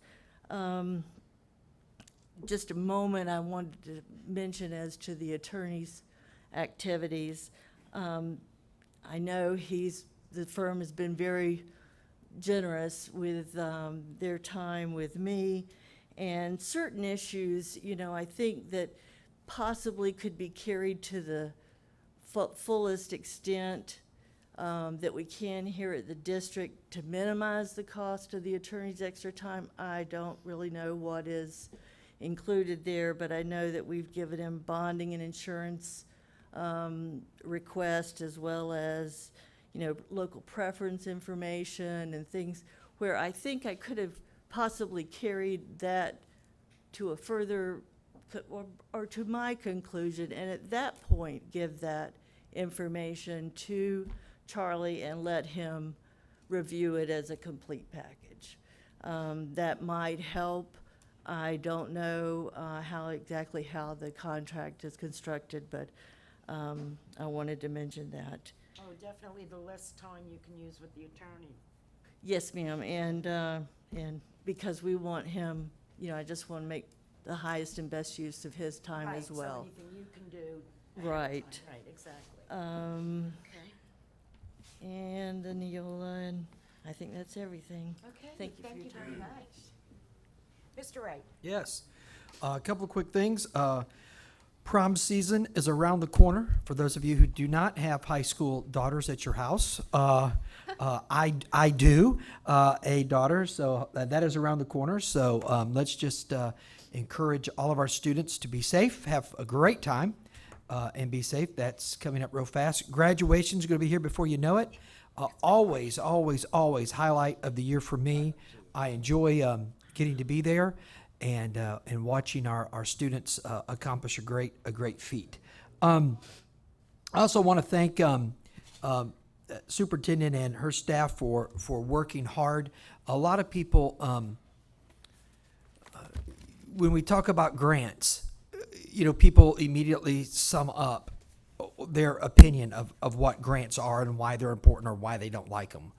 [SPEAKER 3] Just a moment I wanted to mention as to the attorney's activities. I know the firm has been very generous with their time with me, and certain issues, I think that possibly could be carried to the fullest extent that we can here at the district to minimize the cost of the attorney's extra time. I don't really know what is included there, but I know that we've given him bonding and insurance request, as well as, local preference information and things where I think I could have possibly carried that to a further, or to my conclusion, and at that point give that information to Charlie and let him review it as a complete package. That might help. I don't know exactly how the contract is constructed, but I wanted to mention that.
[SPEAKER 2] Oh, definitely the less time you can use with the attorney.
[SPEAKER 3] Yes, ma'am, and because we want him, I just want to make the highest and best use of his time as well.
[SPEAKER 2] Right, so anything you can do.
[SPEAKER 3] Right.
[SPEAKER 2] Right, exactly.
[SPEAKER 3] Okay. And Neola, and I think that's everything.
[SPEAKER 2] Okay,
[SPEAKER 3] Thank you for your
[SPEAKER 2] very
[SPEAKER 3] time.
[SPEAKER 2] much. Mr. Wright.
[SPEAKER 1] Yes. A couple of quick things. Prom season is around the corner. For those of you who do not have high school daughters at your house, I do, a daughter, so that is around the corner. So let's just encourage all of our students to be safe, have a great time, and be safe. That's coming up real fast. Graduation's going to be here before you know it. Always, always, always highlight of the year for me. I enjoy getting to be there and watching our students accomplish a great feat. I also want to thank Superintendent and her staff for working hard. A lot of people, when we talk about grants, people immediately sum up their opinion of what grants are and why they're important or why they don't like them.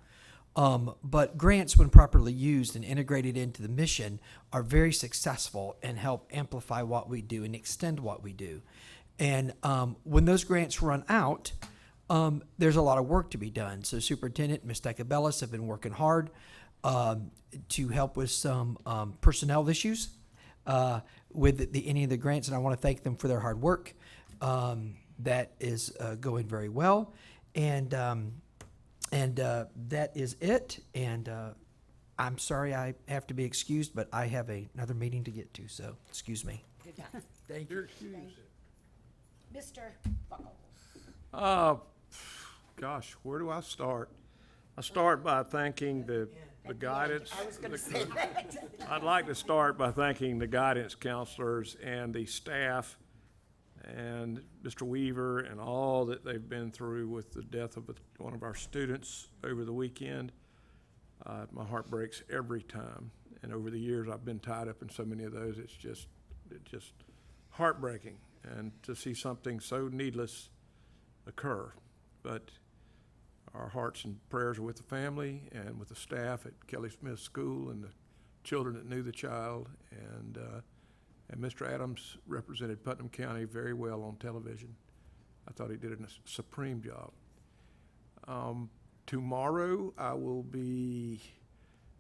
[SPEAKER 1] But grants, when properly used and integrated into the mission, are very successful and help amplify what we do and extend what we do. And when those grants run out, there's a lot of work to be done. So Superintendent and Ms. Decabellis have been working hard to help with some personnel issues with any of the grants, and I want to thank them for their hard work. That is going very well, and that is it. And I'm sorry I have to be excused, but I have another meeting to get to, so excuse me.
[SPEAKER 2] Good job.
[SPEAKER 1] Thank
[SPEAKER 7] You're
[SPEAKER 1] you.
[SPEAKER 7] excused.
[SPEAKER 2] Mr. Buckles.
[SPEAKER 7] Gosh, where do I start? I start by thanking the guidance.
[SPEAKER 2] I was going to say that.
[SPEAKER 7] I'd like to start by thanking the guidance counselors and the staff and Mr. Weaver and all that they've been through with the death of one of our students over the weekend. My heart breaks every time. And over the years, I've been tied up in so many of those. It's just heartbreaking. And to see something so needless occur. But our hearts and prayers are with the family and with the staff at Kelly Smith School and the children that knew the child. And Mr. Adams represented Putnam County very well on television. I thought he did a supreme job. Tomorrow, I will be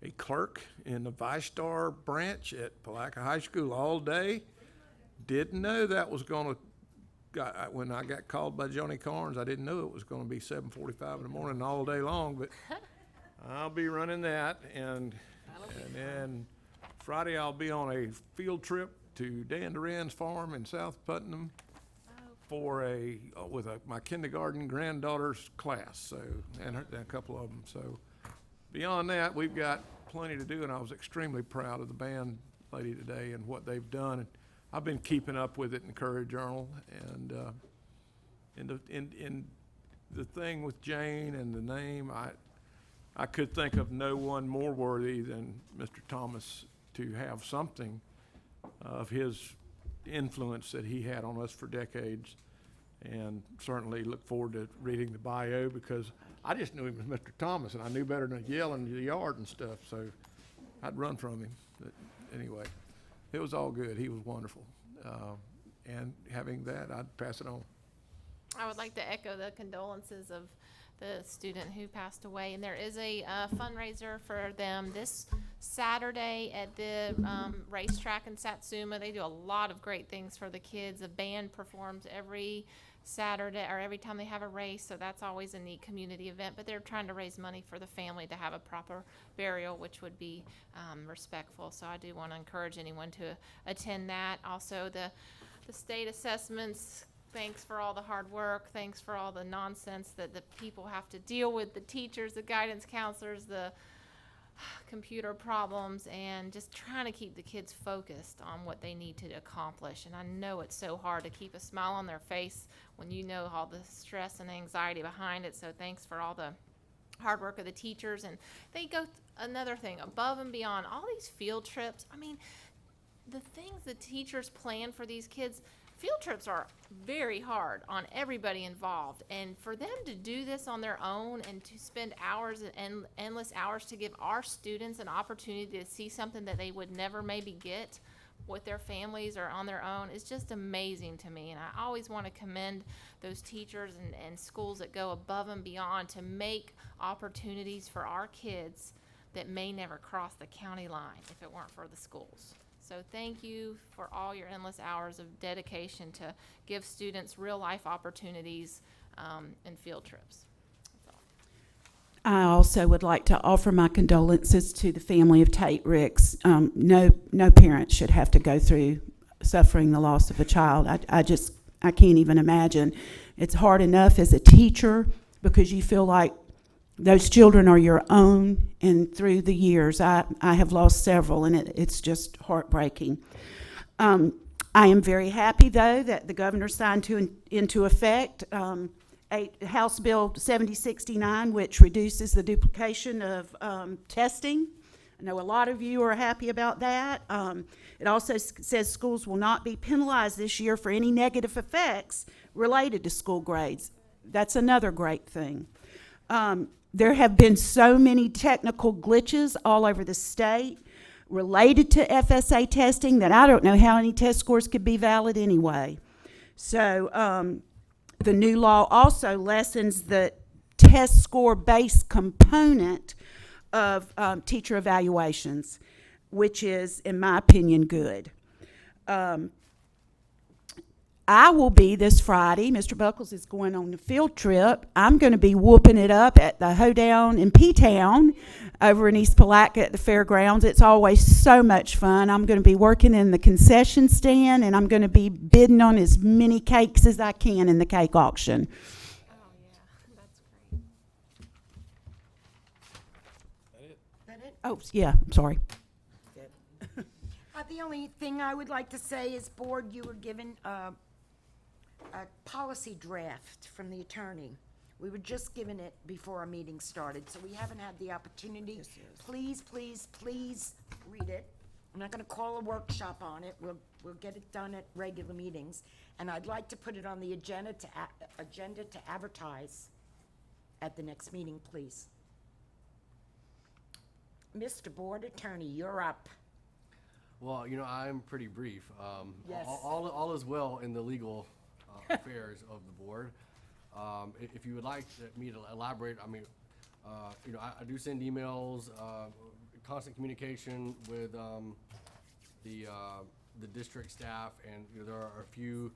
[SPEAKER 7] a clerk in the ViStar branch at Palaca High School all day. Didn't know that was going to, when I got called by Johnny Carnes, I didn't know it was going to be 7:45 in the morning all day long, but I'll be running that. And then Friday, I'll be on a field trip to Dan Duran's farm in South Putnam for my kindergarten granddaughter's class, so and a couple of them. So beyond that, we've got plenty to do, and I was extremely proud of the band lady today and what they've done. And I've been keeping up with it in Courier Journal, and in the thing with Jane and the name, I could think of no one more worthy than Mr. Thomas to have something of his influence that he had on us for decades, and certainly look forward to reading the bio, because I just knew him as Mr. Thomas, and I knew better than to yell in the yard and stuff, so I'd run from him. But anyway, it was all good. He was wonderful. And having that, I'd pass it on.
[SPEAKER 8] I would like to echo the condolences of the student who passed away. And there is a fundraiser for them this Saturday at the racetrack in Satsuma. They do a lot of great things for the kids. A band performs every Saturday or every time they have a race, so that's always a neat community event. But they're trying to raise money for the family to have a proper burial, which would be respectful. So I do want to encourage anyone to attend that. Also, the state assessments, thanks for all the hard work. Thanks for all the nonsense that the people have to deal with, the teachers, the guidance counselors, the computer problems, and just trying to keep the kids focused on what they need to accomplish. And I know it's so hard to keep a smile on their face when you know all the stress and anxiety behind it. So thanks for all the hard work of the teachers. And they go another thing above and beyond all these field trips. I mean, the things the teachers plan for these kids, field trips are very hard on everybody involved, and for them to do this on their own and to spend hours and endless hours to give our students an opportunity to see something that they would never maybe get with their families or on their own is just amazing to me. And I always want to commend those teachers and schools that go above and beyond to make opportunities for our kids that may never cross the county line if it weren't for the schools. So thank you for all your endless hours of dedication to give students real life opportunities and field trips.
[SPEAKER 12] I also would like to offer my condolences to the family of Tate Ricks. No parent should have to go through suffering the loss of a child. I just I can't even imagine. It's hard enough as a teacher because you feel like those children are your own, and through the years, I have lost several, and it's just heartbreaking. I am very happy, though, that the governor signed into effect House Bill 7069, which reduces the duplication of testing. I know a lot of you are happy about that. It also says schools will not be penalized this year for any negative effects related to school grades. That's another great thing. There have been so many technical glitches all over the state related to FSA testing that I don't know how any test scores could be valid anyway. So the new law also lessens the test score-based component of teacher evaluations, which is, in my opinion, good. I will be this Friday. Mr. Buckles is going on a field trip. I'm going to be whooping it up at the Hoedown in P-Town over in East Palatka at the fairgrounds. It's always so much fun. I'm going to be working in the concession stand, and I'm going to be bidding on as many cakes as I can in the cake auction.
[SPEAKER 8] Oh, yeah, that's great.
[SPEAKER 2] That it?
[SPEAKER 12] Oh, yeah, I'm sorry.
[SPEAKER 2] The only thing I would like to say is, Board, you were given a policy draft from the attorney. We were just given it before our meeting started, so we haven't had the opportunity. Please, please, please read it. I'm not gonna call a workshop on it. We'll get it done at regular meetings. And I'd like to put it on the agenda to advertise at the next meeting, please. Mr. Board Attorney, you're up.
[SPEAKER 11] Well, I'm pretty brief.
[SPEAKER 2] Yes.
[SPEAKER 11] All is well in the legal affairs of the board. If you would like me to elaborate, I do send emails, constant communication with the district staff, and there are a few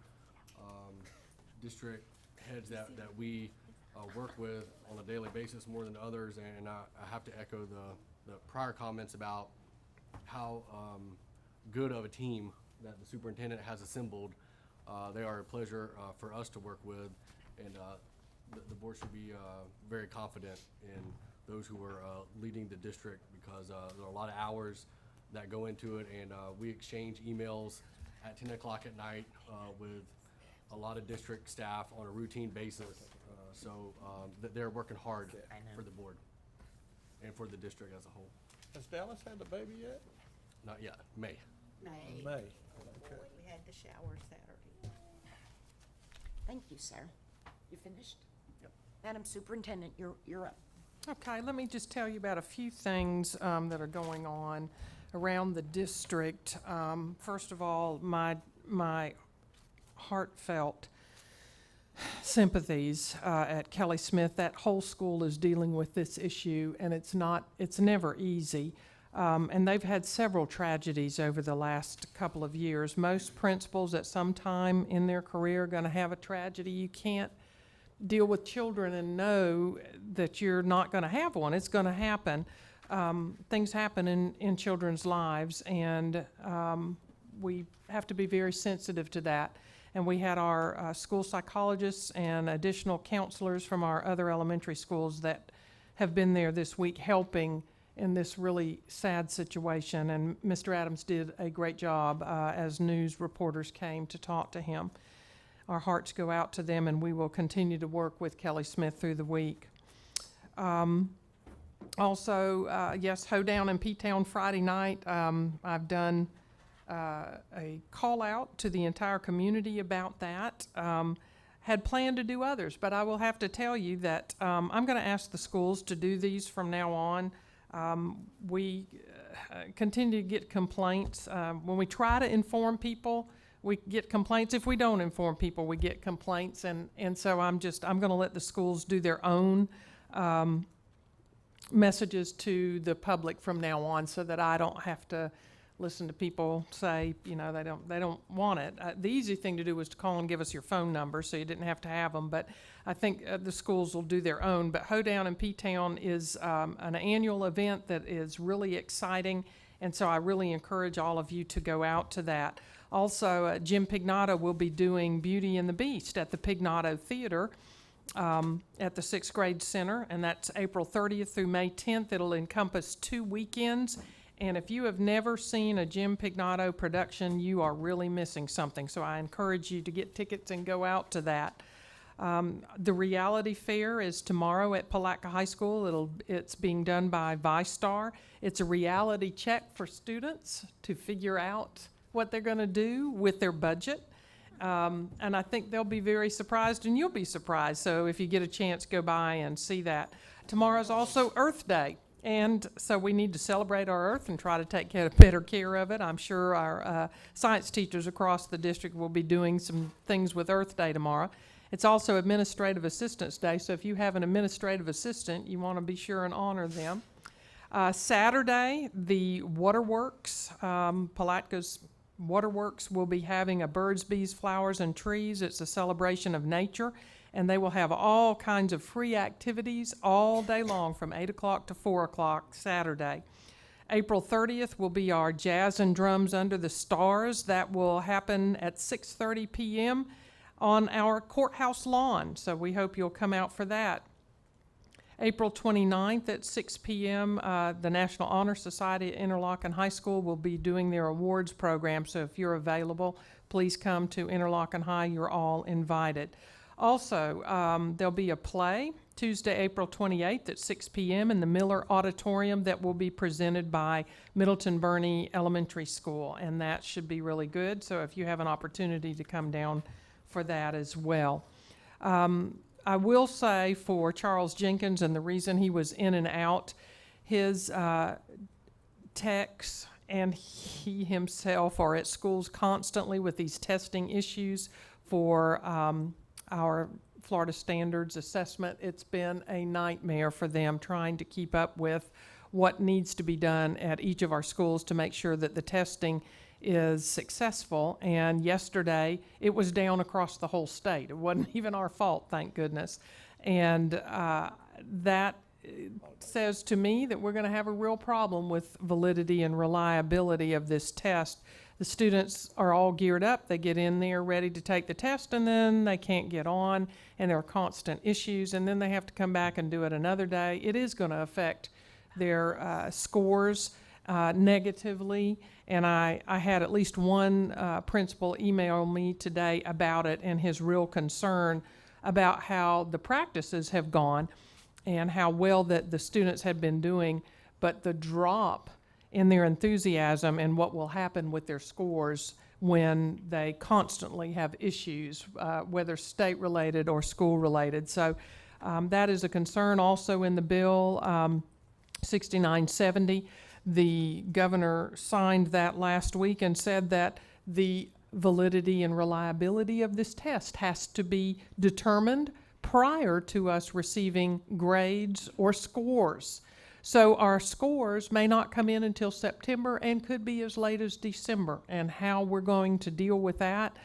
[SPEAKER 11] district heads that we work with on a daily basis more than others, and I have to echo the prior comments about how good of a team that the superintendent has assembled. They are a pleasure for us to work with, and the board should be very confident in those who are leading the district, because there are a lot of hours that go into it, and we exchange emails at 10 o'clock at night with a lot of district staff on a routine basis. So they're working hard for the board and for the district as a whole.
[SPEAKER 7] Has Dallas had the baby yet?
[SPEAKER 11] Not yet. May.
[SPEAKER 7] May.
[SPEAKER 2] We had the shower Saturday. Thank you, sir. You finished?
[SPEAKER 11] Yep.
[SPEAKER 2] Madam Superintendent, you're up.
[SPEAKER 14] Okay, let me just tell you about a few things that are going on around the district. First of all, my heartfelt sympathies at Kelly Smith. That whole school is dealing with this issue, and it's never easy. And they've had several tragedies over the last couple of years. Most principals at some time in their career are going to have a tragedy. You can't deal with children and know that you're not going to have one. It's going to happen. Things happen in children's lives, and we have to be very sensitive to that. And we had our school psychologists and additional counselors from our other elementary schools that have been there this week helping in this really sad situation. And Mr. Adams did a great job as news reporters came to talk to him. Our hearts go out to them, and we will continue to work with Kelly Smith through the week. Also, yes, Hoedown and P-Town Friday night. I've done a call out to the entire community about that. Had planned to do others, but I will have to tell you that I'm going to ask the schools to do these from now on. We continue to get complaints. When we try to inform people, we get complaints. If we don't inform people, we get complaints. And so I'm going to let the schools do their own messages to the public from now on, so that I don't have to listen to people say, they don't want it. The easy thing to do was to call and give us your phone number, so you didn't have to have them. But I think the schools will do their own. But Hoedown and P-Town is an annual event that is really exciting, and so I really encourage all of you to go out to that. Also, Jim Pignato will be doing Beauty and the Beast at the Pignato Theater at the 6th grade center, and that's April 30th through May 10th. It'll encompass 2 weekends, and if you have never seen a Jim Pignato production, you are really missing something. So I encourage you to get tickets and go out to that. The reality fair is tomorrow at Palatka High School. It's being done by ViStar. It's a reality check for students to figure out what they're going to do with their budget. And I think they'll be very surprised, and you'll be surprised. So if you get a chance, go by and see that. Tomorrow's also Earth Day, and so we need to celebrate our Earth and try to take better care of it. I'm sure our science teachers across the district will be doing some things with Earth Day tomorrow. It's also Administrative Assistance Day, so if you have an administrative assistant, you want to be sure and honor them. Saturday, the Waterworks, Palatka's Waterworks will be having a Birds, Bees, Flowers, and Trees. It's a celebration of nature, and they will have all kinds of free activities all day long from 8 o'clock to 4 o'clock Saturday. April 30th will be our Jazz and Drums Under the Stars. That will happen at 6:30 p.m. on our courthouse lawn, so we hope you'll come out for that. April 29th at 6 p.m., the National Honor Society at Interlochen High School will be doing their awards program, so if you're available, please come to Interlochen High. You're all invited. Also, there'll be a play Tuesday, April 28th at 6 p.m. in the Miller Auditorium that will be presented by Middleton Burney Elementary School, and that should be really good, so if you have an opportunity to come down for that as well. I will say for Charles Jenkins, and the reason he was in and out, his techs and he himself are at schools constantly with these testing issues for our Florida Standards Assessment. It's been a nightmare for them trying to keep up with what needs to be done at each of our schools to make sure that the testing is successful, and yesterday it was down across the whole state. It wasn't even our fault, thank goodness. And that says to me that we're going to have a real problem with validity and reliability of this test. The students are all geared up, they get in there ready to take the test, and then they can't get on, and there are constant issues, and then they have to come back and do it another day. It is going to affect their scores negatively, and I had at least one principal email me today about it and his real concern about how the practices have gone and how well that the students have been doing, but the drop in their enthusiasm and what will happen with their scores when they constantly have issues, whether state-related or school-related. So that is a concern also in the bill 6970. The governor signed that last week and said that the validity and reliability of this test has to be determined prior to us receiving grades or scores. So our scores may not come in until September and could be as late as December, and how we're going to deal with that,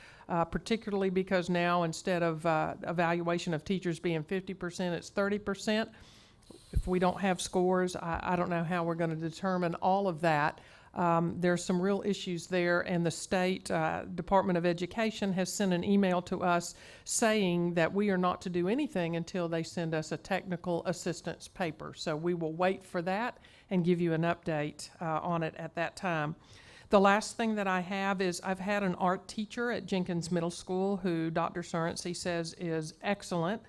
[SPEAKER 14] particularly because now instead of evaluation of teachers being 50%, it's 30%. If we don't have scores, I don't know how we're going to determine all of that. There's some real issues there, and the state Department of Education has sent an email to us saying that we are not to do anything until they send us a technical assistance paper. So we will wait for that and give you an update on it at that time. The last thing that I have is I've had an art teacher at Jenkins Middle School who Dr. Ceremonies says is excellent.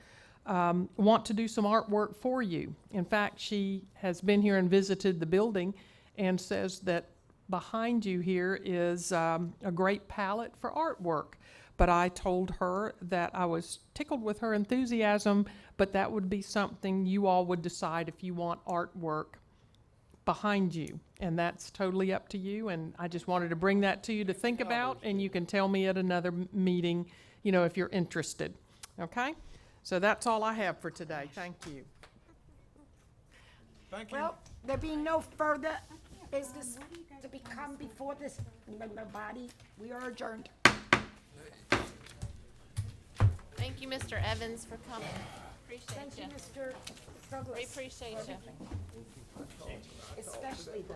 [SPEAKER 14] Want to do some artwork for you. In fact, she has been here and visited the building and says that behind you here is a great palette for artwork. But I told her that I was tickled with her enthusiasm, but that would be something you all would decide if you want artwork behind you. And that's totally up to you, and I just wanted to bring that to you to think about, and you can tell me at another meeting, you know, if you're interested. Okay? So that's all I have for today. Thank you.
[SPEAKER 7] Thank you.
[SPEAKER 2] Well, there being no further business to become before this body, we are adjourned.
[SPEAKER 8] Thank you, Mr. Evans, for coming. Appreciate
[SPEAKER 2] Thank
[SPEAKER 8] you.
[SPEAKER 2] you, Mr. Douglas.
[SPEAKER 8] We appreciate you.
[SPEAKER 2] Especially the